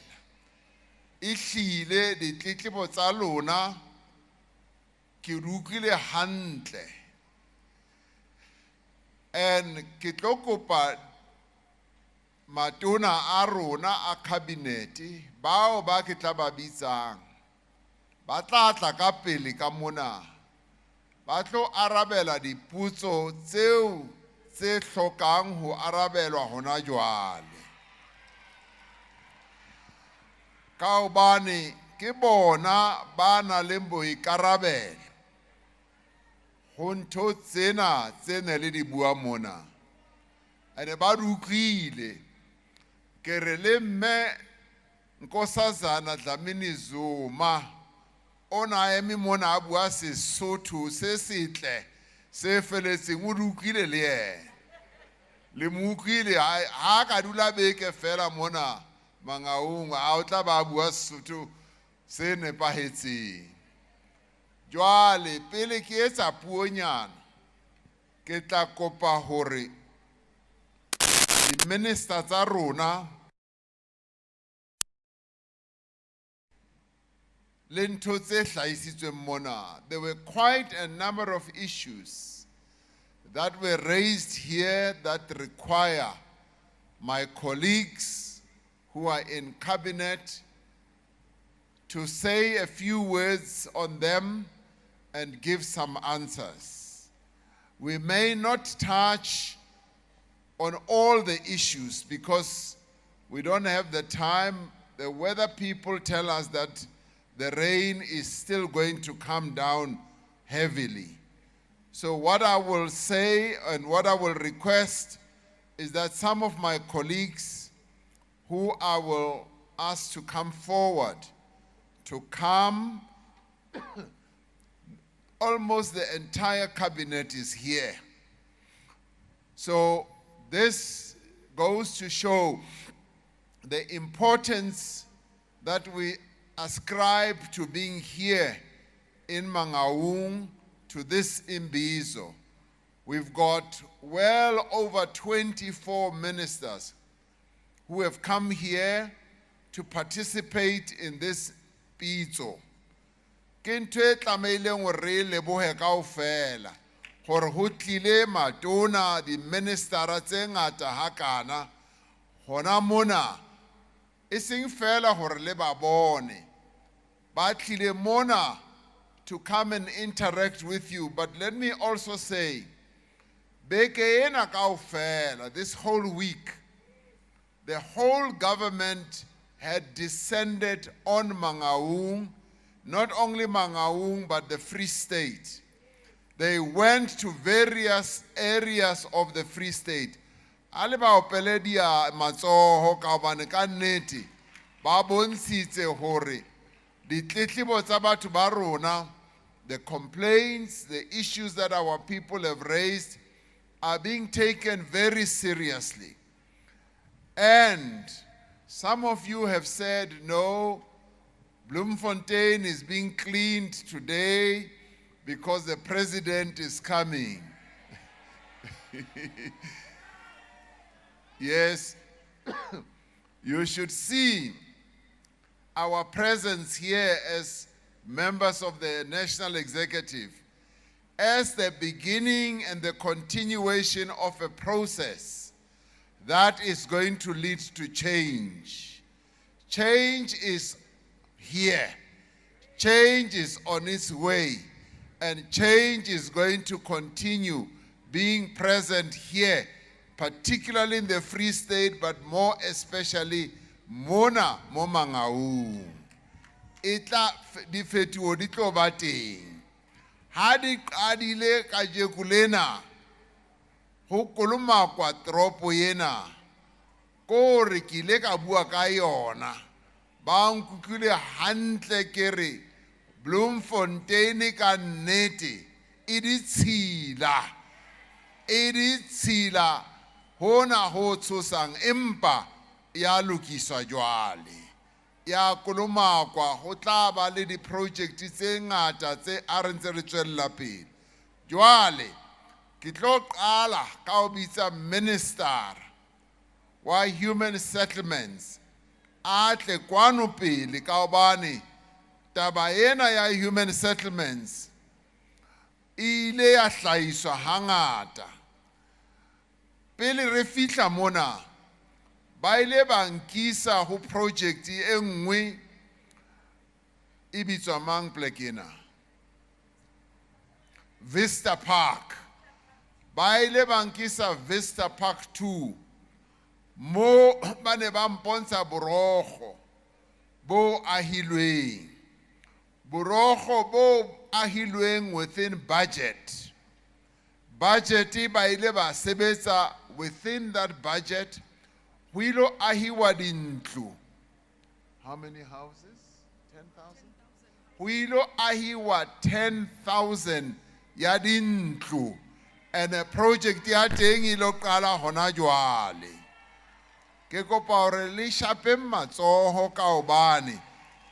Ehlile ditletlebo tsa lona ke di utlwile hantle. And ke tlo kopa matona a rona a kabinete bao ba ke tla ba bitsang ba tla tla ka pele ka mona ba tlo arabela dipotso tseo tse hlokang ho arabelwa hona jwale. Ka hobane ke bona ba na le boikarabelo ho ntho tsena tse ne le di bua mona. Ane ba di utlwile ke re le mme Nkosazana Dlamini Zuma ona eme mona a bua Sesotho se setle se feletseng o di utlwile le yena. Le mo utlwile ha ka dula beke fela mona Mangaung a o tla ba bua Sesotho se nepahetseng. Jwale pele ke etsa puonyana ke tla kopa hore di-minister tsa rona le ntho tse hlahisitsweng mona. There were quite a number of issues that were raised here that require my colleagues who are in cabinet to say a few words on them and give some answers. We may not touch on all the issues because we don't have the time. The weather people tell us that the rain is still going to come down heavily. So what I will say and what I will request is that some of my colleagues who I will ask to come forward to come, almost the entire cabinet is here. So this goes to show the importance that we ascribe to being here in Mangaung to this Imbizo. We've got well over 24 ministers who have come here to participate in this Imbizo. Ke ntho e tlameileng hore re lebohe kaofela gore ho tlile matona di-ministera tse ngata hakana hona mona e seng fela hore le ba bone ba tlile mona to come and interact with you. But let me also say beke ena kaofela, this whole week the whole government had descended on Mangaung. Not only Mangaung, but the Free State. They went to various areas of the Free State. Ale ba opeledia matsoho ka hobane ka nnete ba bontshitse hore ditletlebo tsa batho ba rona, the complaints, the issues that our people have raised are being taken very seriously. And some of you have said, no, Bloemfontein is being cleaned today because the president is coming. Yes, you should see our presence here as members of the National Executive as the beginning and the continuation of a process that is going to lead to change. Change is here. Change is on its way, and change is going to continue being present here, particularly in the Free State, but more especially mona mo Mangaung. Itla di fetio di tlo ba teng. Ha di qadile ka jekulena ho kolomakwa tropo yena ko re kile ka bua ka yona ba nkutlwile hantle ke re Bloemfontein ka nnete e di tshila hona ho tshosang empa ya lokiswa jwale ya kolomakwa ho tla ba le di-project tse ngata tse a re ntse re tswella pele. Jwale ke tlo qala ka ho bitsa minister wa human settlements a tle kwano pele ka hobane taba ena ya human settlements ile ya hlahiswa hangata pele re fihla mona ba ile ba nkisa ho project e nngwe e bitswa mang plekena Vista Park ba ile ba nkisa Vista Park 2 mo ba ne ba mpontsha borokgo bo ahilweng borokgo bo ahilweng within budget ba ile ba sebetsa within that budget ho ilo ahiwa dintlo. How many houses? 10,000? Ho ilo ahiwa 10,000 ya dintlo, and a project ya teng ilo qala hona jwale. Ke kopa hore le shape matsoho ka hobane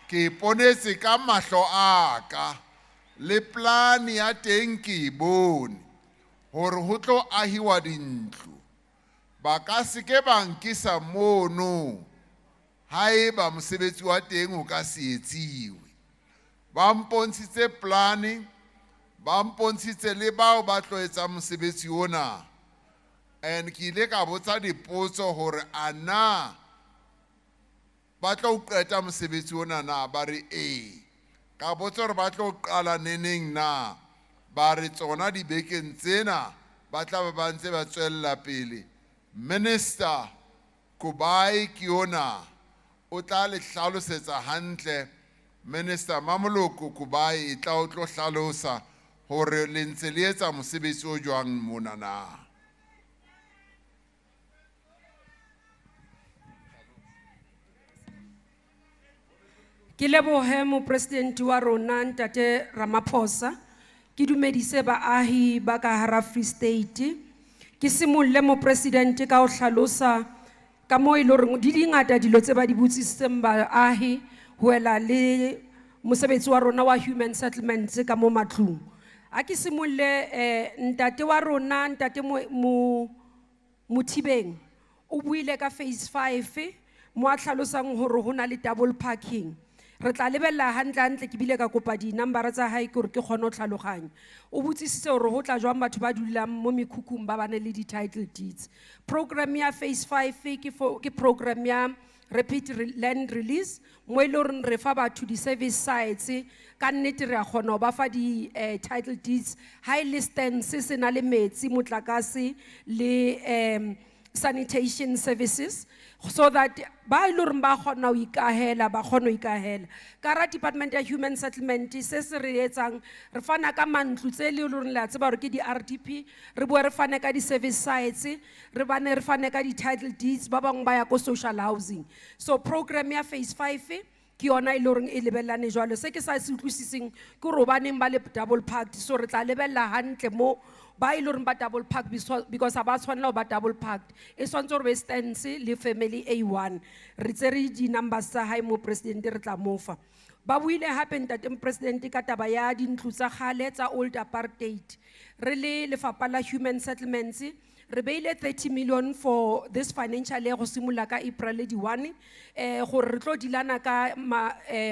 ke iponetse ka mahlo aka le plan ya teng ke bone hore ho tlo ahiwa dintlo. Ba ka se ke ba nkisa mono haeba mosebetsi wa teng o ka se etsiwe. Ba mpontshitse plan, ba mpontshitse le bao ba tlo etsa mosebetsi ona, and ke ile ka botsa dipotso hore ana ba tlo qeta mosebetsi ona na, ba re ka botsa hore ba tlo qala neneng na, ba re tsona dibekeng tsena ba tla ba ntse ba tswella pele. Minister Kubai Kiona o tla le hlalosetsa hantle. Minister Mamoloko Kubai e tla o tlo hlalosa hore le ntse le etsa mosebetsi o jwang mona na. Ke lebohe mo president wa rona Ntate Ramaphosa, ke dumedise baahi ba ka hara Free State. Ke simolle mo president ka o hlalosa ka mo e leng di dingata dilo tse ba di botsisitseng baahi ho ela le mosebetsi wa rona wa human settlements ka mo matlung. A ke simolle ntate wa rona Ntate Mothibeng o buile ka phase 5 mo a hlalosang hore ho na le double parking. Re tla lebella hantle ke bile ka kopa di number tsa hae ke re ke kgone ho tlhaloganya. O botsisitse hore ho tla jwang batho ba dulang mo mekhukhung ba bane le di title deeds. Program ya phase 5 ke program ya repeat land release mo ile re fa batho di service sites ka nnete re a kgona ho ba fa di title deeds high listens se na le metsi motlakase le sanitation services, so that ba ilor ba kgona ho ikahela ba kgona ho ikahela. Ka Department ya Human Settlement se se re etsang re fana ka mantlu tse le loreng la tseba hore ke di RDP, re bo re fane ka di service sites, re bane re fane ka di title deeds, ba bang ba ya ko social housing. So program ya phase 5 ke yona e loreng e lebellane jwalo. Se ke sa se utlwisising ke hore baneng ba le double parked, so re tla lebella hantle mo ba iloreng ba double park because ba tshwanela ba double parked. E swantse hore be stands le family A1. Re tsere di numbers tsa hae mo president re tla mofa. Ba buile hape Ntate President ka taba ya dintlu tsa khale tsa old apartheid. Re le lefapha la human settlements re beile 30 million for this financial year go simolola ka April di 1 gore re tlo dilana ka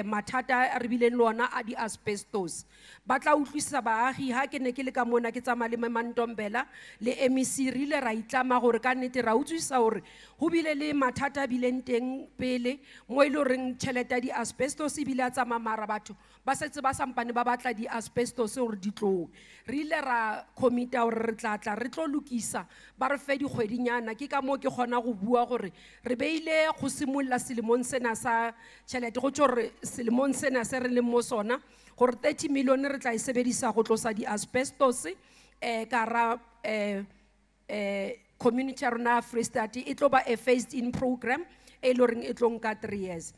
mathata re bileng lona a di asbestos. Ba tla utlwisisa baagi ha ke ne ke le ka mona ke tsamaya le Mantombela le MEC re ile ra itlama gore ka nnete ra utlwisisa gore ho bile le mathata bileng teng pele mo ile reng tšhelete di asbestos e bile a tsamaya mara batho ba setse ba sampane ba batla di asbestos gore di tlo. Re ile ra commita gore re tla re tlo lokisa ba re fe dikgwedinyana. Ke ka mo ke kgona go bua gore re beile go simolla selemong sena sa tšhelete go tšo re selemong sena se re leng mo sona gore 30 million re tla e sebedisa go tlosa di asbestos ka ra community ya rona Free State e tlo ba a phased in program e loreng e tlo nka 3 years.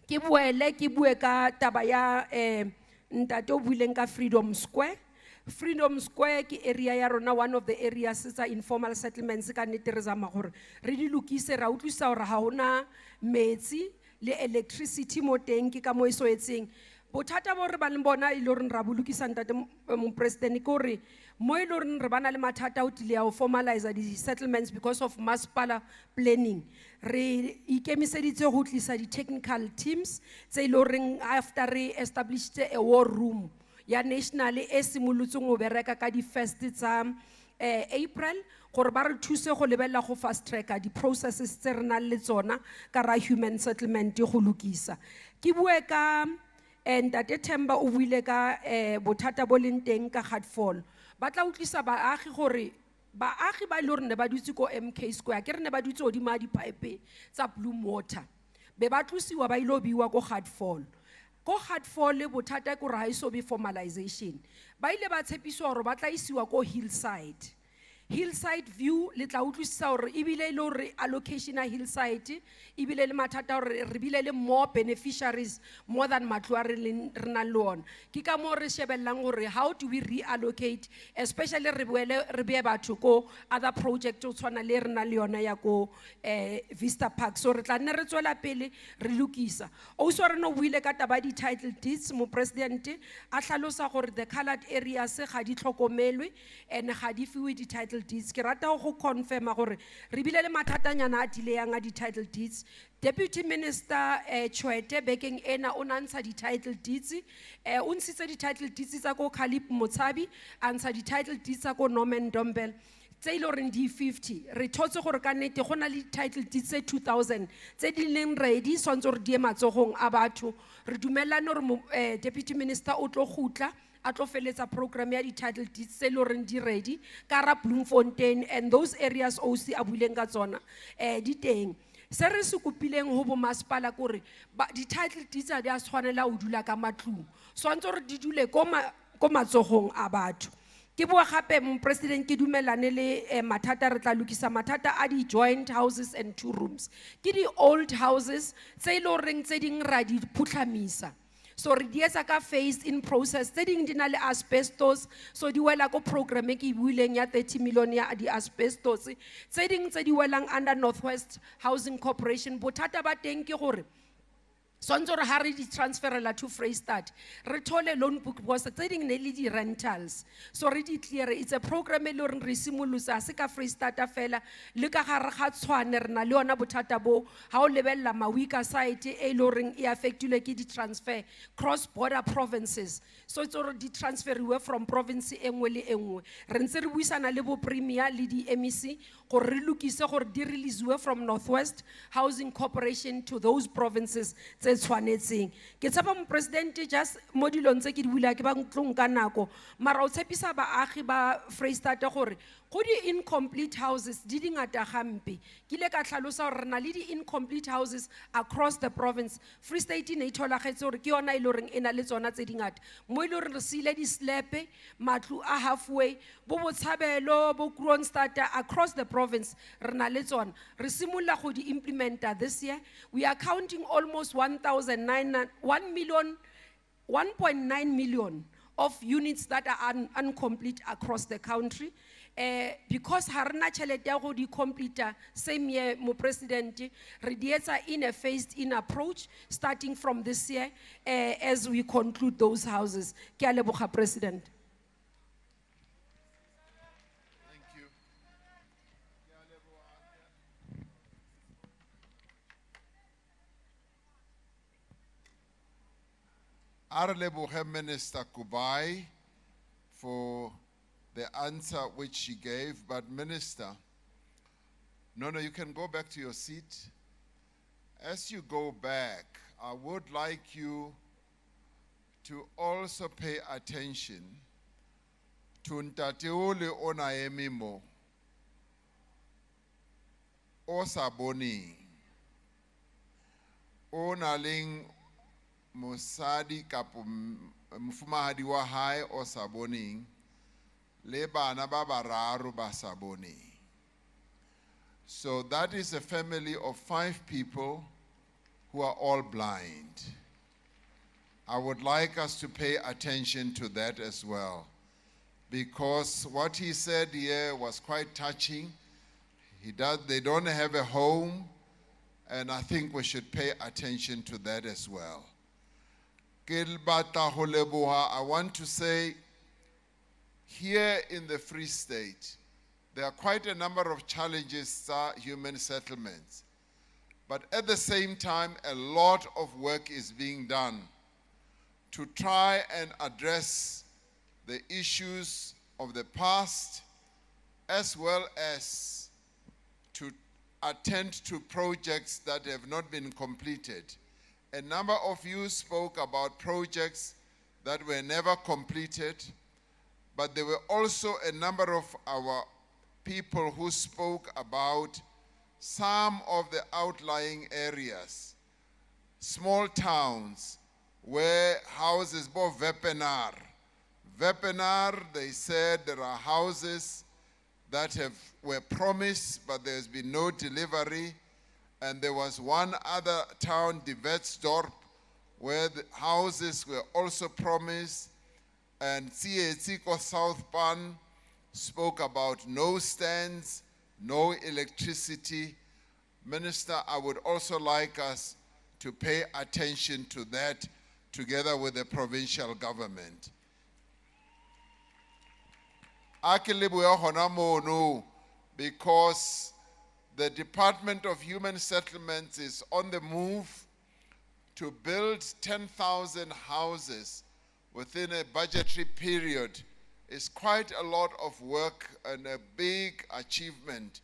Ke bue ka taba ya ntate o buileng ka Freedom Square. Freedom Square ke area ya rona, one of the areas tsa informal settlements ka nnete re zama gore re di lokise ra utlwisa gore ha hona metsi le electricity mo teng ke ka mo e so etseng bothata bo re ba le bona e le gore ra bolokisa ntate mopresidente ke gore mo e le gore re bana le mathata o tile ya go formalize di-settlements because of masipala planning re ikemiseditse go tlisa di-technical teams tse e le goreng after re established a war room ya national e simolotseng go bereka ka di-first tsa April gore ba re thuse go lebelela go fast tracka di-processes tse re nang le tsona ka ra human settlement go lokisa ke bue ka ntate Themba o buile ka bothata bo leng teng ka Hartfall ba tla utlwisa baagi gore baagi ba ile gore ne ba dutse ko MK Square ke re ne ba dutse odima di-pipe tsa Bloom Water be ba tlosiwa ba ile go biwa ko Hartfall ko Hartfall bothata ke gore ha iso be formalization ba ile ba tshepiswa gore ba tla isiwa ko Hillside view le tla utlwisisa gore ebile ile gore allocation ya Hillside ebile le mathata gore re bile le more beneficiaries more than matlo a re nang le ona ke ka mo re shebellang gore how do we reallocate especially re be batho ko other project o tshwana le re nang le yona ya ko Vista Park so re tla nne re tswela pele re lokisa o so re no buile ka taba di title deeds mo president a hlalosa gore the colored areas ga di tlhokomelwe and ga di fiwe di title deeds ke rata go confirma gore re bile le mathatanyana a dile yang a di title deeds Deputy Minister Chwete bekeng ena o nantsha di title deeds o ntshitse di title deeds tsa ko Khalip Motsabi a ntsha di title deeds tsa ko Norman Dombel tse ile gore di 50 re thotse gore ka nnete go na le title deeds tse 2000 tse di leng ready sontse gore di ematsogong a batho re dumelane gore Deputy Minister o tlo gutla a tlo feletsa program ya di-title deeds tse le goreng di ready ka ra Bloemfontein and those areas OC a buileng ka tsona di teng se re se kopileng go bo masipala kore di-title deeds a di a tshwanela go dula ka matlong swantse gore di dule ko matsogong a batho ke bua gape mopresident ke dumelane le mathata re tla lokisa mathata a di-joint houses and 2 rooms ke di-old houses tse ile goreng tse ding ra di phutlhamisa so re di etsa ka phased in process tse ding di na le asbestos so di wela ko program e ke buileng ya 30 million ya di asbestos tse ding tse di welang under Northwest Housing Corporation bothata ba teng ke gore swantse gore ha re di transferela to Freystad re thole loan book because tse ding ne le di rentals so re di clear it's a program e le gore re simolosa se ka Freystad fela le ka gare ga tshwane re na le ona bothata bo ha o lebella mawika site e le gore e affectile ke di transfer cross border provinces so it's gore di transferiwe from province engwe le engwe re ntse re buisana le bo premier le di MEC gore re lokise gore di releasiwe from Northwest Housing Corporation to those provinces tse tshwanetseng ke tshepa mo president just mo dilong tse ke di bula ke ba ntlong ka nako mara o tshepisa baagi ba Freystad gore go di incomplete houses di dingata gampe ke le ka tlhalosa gore rena le di incomplete houses across the province Free State ne itholagetse gore ke yona e le goreng e na le tsona tse dingata mo e le gore re sile di slepe matlu a halfway bo botshabelo bo Kroonstad across the province rena le tsona re simolla go di implementa this year we are counting almost 1.9 million of units that are incomplete across the country because ha rena tšhelete ya go di complete same year mo president re di etsa in a phased in approach starting from this year as we conclude those houses ke a leboga president a re leboge Minister Kubai for the answer which she gave, but Minister, no, you can go back to your seat. As you go back, I would like you to also pay attention to Ntateole Onaemimo, Osaboni, Onaling Mosadi kapo mfumahadi wa hae Osaboni, le bana ba bararo ba Saboni. So that is a family of 5 people who are all blind. I would like us to pay attention to that as well, because what he said here was quite touching. They don't have a home, and I think we should pay attention to that as well. Ke batla ho leboha, I want to say, here in the Free State, there are quite a number of challenges human settlements. But at the same time, a lot of work is being done to try and address the issues of the past, as well as to attend to projects that have not been completed. A number of you spoke about projects that were never completed, but there were also a number of our people who spoke about some of the outlying areas, small towns, where houses, both Vepenar, they said there are houses that were promised, but there's been no delivery. And there was one other town, Wetsdorp, where the houses were also promised. And Tsietsiko South Pan spoke about no stands, no electricity. Minister, I would also like us to pay attention to that together with the provincial government. Because the Department of Human Settlements is on the move to build 10,000 houses within a budgetary period. Is quite a lot of work and a big achievement.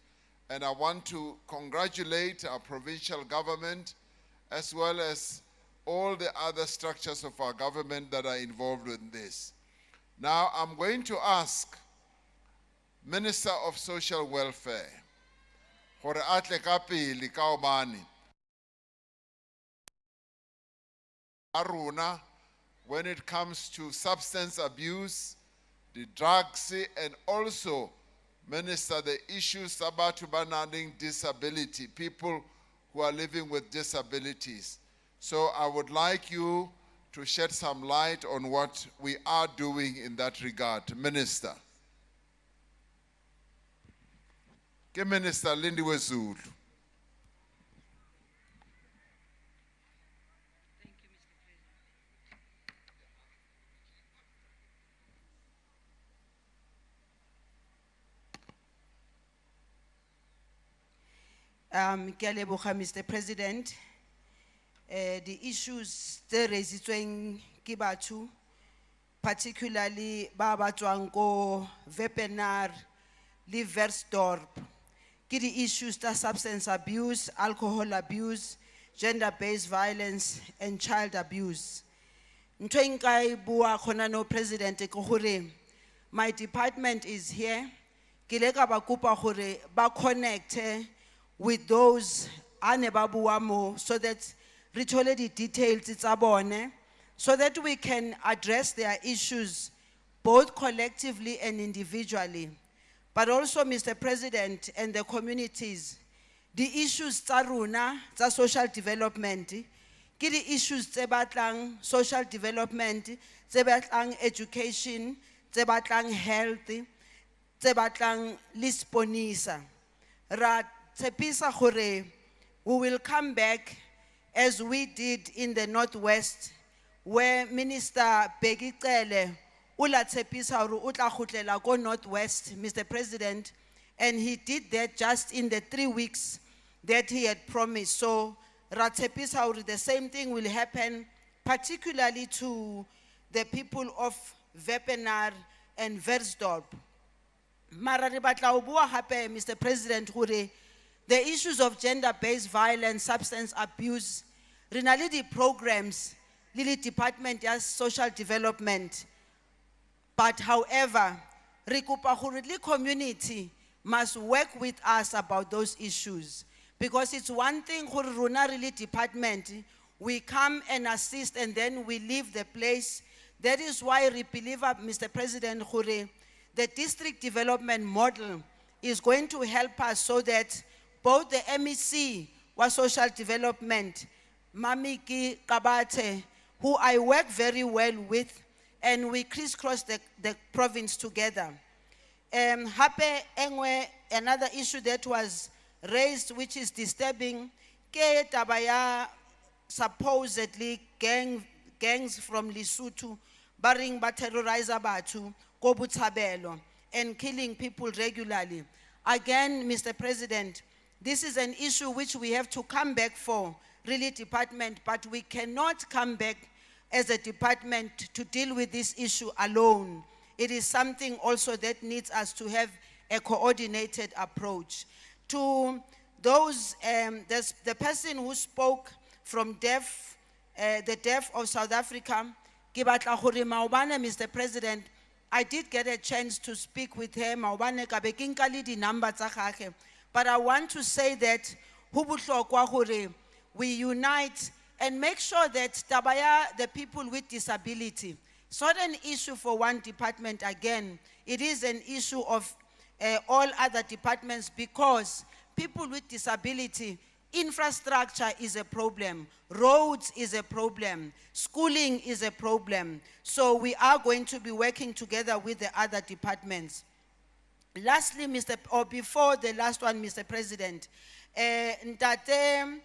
And I want to congratulate our provincial government as well as all the other structures of our government that are involved in this. Now I'm going to ask Minister of Social Welfare, gore atle ka pele ka obane a rona when it comes to substance abuse, the drugs, and also, Minister, the issues about banning disability, people who are living with disabilities. So I would like you to shed some light on what we are doing in that regard. Minister. Ke Minister Lindiwe Zulu. Ke a leboga, Mr. President. The issues tse raisitsweng ke batho, particularly ba ba tswang ko Vepenar le Wetsdorp, ke the issues tsa substance abuse, alcohol abuse, gender-based violence, and child abuse. Ntho e nka e bua khona no President ke gore my department is here. Ke le ka ba kopa gore ba connecte with those ane ba bua mo, so that re thole di details tsa bone, so that we can address their issues both collectively and individually. But also, Mr. President, and the communities, the issues tsa rona tsa social development, ke di issues tse batlang social development, tse batlang education, tse batlang health, tse batlang lisponisa. Ra tshepisa gore we will come back as we did in the Northwest, where Minister Bheki Cele ula tshepisa gore o tla khutlela ko Northwest, Mr. President, and he did that just in the 3 weeks that he had promised. So ra tshepisa gore the same thing will happen, particularly to the people of Vepenar and Wetsdorp. Mara re batla o bua hape, Mr. President, gore the issues of gender-based violence, substance abuse, re na le di programs, le Department of Social Development. But however, re kopa gore le community must work with us about those issues. Because it's one thing gore rona re le department, we come and assist and then we leave the place. That is why we believe, Mr. President, gore the district development model is going to help us so that both the MEC was social development, Mamiki Kabate, who I work very well with, and we crisscross the province together. Hape engwe, another issue that was raised, which is disturbing, ke taba ya supposedly gang gangs from Lesotho, barring ba terrorize batho, ko Botshabelo, and killing people regularly. Again, Mr. President, this is an issue which we have to come back for, really department, but we cannot come back as a department to deal with this issue alone. It is something also that needs us to have a coordinated approach. To those, the person who spoke from the deaf of South Africa, ke batla gore maobane, Mr. President, I did get a chance to speak with her, maobane ka be ke nka le di-number tsa gagwe. But I want to say that ho bohlokwa gore we unite and make sure that tabaya, the people with disability, it's not an issue for one department again. It is an issue of all other departments, because people with disability, infrastructure is a problem, roads is a problem, schooling is a problem. So we are going to be working together with the other departments. Lastly, before the last one, Mr. President, Ntate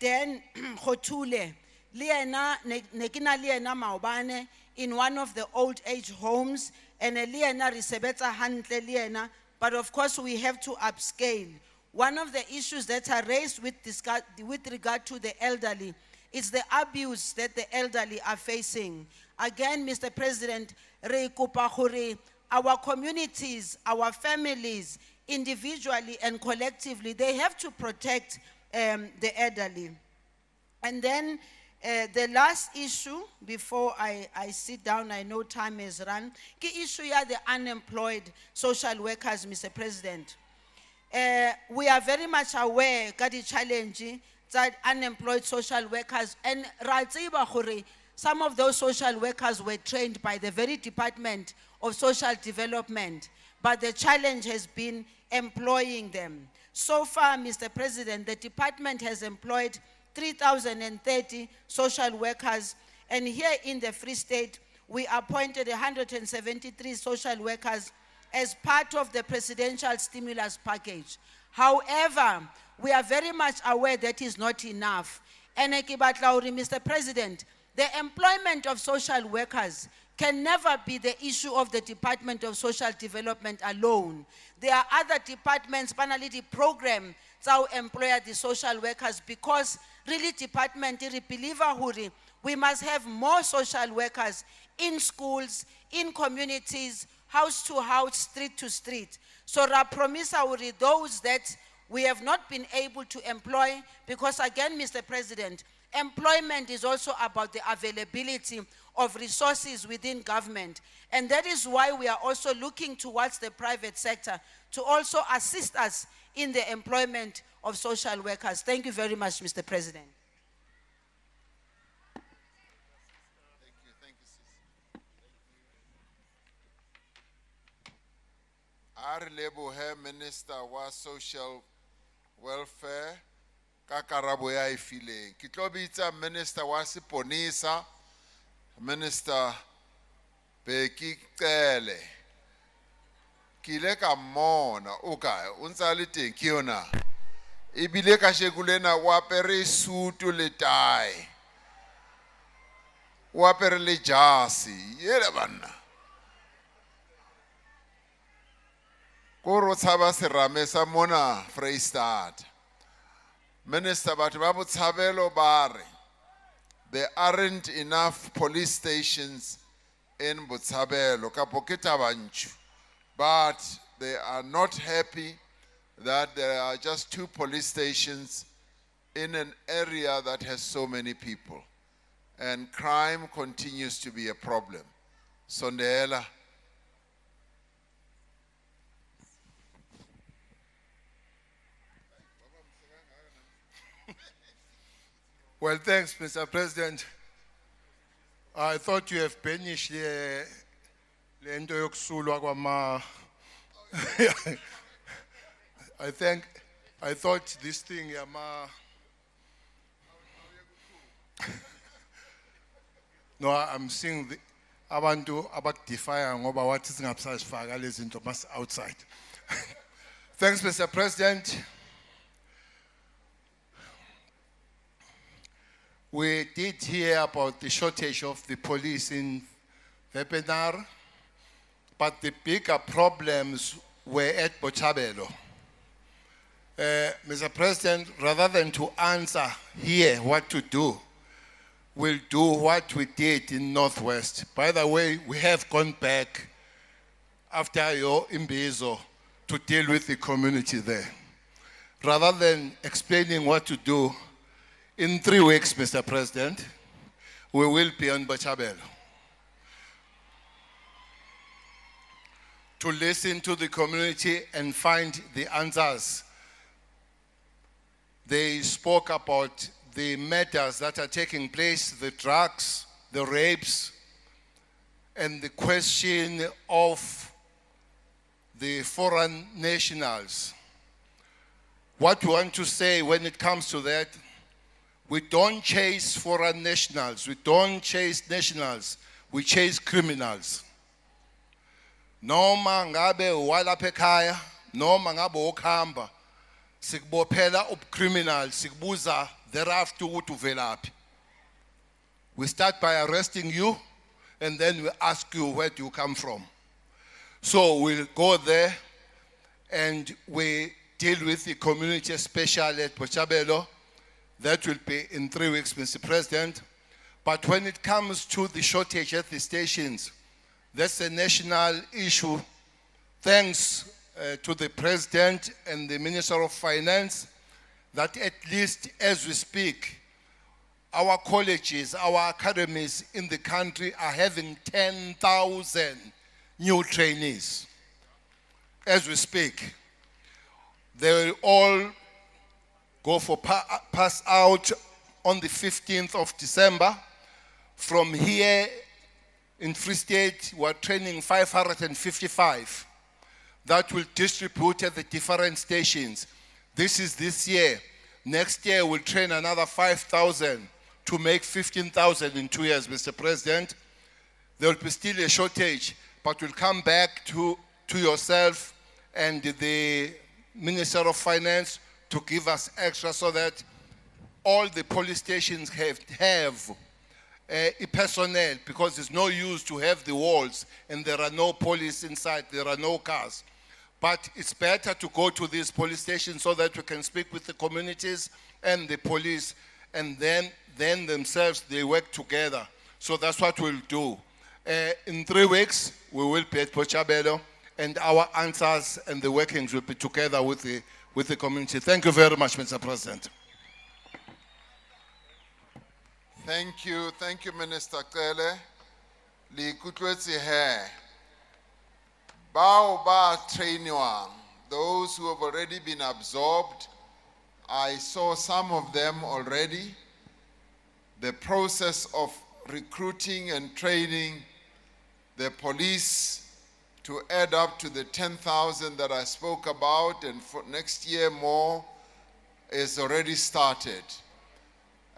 Dan Khotule, nekina liena maobane in one of the old age homes, and liena risebetsa hantle liena, but of course we have to upscale. One of the issues that are raised with regard to the elderly is the abuse that the elderly are facing. Again, Mr. President, re kopa gore our communities, our families, individually and collectively, they have to protect the elderly. And then the last issue, before I sit down, I know time has run, the issue here, the unemployed social workers, Mr. President. We are very much aware of the challenge that unemployed social workers, and some of those social workers were trained by the very Department of Social Development, but the challenge has been employing them. So far, Mr. President, the department has employed 3,030 social workers, and here in the Free State, we appointed 173 social workers as part of the presidential stimulus package. However, we are very much aware that is not enough. And Mr. President, the employment of social workers can never be the issue of the Department of Social Development alone. There are other departments, panelity program, to employ the social workers, because really department, we must have more social workers in schools, in communities, house to house, street to street. So I promise those that we have not been able to employ, because again, Mr. President, employment is also about the availability of resources within government. And that is why we are also looking towards the private sector to also assist us in the employment of social workers. Thank you very much, Mr. President. Lebohe Minister wa Social Welfare ka karabo ya ifileng. Ke tlo bitsa Minister wa Seponisa, Minister Beki Cele. Ke ile ka mmona o kae o ntse a le teng ke yona. Ebile ka shekulena o apere sutu le tie. O apere le jasi, yele banna. Koro tshaba serame sa mona Freistad. Minister batho ba Botshabelo ba re there aren't enough police stations in Botshabelo ka poketa banchu, but they are not happy that there are just 2 police stations in an area that has so many people, and crime continues to be a problem. Sondela. Well, thanks, Mr. President. I thought you have banished the lento yokusulwa kwama. I thought this thing yama. No, I'm seeing abantu abakudefya ngoba wathi singabusazifaka lezi zinto mas outside. Thanks, Mr. President. We did hear about the shortage of the police in Vepenar, but the bigger problems were at Bochabelo. Mr. President, rather than to answer here what to do, we'll do what we did in Northwest. By the way, we have gone back after your Imbizo to deal with the community there. Rather than explaining what to do, in 3 weeks, Mr. President, we will be on Bochabelo to listen to the community and find the answers. They spoke about the matters that are taking place, the drugs, the rapes, and the question of the foreign nationals. What we want to say when it comes to that, we don't chase foreign nationals, we don't chase nationals, we chase criminals. Noma ngabe walapha ekhaya, noma ngabe ukhamba, sikubophela criminal, sikubuza thereafter ukuthi uvelaphi. We start by arresting you, and then we ask you where do you come from. So we'll go there and we deal with the community, especially at Bochabelo. That will be in 3 weeks, Mr. President. But when it comes to the shortage at the stations, that's a national issue. Thanks to the President and the Minister of Finance, that at least as we speak, our colleges, our academies in the country are having 10,000 new trainees. As we speak, they will all go for pass out on the 15th of December. From here in Free State, we're training 555 that will distribute at the different stations. This is this year. Next year, we'll train another 5,000 to make 15,000 in 2 years, Mr. President. There will be still a shortage, but we'll come back to yourself and the Minister of Finance to give us extra so that all the police stations have a personnel, because it's no use to have the walls and there are no police inside, there are no cars. But it's better to go to these police stations so that we can speak with the communities and the police, and then themselves, they work together. So that's what we'll do. In 3 weeks, we will be at Bochabelo, and our answers and the workings will be together with the community. Thank you very much, Mr. President. Thank you, Minister Kele. Likutlwetsi he. Bao ba trainwang, those who have already been absorbed, I saw some of them already. The process of recruiting and training the police to add up to the 10,000 that I spoke about, and for next year more, is already started.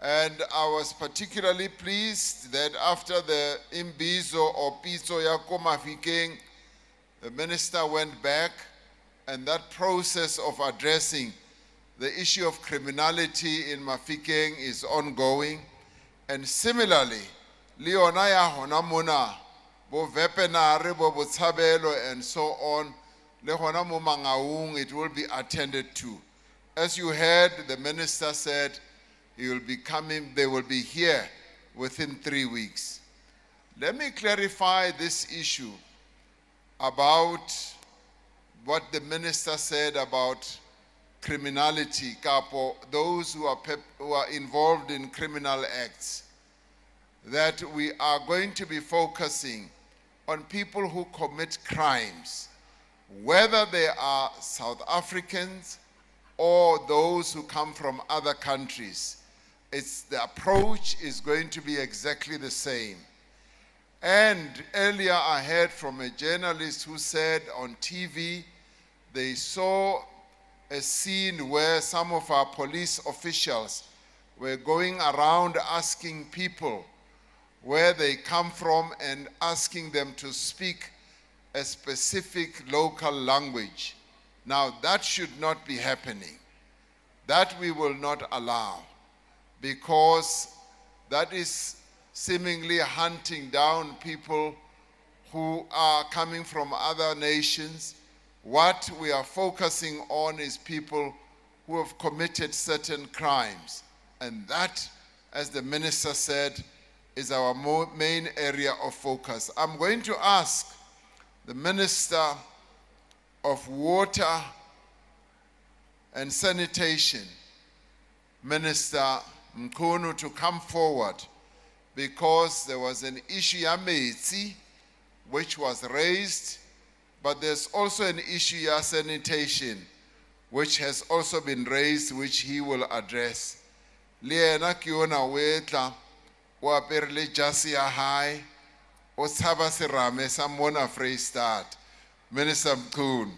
And I was particularly pleased that after the Imbizo or Pitso ya ko Mafikeng, the minister went back, and that process of addressing the issue of criminality in Mafikeng is ongoing. And similarly, Leona ya hona mona, bo Vepenare, bo Botshabelo, and so on, le hona mo Mangaung, it will be attended to. As you heard, the minister said he will be coming, they will be here within 3 weeks. Let me clarify this issue about what the minister said about criminality, Kapo, those who are involved in criminal acts, that we are going to be focusing on people who commit crimes, whether they are South Africans or those who come from other countries. The approach is going to be exactly the same. And earlier I heard from a journalist who said on TV they saw a scene where some of our police officials were going around asking people where they come from and asking them to speak a specific local language. Now that should not be happening. That we will not allow, because that is seemingly hunting down people who are coming from other nations. What we are focusing on is people who have committed certain crimes. And that, as the minister said, is our main area of focus. I'm going to ask the Minister of Water and Sanitation, Minister Mkhunu, to come forward, because there was an issue yametsi which was raised, but there's also an issue ya sanitation which has also been raised, which he will address. Liena kiona wetla wa perle jasi ya hai o tshaba serame sa mona Freystad. Minister Mkhunu.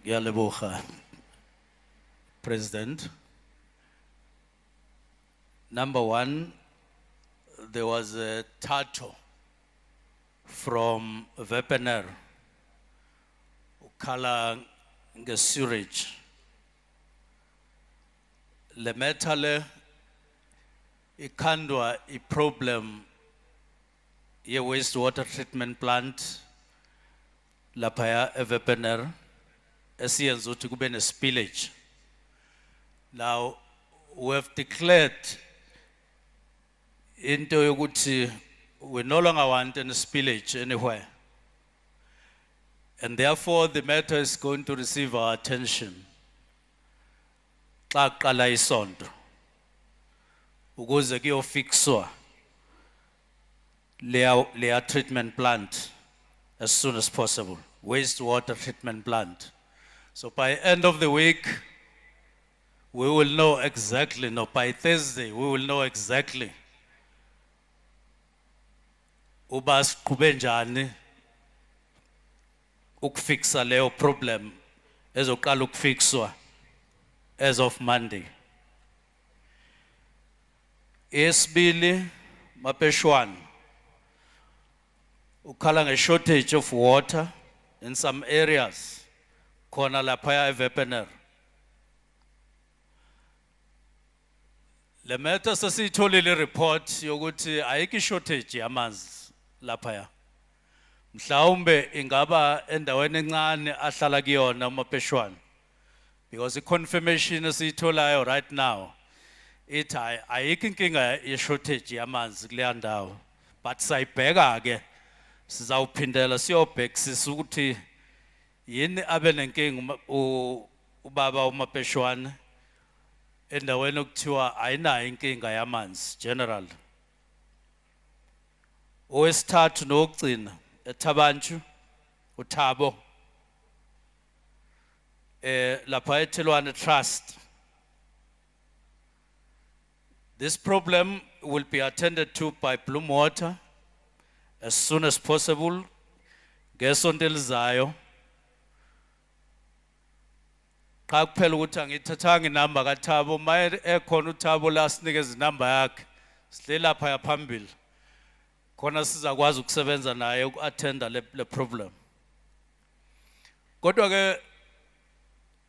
Yaleboha, President. Number one, there was a tato from Vepener, Kala Sewage. Le metale ikandwa a problem ye wastewater treatment plant lapaya Vepener esiyenza ukuthi kube ne spillage. Now we have declared into yokuthi we no longer want any spillage anywhere, and therefore the matter is going to receive our attention xa kuqala isonto ukuze kuyofixwa leya treatment plant as soon as possible, wastewater treatment plant. So by end of the week, we will know exactly, no, by Thursday, we will know exactly uba siqhube njani ukufixa leyo problem ezoqala ukufixwa as of Monday. Esibili mapeshwana ukhala nge-shortage of water in some areas khona laphaya eVepener. Le matter sesiyitholile report yokuthi ayikho shortage yamanzi laphaya. Mhlawumbe ingaba endaweni encane ahlala kuyona umapeshwana, because i-confirmation esiyitholayo right now ithi ayikho inkinga ye-shortage yamanzi kuleya ndawo, but sayibheka ke sizawuphindela siyobhekisisa ukuthi yini abe nenkinga ubaba umapeshwana endaweni okuthiwa ayinayo inkinga yamanzi general. Owesithathu nokugcina eThabanchu uThabo lapha eThelwane Trust. This problem will be attended to by Bloom Water as soon as possible. Ngesonto elizayo xa kuphela ukuthi angithathanga inamba kaThabo, maye ekhona uThabo la sinikeza inamba yakhe sihle lapha yaphambili khona sizakwazi ukusebenza naye uku-attenda le problem. Kodwa ke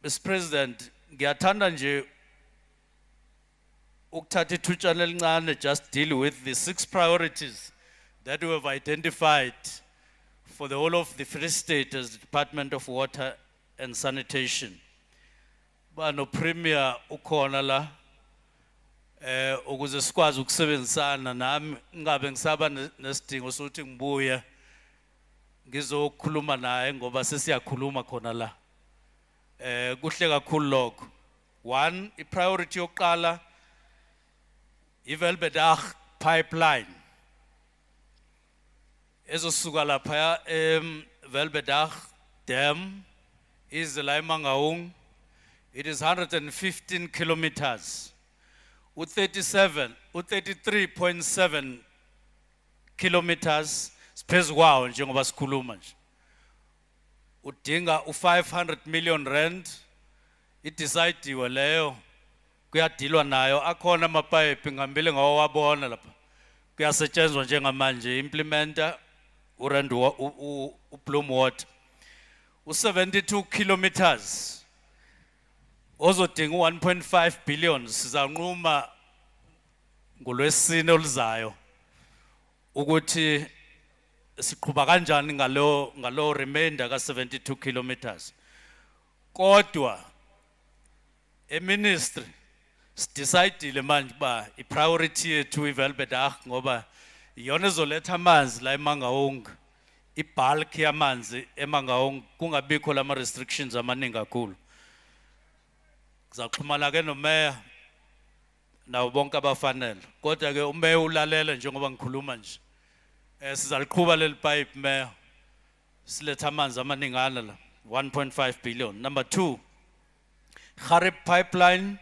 Mr. President, ngiyathanda nje ukuthatha ithutshana elincane just deal with the 6 priorities that we have identified for the whole of the Free State as the Department of Water and Sanitation. Bano premier ukhona la ukuze sikwazi ukusebenzisana nami ngabe ngisaba nesidingo sokuthi ngibuye ngizokhuluma naye ngoba sesiyakhuluma khona la. Kuhle kakhulu lokho. One, i-priority yokuqala iVelbedag pipeline ezosuka lapha Velbedag Dam is la eMangaung. It is 115 kilometers. 33.7 kilometers siphezu kwawo njengoba sikhuluma nje. Udinga u500 million rand. Idecidiwe leyo kuyadilwa nayo, akhona amapipe ngambile ngawabona lapha kuyasetshenzwa njengamanje implementer Bloom Water. 72 kilometers. Ozodinga 1.5 billion sizanquma ngolwesine oluzayo ukuthi siqhubeka kanjani ngalo remainder ka 72 kilometers. Kodwa ministry sidecidile manje ba priority yethu iVelbedag ngoba iyona ezoletha amanzi la eMangaung, ibulk yamanzi eMangaung kungabikho lama restrictions amaningi kakhulu. Sizaxhumana ke nomeya nawo bonke abafanele. Kodwa ke umeya ulalele njengoba ngikhuluma nje. Sizaliqhuba leli pipe meya siletha amanzi amaningana la 1.5 billion. Number 2, Kharib pipeline.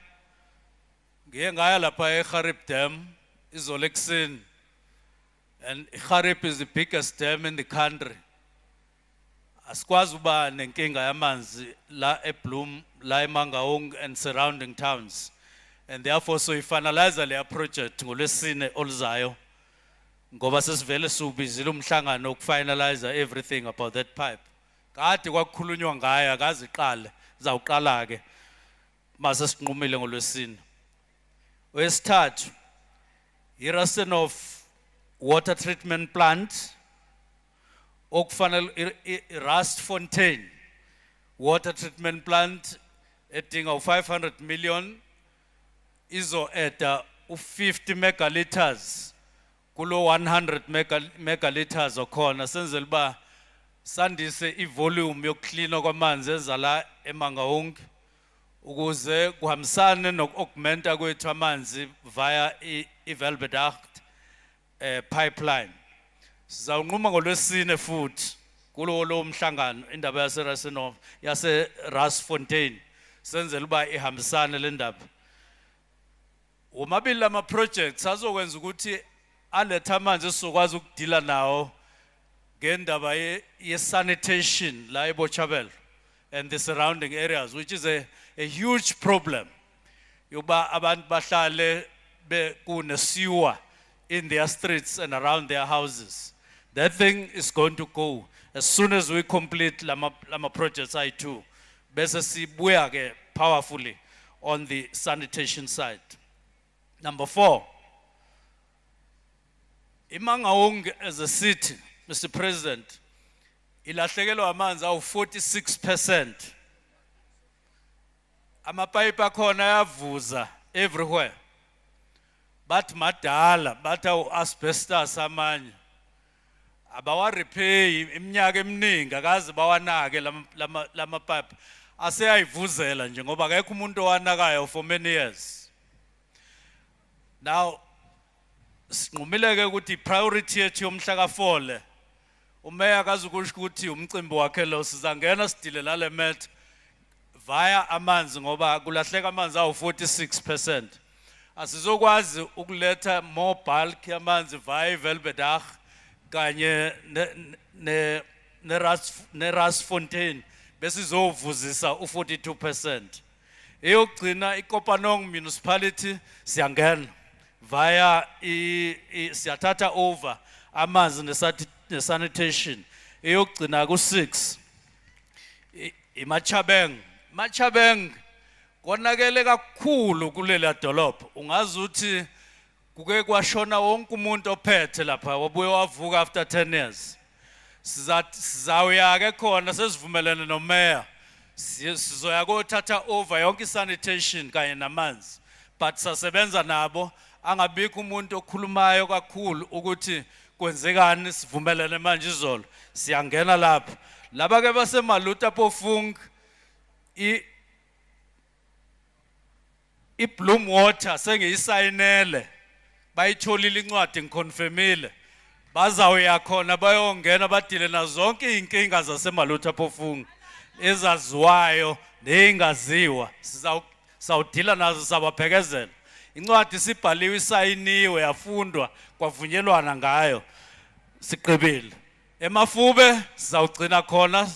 Ngiye ngaya lapha eKharib Dam izolo ekuseni. And Kharib is the biggest dam in the country. Asikwazi uba nenkinga yamanzi la eBloom, la eMangaung and surrounding towns. And therefore so finalize le project ngolwesine oluzayo. Ngoba sesivele subizile umhlangano ukufinalize everything about that pipe. Kade kwakukhulunywa ngayo akaze iqale, izawuqala ke mase sinqumile ngolwesine. Wesithathu, Rustenburg water treatment plant, okufanele Rustfontein water treatment plant edinga 500 million izo eda 50 megaliters kulo 100 megaliters okhona senzele ba sandise ivolume yokucleana kwamanzi ezala eMangaung ukuze kuhambisane nokuaugmenta kwethu amanzi via iVelbedag pipeline. Sizawunquma ngolwesine futhi kulo mhlangano indaba yase Rustfontein senzele uba ihambisane le ndaba. Omabili lama projects azokwenza ukuthi aletha amanzi esizokwazi ukudila nawo ngendaba ye sanitation la eBochabelo and the surrounding areas, which is a huge problem. Yoba abantu bahlale be kune sewer in their streets and around their houses. That thing is going to go as soon as we complete lama projects I2. Bese sibuya ke powerfully on the sanitation side. Number 4, iMangaung as a city, Mr. President, ilahlekelwa amanzi awu 46%. Amapipe akhona ayavuza everywhere. But madala, but asbestos amanye. Abawa repay iminyaka eminingi akaze bawanake lama pipe. Aseyayivuzela nje ngoba akekho umuntu owanakayo for many years. Now, sinqumile ke ukuthi priority yethu yomhla ka4 umeya akazukusho ukuthi umcimbi wakhe lo sizangena sidile lale met via amanzi ngoba kulahleka amanzi awu 46%. Asizokwazi ukuletha more bulk yamanzi via iVelbedag kanye ne Rustfontein bese izovuzisa u42%. Eyokugcina iKopanong municipality siyangena via siyathatha over amanzi nesanitation. Eyokugcina ku6 iMachabeng konakele kakhulu kulela dolopho. Ungazi uthi kuke kwashona wonke umuntu ophethe lapha wabuye wavuka after 10 years. Sizawuya ke khona sesivumelene nomeya sizoya kothatha over yonke sanitation kanye namanzi, but sasebenza nabo angabikho umuntu okhulumayo kakhulu ukuthi kwenzekani. Sivumelene manje izolo siyangena lapha laba ke basemaluta pofung iBloom Water sengiyisayinele bayitholile incwadi ngiconfirmile bazawuya khona bayongena badile na zonke inkinga zasemaluta pofung ezaziwayo nezingaziwa sawudila nazo sabaphekezela. Incwadi sibhaliwe isayiniwe yafundwa kwavunyelwana ngayo siqebile. Emafube sizawugcina khona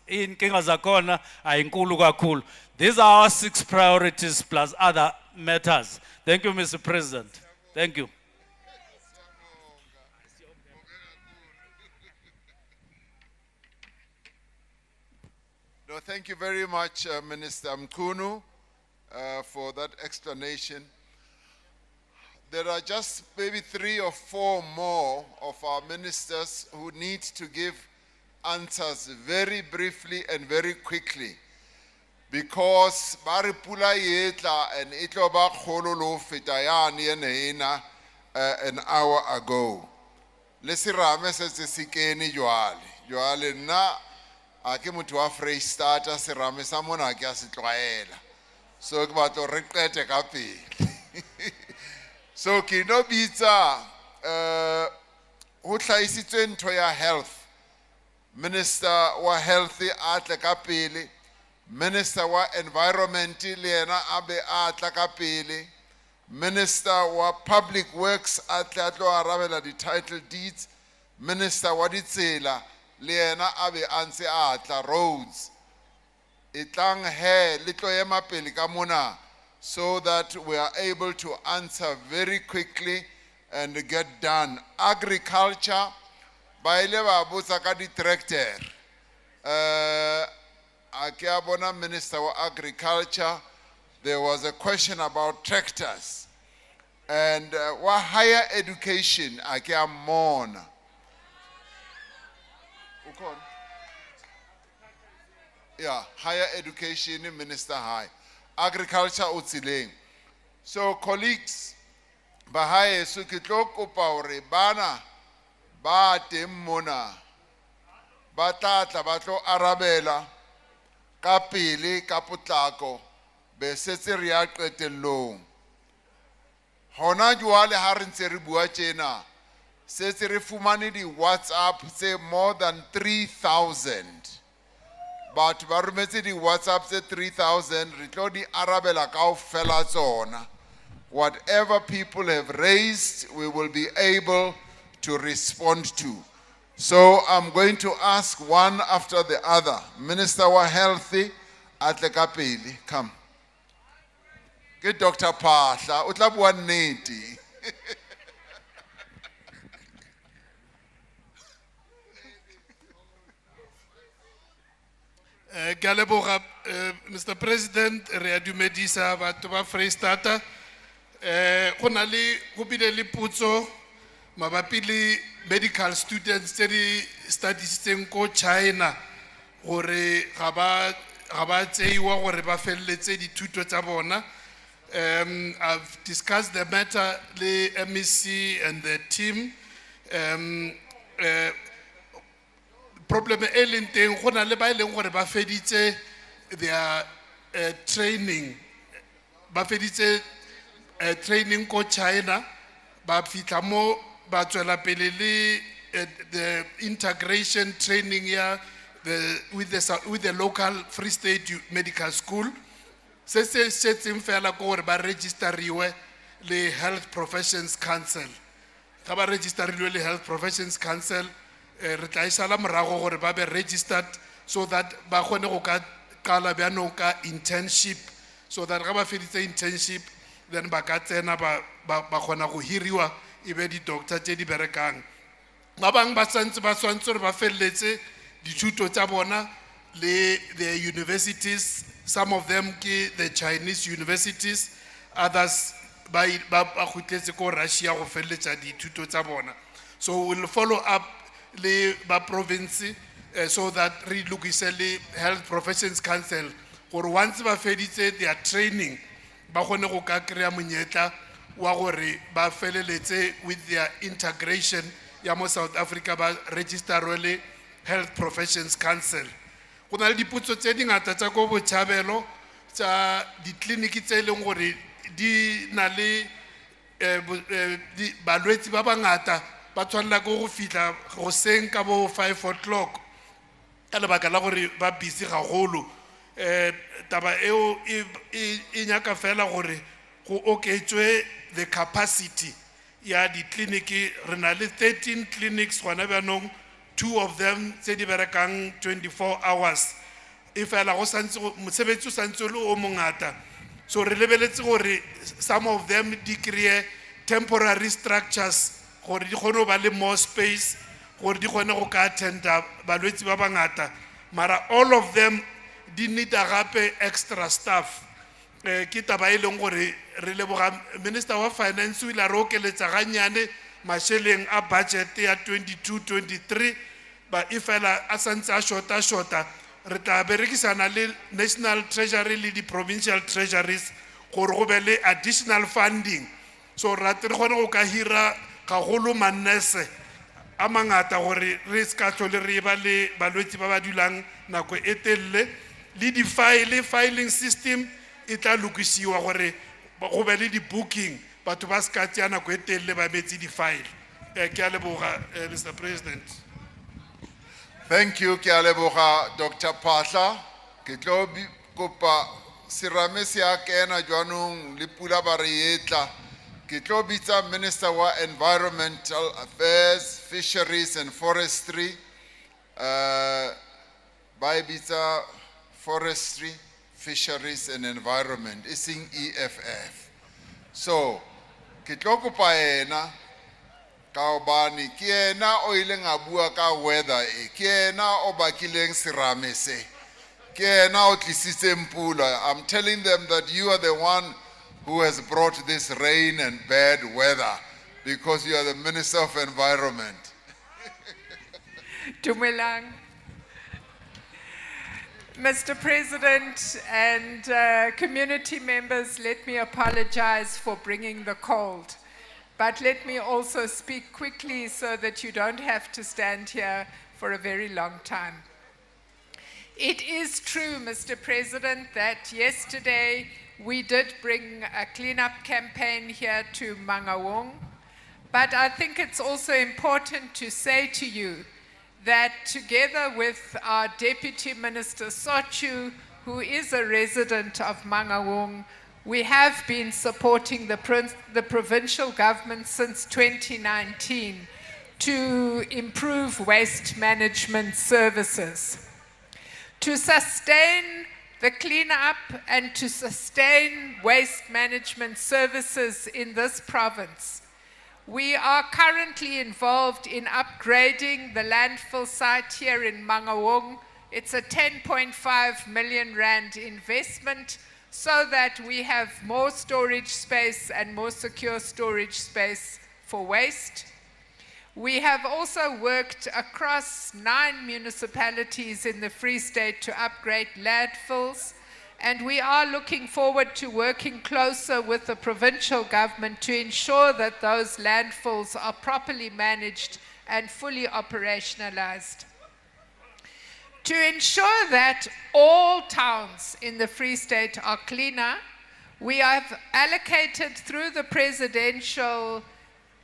inkinga zakhona ayinkulu kakhulu. These are our 6 priorities plus other matters. Thank you, Mr. President. Thank you. No, thank you very much, Minister Mkunu, for that explanation. There are just maybe 3 or 4 more of our ministers who need to give answers very briefly and very quickly, because bari pula yetla and itlo ba kholo lo feta yane ena an hour ago. Lesi rame se sikeni jwale na ake motho wa Freistata se rame sa mona ke a se tlwaela, so ke batlo re qete ka pele. So ke no bitsa ho hlaisitswe ntho ya health, Minister wa health atle ka pele, Minister wa environment le yena abe atla ka pele, Minister wa public works atle atlo arabela di title deeds, Minister wa ditsela le yena abe antse atla roads. Itlang he le tlo ema pele ka mona, so that we are able to answer very quickly and get done. Agriculture, ba ile ba botsa ka di tractor. Ake bona Minister wa Agriculture, there was a question about tractors. And wa higher education, ake amona. Yeah, higher education, Minister High. Agriculture utsileng. So colleagues, bahaye sukitlo kopa hore bana ba teng mona ba tlatla ba tlo arabela ka pele ka potlako be setse re ya qetellong. Hona jwale ha re ntse re bua tjena setse re fumane di WhatsApp tse more than 3,000. But ba rometse di WhatsApp tse 3,000 re tlo di arabela kaofela tsona. Whatever people have raised, we will be able to respond to. So I'm going to ask one after the other. Minister wa Healthy, atle ka pele, come. Get Dr. Pahla, o tla bua nnete. Mr. President, re a dumedisa batho ba Freistata. Go na le go bile le potso mabapi le medical students tse di studiesitseng ko China gore ga ba tseiwa gore ba felletse dithuto tsa bona. I've discussed the matter le MEC and the team. Problem e leng teng go na le ba ileng gore ba feditse their training, ba feditse training ko China, ba fitla mo ba tswela pele le the integration training ya with the local Free State Medical School. Se setseng fela ko gore ba registeriwe le Health Professions Council. Ga ba registeriwe le Health Professions Council, re tla isala morago gore ba be registered so that ba kgone go ka kala bjano ka internship, so that ga ba feditse internship then ba ka tsena ba kgona go hiriwa e be di doctor tse di berekang. Ba bang ba santse ba swantse re ba felletse dithuto tsa bona le the universities, some of them ke the Chinese universities, others ba khutletse ko Russia go felletsa dithuto tsa bona. So we'll follow up le ba province so that re lokise le Health Professions Council gore once ba feditse their training ba kgone go ka kry-a monyetla wa gore ba feleletse with their integration ya mo South Africa ba registerwe le Health Professions Council. Go na le dipotso tse dingata tsa go Botjhabelo tsa ditleliniki tse leng gore di na le balwetsi ba bangata ba tshwanela go fitla go seng ka bo 5 o'clock ka lebaka la gore ba busy gagolo. Taba eo e nyaka fela gore go oketswe the capacity ya di kliniki. Re na le 13 clinics gona bjanong, 2 of them tse di berekang 24 hours. E fela go santse mosebetsi o santse o le o mongata, so re lebeletse gore some of them di kry-e temporary structures gore di kgone go ba le more space gore di kgone go ka attenda balwetsi ba bangata. Mara all of them di nita gape extra staff. Ke taba e leng gore re leboga Minister wa Finance o ile a re okeletsa ganyane masheleng a budget ya 22-23 ba ifela a santse a shota re tla berekisana le National Treasury le di Provincial Treasuries gore go be le additional funding so ra re gone go ka hira gagolo manese a mangata gore re ska tlhole re ba le balwetsi ba ba dulang nako e telele le di filing system e tla lokisiwa gore go be le di booking batho ba ska tya nako e telele ba betsi di file ke a leboga Mr. President. Thank you, ke a leboga Dr. Pahla. Ke tlo kopa serame se a kena jwanong le pula ba re etla. Ke tlo bitsa Minister wa Environmental Affairs, Fisheries and Forestry. Ba bitsa Forestry, Fisheries and Environment, ising EFF. So, ke tlo kopa ena Kaobani, kiena o ileng a bua ka weather e, kiena o bakileng serame se, kiena o tlisitse mpula. I'm telling them that you are the one who has brought this rain and bad weather because you are the Minister of Environment. Dumelang. Mr. President and community members, let me apologize for bringing the cold. But let me also speak quickly so that you don't have to stand here for a very long time. It is true, Mr. President, that yesterday we did bring a cleanup campaign here to Mangaung. But I think it's also important to say to you that together with our Deputy Minister Sochu, who is a resident of Mangaung, we have been supporting the provincial government since 2019 to improve waste management services. To sustain the cleanup and to sustain waste management services in this province, we are currently involved in upgrading the landfill site here in Mangaung. It's a 10.5 million rand investment so that we have more storage space and more secure storage space for waste. We have also worked across 9 municipalities in the Free State to upgrade landfills, and we are looking forward to working closer with the provincial government to ensure that those landfills are properly managed and fully operationalized. To ensure that all towns in the Free State are cleaner, we have allocated through the Presidential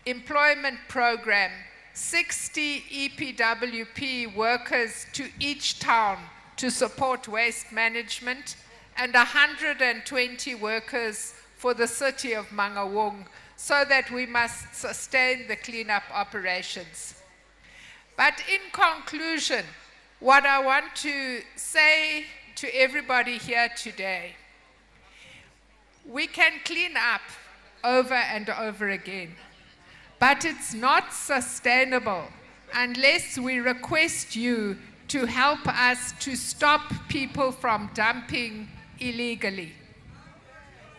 Employment Program 60 EPWP workers to each town to support waste management and 120 workers for the city of Mangaung so that we must sustain the cleanup operations. But in conclusion, what I want to say to everybody here today, we can clean up over and over again, but it's not sustainable unless we request you to help us to stop people from dumping illegally.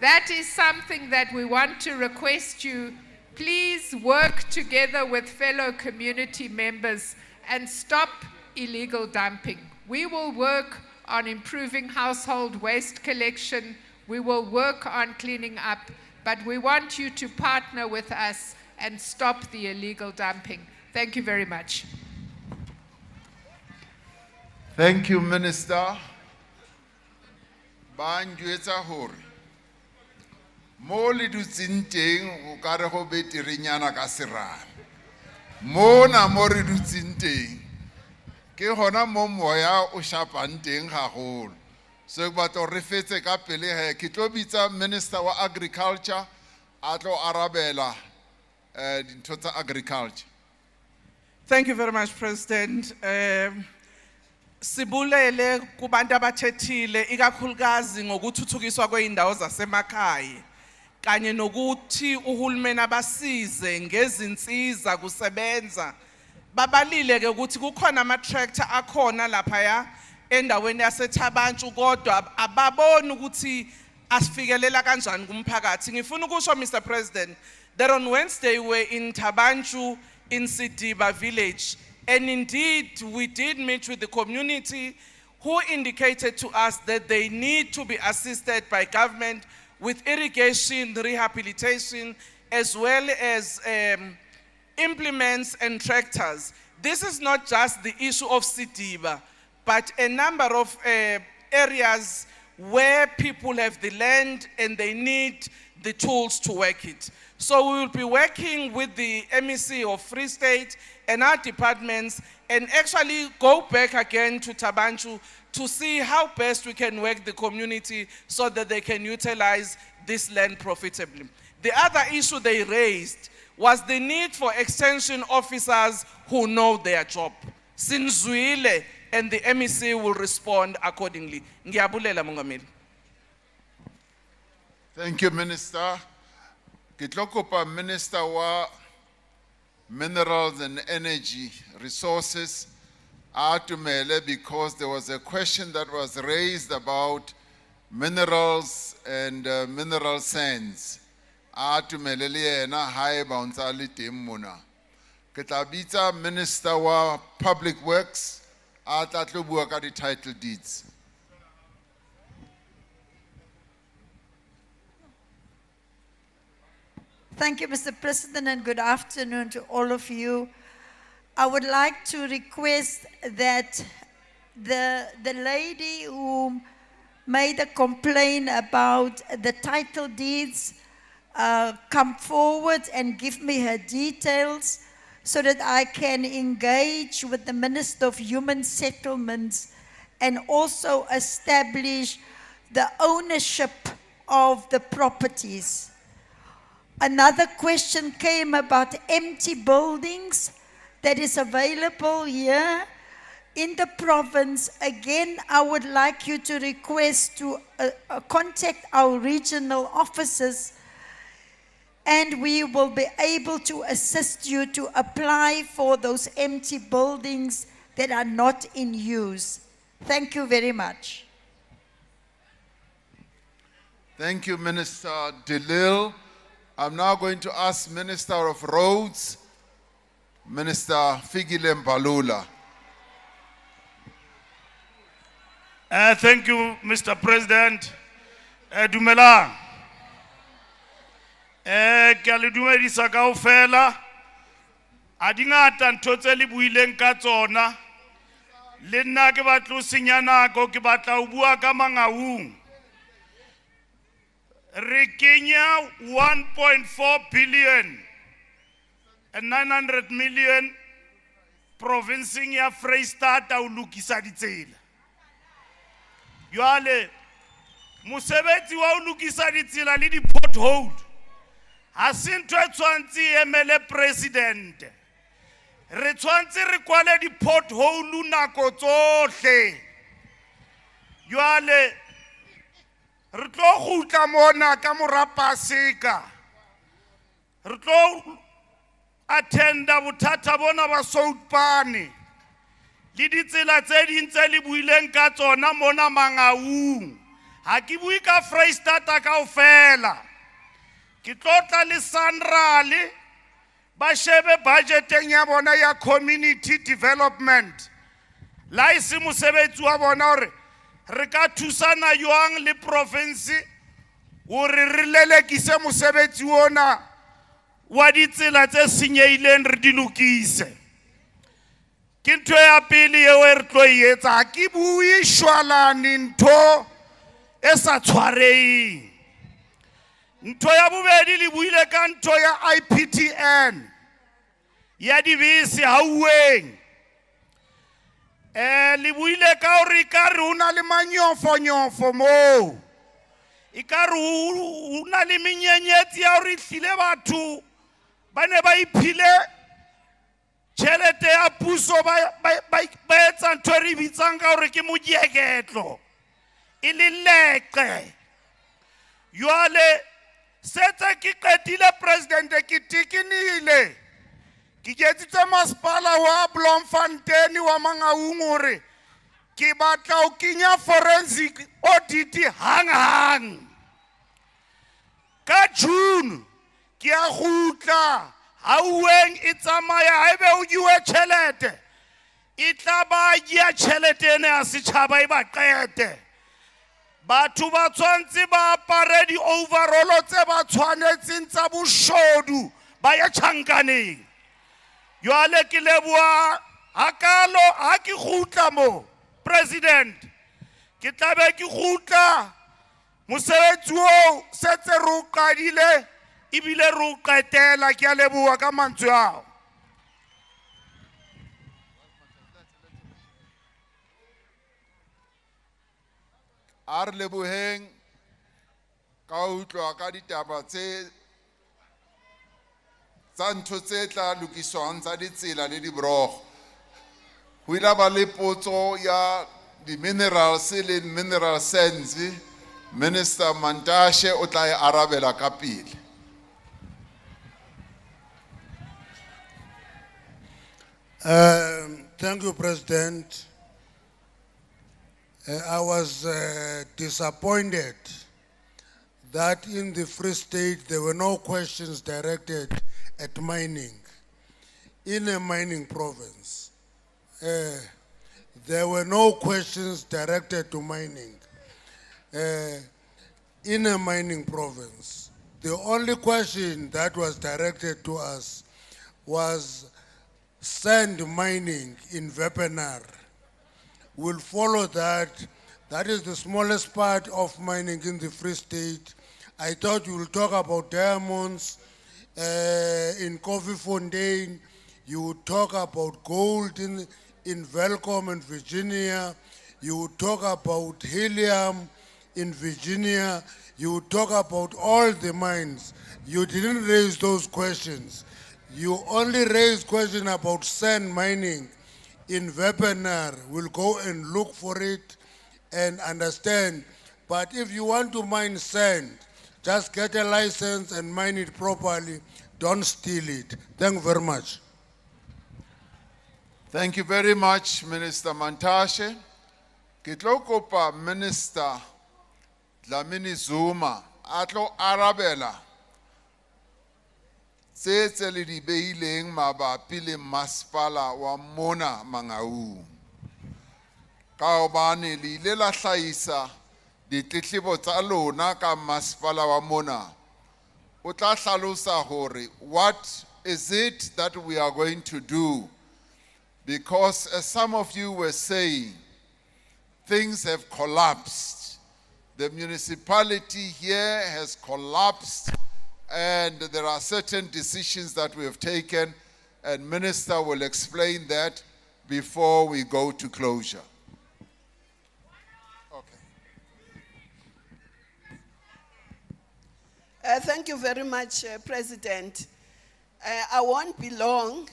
That is something that we want to request you. Please work together with fellow community members and stop illegal dumping. We will work on improving household waste collection. We will work on cleaning up, but we want you to partner with us and stop the illegal dumping. Thank you very much. Thank you, Minister. Banjwetsa hore mo le dutseng teng o ka re go beterinyana ka serame. Mo na mo re dutseng teng ke gona mo moya o shapang teng gagolo. So ke batla re fetse ka pele he ke tlo bitsa Minister wa Agriculture a tlo arabela dintho tsa agriculture. Thank you very much, President. Sibulele kubantu abathethile ikakhulukazi ngokuthuthukiswa kweindawo zasemakhaya kanye nokuthi uhulumeni abasize ngezinsiza kusebenza. Babalile ke ukuthi kukhona ama tractor akhona lapha ya endaweni yaseThabanchu kodwa ababoni ukuthi asifikelela kanjani kumphakathi. Ngifuna ukusho Mr. President that on Wednesday we're in Thabanchu in Sidiba village, and indeed we did meet with the community who indicated to us that they need to be assisted by government with irrigation, rehabilitation, as well as implements and tractors. This is not just the issue of Sidiba, but a number of areas where people have the land and they need the tools to work it. So we will be working with the MEC of Free State and our departments and actually go back again to Thabanchu to see how best we can work the community so that they can utilize this land profitably. The other issue they raised was the need for extension officers who know their job. Sinzwile, and the MEC will respond accordingly. Ngiyabulela Mongameli. Thank you, Minister. Kitlokopa Minister wa Minerals and Energy Resources atumele, because there was a question that was raised about minerals and mineral sands. Atumele liena hai baunsali timuna. Kitabita Minister wa Public Works atatlubuaka ka di title deeds. Thank you, Mr. President, and good afternoon to all of you. I would like to request that the lady who made a complaint about the title deeds come forward and give me her details so that I can engage with the Minister of Human Settlements and also establish the ownership of the properties. Another question came about empty buildings that is available here in the province. Again, I would like you to request to contact our regional offices, and we will be able to assist you to apply for those empty buildings that are not in use. Thank you very much. Thank you, Minister Delil. I'm now going to ask Minister of Roads, Minister Fikile Mbalula. Thank you, Mr. President. Dumelang. Ke a le dumedisa kaofela. A di ngata ntho tse le buileng ka tsona. Le nna ke batla ho senya nako, ke batla ho bua ka Mangaung. Re kenya 1.4 billion and 900 million provincing ya Freistata ho lokisa ditsela. Jwale mosebetsi wa ho lokisa ditsela le di-pothole ha se ntho e tshwantse emele president. Re tshwantse re kwale di-pothole nako tsohle. Jwale re tlo gutla mona ka mora Paseka. Re tlo attenda bothata bona ba Soutpane le ditsela tse ding tse le buileng ka tsona mona Mangaung. Ha ke bui ka Freistata kaofela. Ke tlotla le Sanral ba shebe budgeteng ya bona ya community development. La ise mosebetsi wa bona hore re ka thusana jwang le province hore re lelekise mosebetsi ona wa ditsela tse senyehileng re di lokise. Ke ntho ya pele eo re tlo e etsa. Ha ke bue shwalane ntho e sa tshwareheng. Ntho ya bobedi le buile ka ntho ya IPTN ya dibese hauweng. Le buile ka hore ekare ho na le manyofonyofo moo. Ekare ho na le menyenyetsi ya hore ehlile batho ba ne ba iphile tjhelete ya puso ba etsa ntho e re bitsang ka hore ke mojeeketlo. E le leqe. Jwale setse ke qetile president ke tikinile. Ke jetsitse masepala wa Bloemfontein wa Mangaung hore Ki batla o kenya forensic audit hang. Ka June, ki a gutla, haueng e tsamaya ebe o giwe tšhelete. E tla ba ya tšhelete ene ya setšhaba e ba qete. Batho ba tshwantse ba apare di-overall tse ba tshwanetseng tsa boshodu ba ya tšhankaneng. Jwale ke leboha hakalo ha ke gutla mo president ke tla be ke gutla mosebetsi o setse re o qadile ebile re o qetela. Ke a leboha ka mantswe ao. A re leboheng ka ho utlwa ka ditaba tsa ntho tse tla lokiswang tsa ditsela le diborogo. Ho ile ba le potso ya di-minerals le mineral sands. Minister Mantashe o tla e arabela ka pele. Thank you, President. I was disappointed that in the Free State there were no questions directed at mining. In a mining province, there were no questions directed to mining. In a mining province, the only question that was directed to us was sand mining in Vepenar. We'll follow that. That is the smallest part of mining in the Free State. I thought you will talk about diamonds in Coffee Fontaine. You would talk about gold in Velcom and Virginia. You would talk about helium in Virginia. You would talk about all the mines. You didn't raise those questions. You only raised question about sand mining in Vepenar. We'll go and look for it and understand. But if you want to mine sand, just get a license and mine it properly. Don't steal it. Thank you very much. Thank you very much, Minister Mantashe. Ke tlo kopa Minister Dlamini Zuma a tlo arabela tse le di beileng mabapi le masepala wa mona Mangaung. Ka hobane le ile la hlahisa ditletlebo tsa lona ka masepala wa mona. O tla hlalosa hore what is it that we are going to do? Because as some of you were saying, things have collapsed. The municipality here has collapsed, and there are certain decisions that we have taken, and Minister will explain that before we go to closure. Thank you very much, President. I won't be long.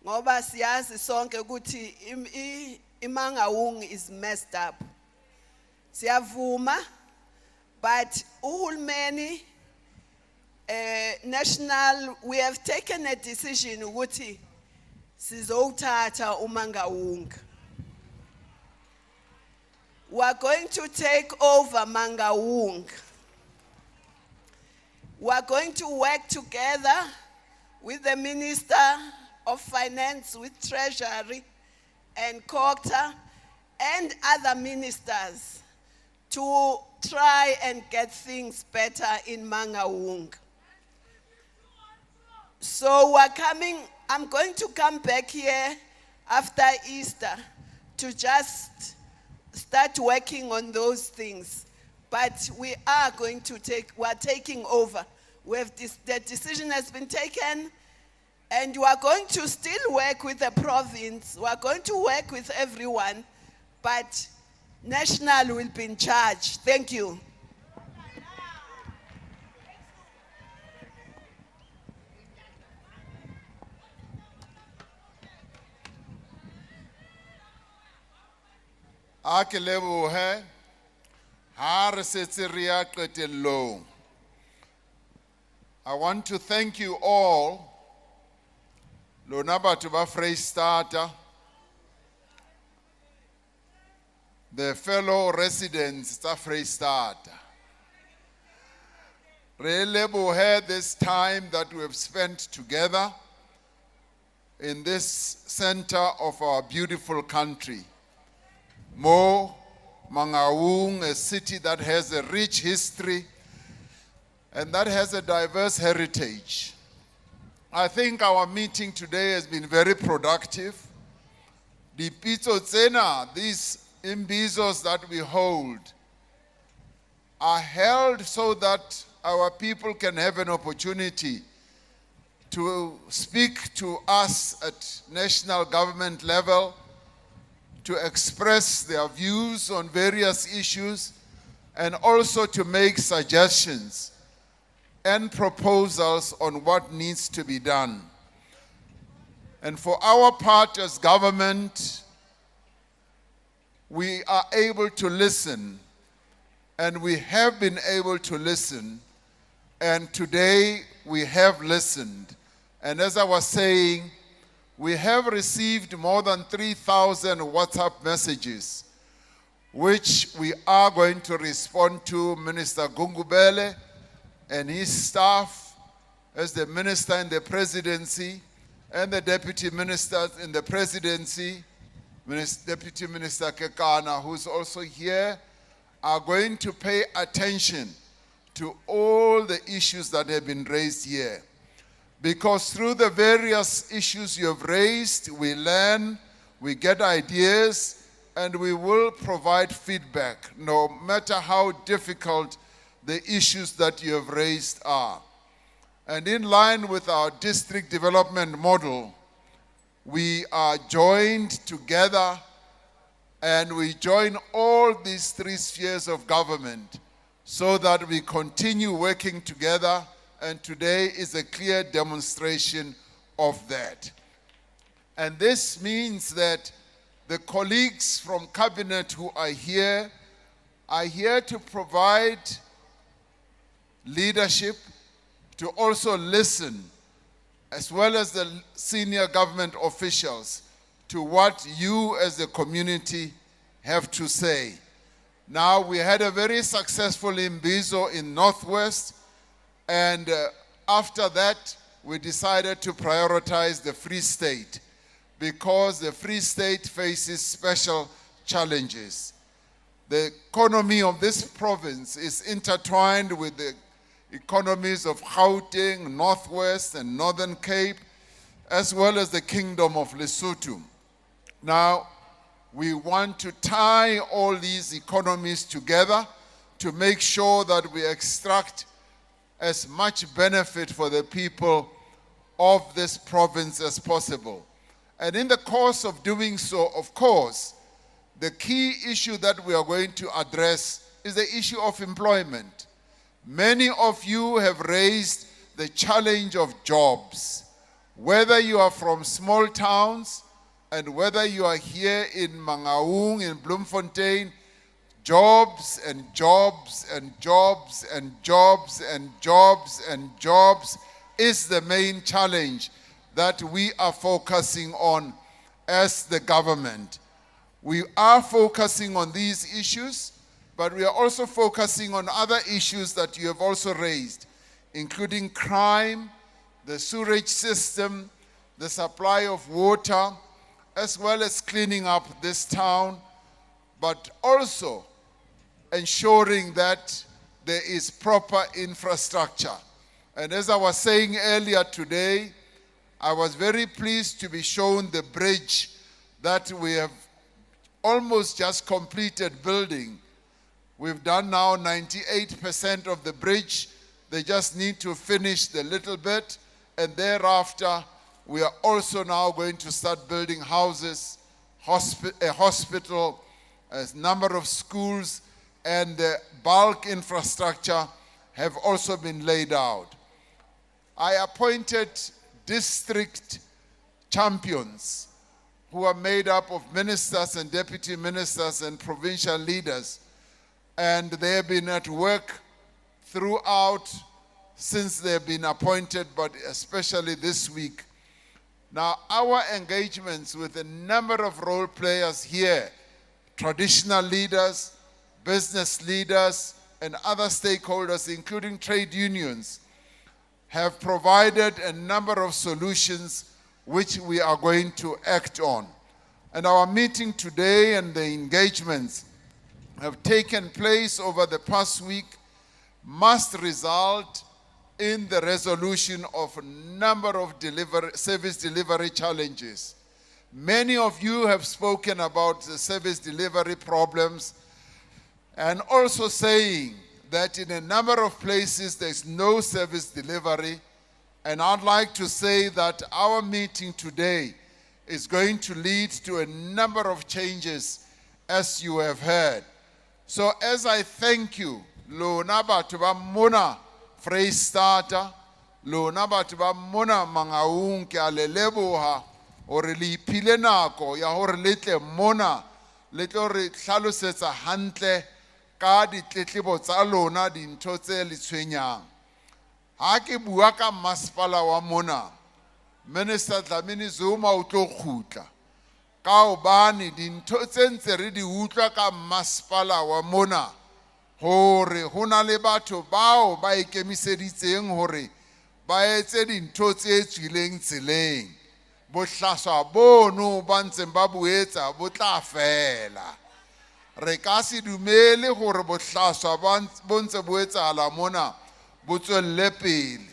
Ngoba siyazi sonke ukuthi iMangaung is messed up. Siyavuma, but uhulumeni national, we have taken a decision ukuthi sizowuthatha uMangaung. We are going to take over Mangaung. We are going to work together with the Minister of Finance, with Treasury and Cocta and other ministers to try and get things better in Mangaung. So we're coming, I'm going to come back here after Easter to just start working on those things. But we are going to we're taking over. The decision has been taken, and we are going to still work with the province. We are going to work with everyone, but national will be in charge. Thank you. Ake lebohe ha re setse re ya qetellong. I want to thank you all, lona batho ba Freistata, the fellow residents of Freystata. Really, we had this time that we have spent together in this center of our beautiful country. Mangaung, a city that has a rich history and that has a diverse heritage. I think our meeting today has been very productive. The Pitso-tsena, these imbizos that we hold, are held so that our people can have an opportunity to speak to us at national government level, to express their views on various issues, and also to make suggestions and proposals on what needs to be done. And for our part as government, we are able to listen, and we have been able to listen, and today we have listened. And as I was saying, we have received more than 3,000 WhatsApp messages, which we are going to respond to Minister Gungubele and his staff as the minister in the presidency and the deputy ministers in the presidency, Deputy Minister Kekana, who's also here, are going to pay attention to all the issues that have been raised here. Because through the various issues you have raised, we learn, we get ideas, and we will provide feedback, no matter how difficult the issues that you have raised are. And in line with our district development model, we are joined together and we join all these three spheres of government so that we continue working together, and today is a clear demonstration of that. And this means that the colleagues from cabinet who are here to provide leadership, to also listen, as well as the senior government officials, to what you as a community have to say. Now, we had a very successful Imbizo in Northwest, and after that, we decided to prioritize the Free State because the Free State faces special challenges. The economy of this province is intertwined with the economies of Gauteng, Northwest, and Northern Cape, as well as the Kingdom of Lesotho. Now, we want to tie all these economies together to make sure that we extract as much benefit for the people of this province as possible. And in the course of doing so, of course, the key issue that we are going to address is the issue of employment. Many of you have raised the challenge of jobs. Whether you are from small towns and whether you are here in Mangaung, in Bloemfontein, jobs and jobs and jobs and jobs and jobs and jobs is the main challenge that we are focusing on as the government. We are focusing on these issues, but we are also focusing on other issues that you have also raised, including crime, the sewerage system, the supply of water, as well as cleaning up this town, but also ensuring that there is proper infrastructure. And as I was saying earlier today, I was very pleased to be shown the bridge that we have almost just completed building. We've done now 98% of the bridge. They just need to finish the little bit, and thereafter we are also now going to start building houses, a hospital, a number of schools, and the bulk infrastructure have also been laid out. I appointed district champions who are made up of ministers and deputy ministers and provincial leaders, and they have been at work throughout since they've been appointed, but especially this week. Now, our engagements with a number of role players here traditional leaders, business leaders, and other stakeholders, including trade unions, have provided a number of solutions which we are going to act on. And our meeting today and the engagements have taken place over the past week must result in the resolution of a number of service delivery challenges. Many of you have spoken about the service delivery problems and also saying that in a number of places there's no service delivery. And I'd like to say that our meeting today is going to lead to a number of changes, as you have heard. So as I thank you, lona batho ba mona Freistata, lona batho ba mona Mangaung, ke a le leboha hore le iphile nako ya hore le tle mona le tlo re hlalosetsa hantle ka ditletlebo tsa lona dintho tse le tshwenyang. Ha ke bua ka masepala wa mona, Minister Dlamini Zuma o tlo khutla ka hobane dintho tse ntse re di utlwa ka masepala wa mona hore ho na le batho bao ba ikemiseditseng hore ba etse dintho tse tswileng tseleng. Bohlaswa bono ba ntseng ba boetsa bo tla fela. Re ka se dumele hore bohlaswa bo ntse bo etsahala mona bo tswelle pele.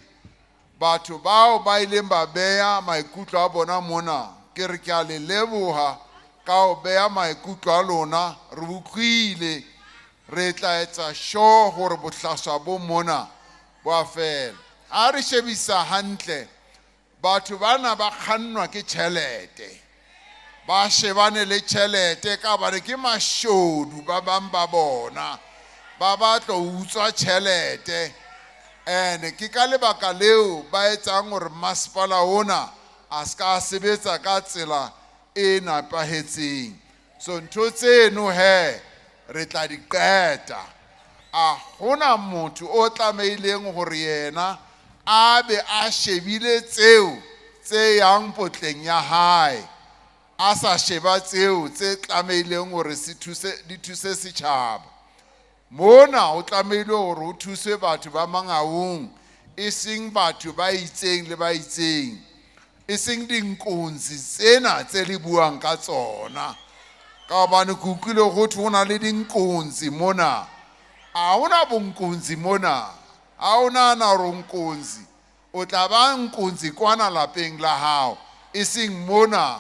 Batho bao ba ileng ba beya maikutlo a bona mona, ke re ke a le leboha ka ho beya maikutlo a lona, re utlwile, re tla etsa sure hore bohlaswa bo mona bo a fela. Ha re shebisa hantle, batho bana ba kgannwa ke tjhelete, ba shebane le tjhelete ka ba re ke mashodu ba bang ba bona, ba batla ho utswa tjhelete. And ke ka lebaka leo ba etsang hore masepala ona a ska sebetsa ka tsela e nepahetseng. So ntho tseno he re tla di qeta. A hona motho o tlameileng hore yena a be a shebile tseo tse yang potleng ya hae, a sa sheba tseo tse tlameileng hore di thuse setjhaba. Mona o tlameile hore o thuse batho ba Mangaung, e seng batho ba itseng le ba itseng, e seng dinkunzi tsena tse le buang ka tsona. Ka hobane ke utlwile ho thwe ho na le dinkunzi mona. A hona bonkunzi mona, a hona na ronkunzi. O tla ba nkunzi kwana lapeng la hao, e seng mona.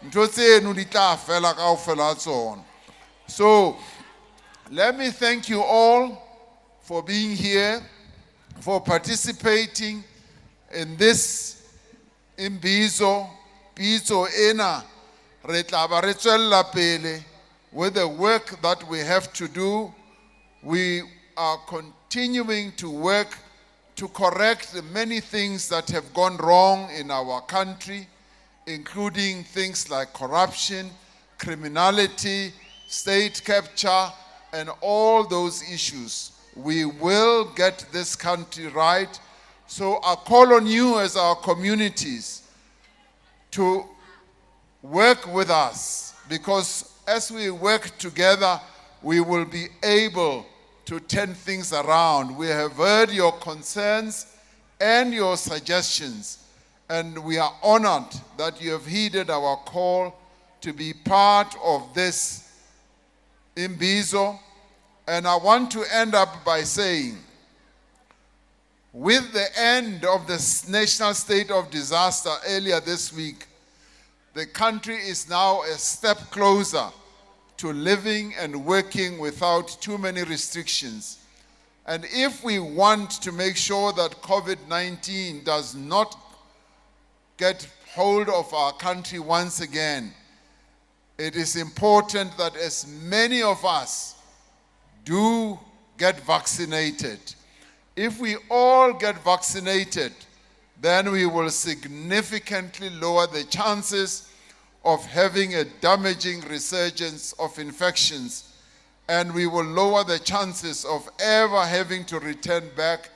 Ntho tseno di tla fela kaofela tsona. So let me thank you all for being here, for participating in this Imbizo, Pitso ena, re tla ba re tswella pele with the work that we have to do. We are continuing to work to correct the many things that have gone wrong in our country, including things like corruption, criminality, state capture, and all those issues. We will get this country right. So I call on you as our communities to work with us, because as we work together, we will be able to turn things around. We have heard your concerns and your suggestions, and we are honored that you have heeded our call to be part of this Imbizo. And I want to end up by saying, with the end of the national state of disaster earlier this week, the country is now a step closer to living and working without too many restrictions. And if we want to make sure that COVID-19 does not get hold of our country once again, it is important that as many of us do get vaccinated. If we all get vaccinated, then we will significantly lower the chances of having a damaging resurgence of infections, and we will lower the chances of ever having to return back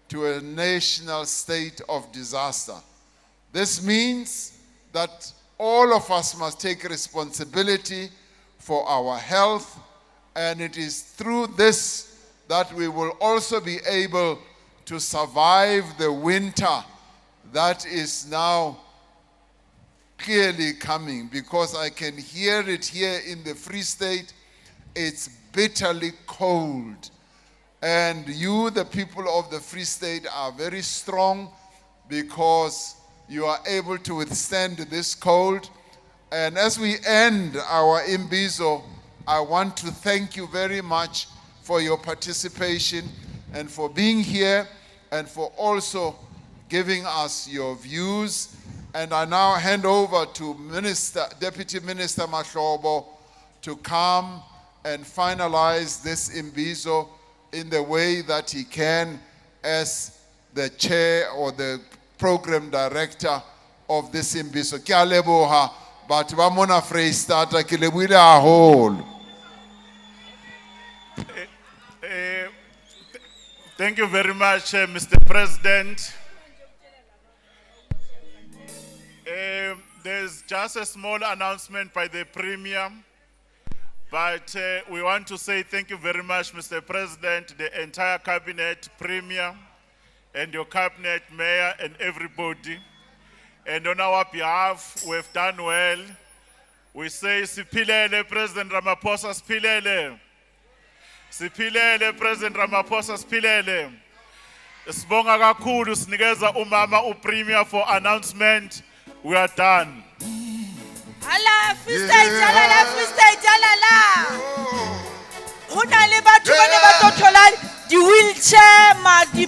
to a national state of disaster. This means that all of us must take responsibility for our health, and it is through this that we will also be able to survive the winter that is now clearly coming, because I can hear it here in the Free State. It's bitterly cold. And you, the people of the Free State, are very strong because you are able to withstand this cold. And as we end our Imbizo, I want to thank you very much for your participation and for being here and for also giving us your views. And I now hand over to Deputy Minister Mahlobo to come and finalize this Imbizo in the way that he can as the chair or the program director of this Imbizo. Ke a leboha batho ba mona Freistata, ke lebohile haholo. Thank you very much, Mr. President. There's just a small announcement by the Premier, but we want to say thank you very much, Mr. President, the entire Cabinet, Premier, and your Cabinet, Mayor, and everybody. And on our behalf, we've done well. We say, Sipilele, President Ramaphosa, Sipilele. Sipilele, President Ramaphosa, Sipilele. Sibonga kakhulu sinikeza umama uPremier for announcement. We are done. Ala, Free State, ala, Free State, ala. Hona le batho ba ne ba tlo thola di wheelchair ma di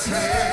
Say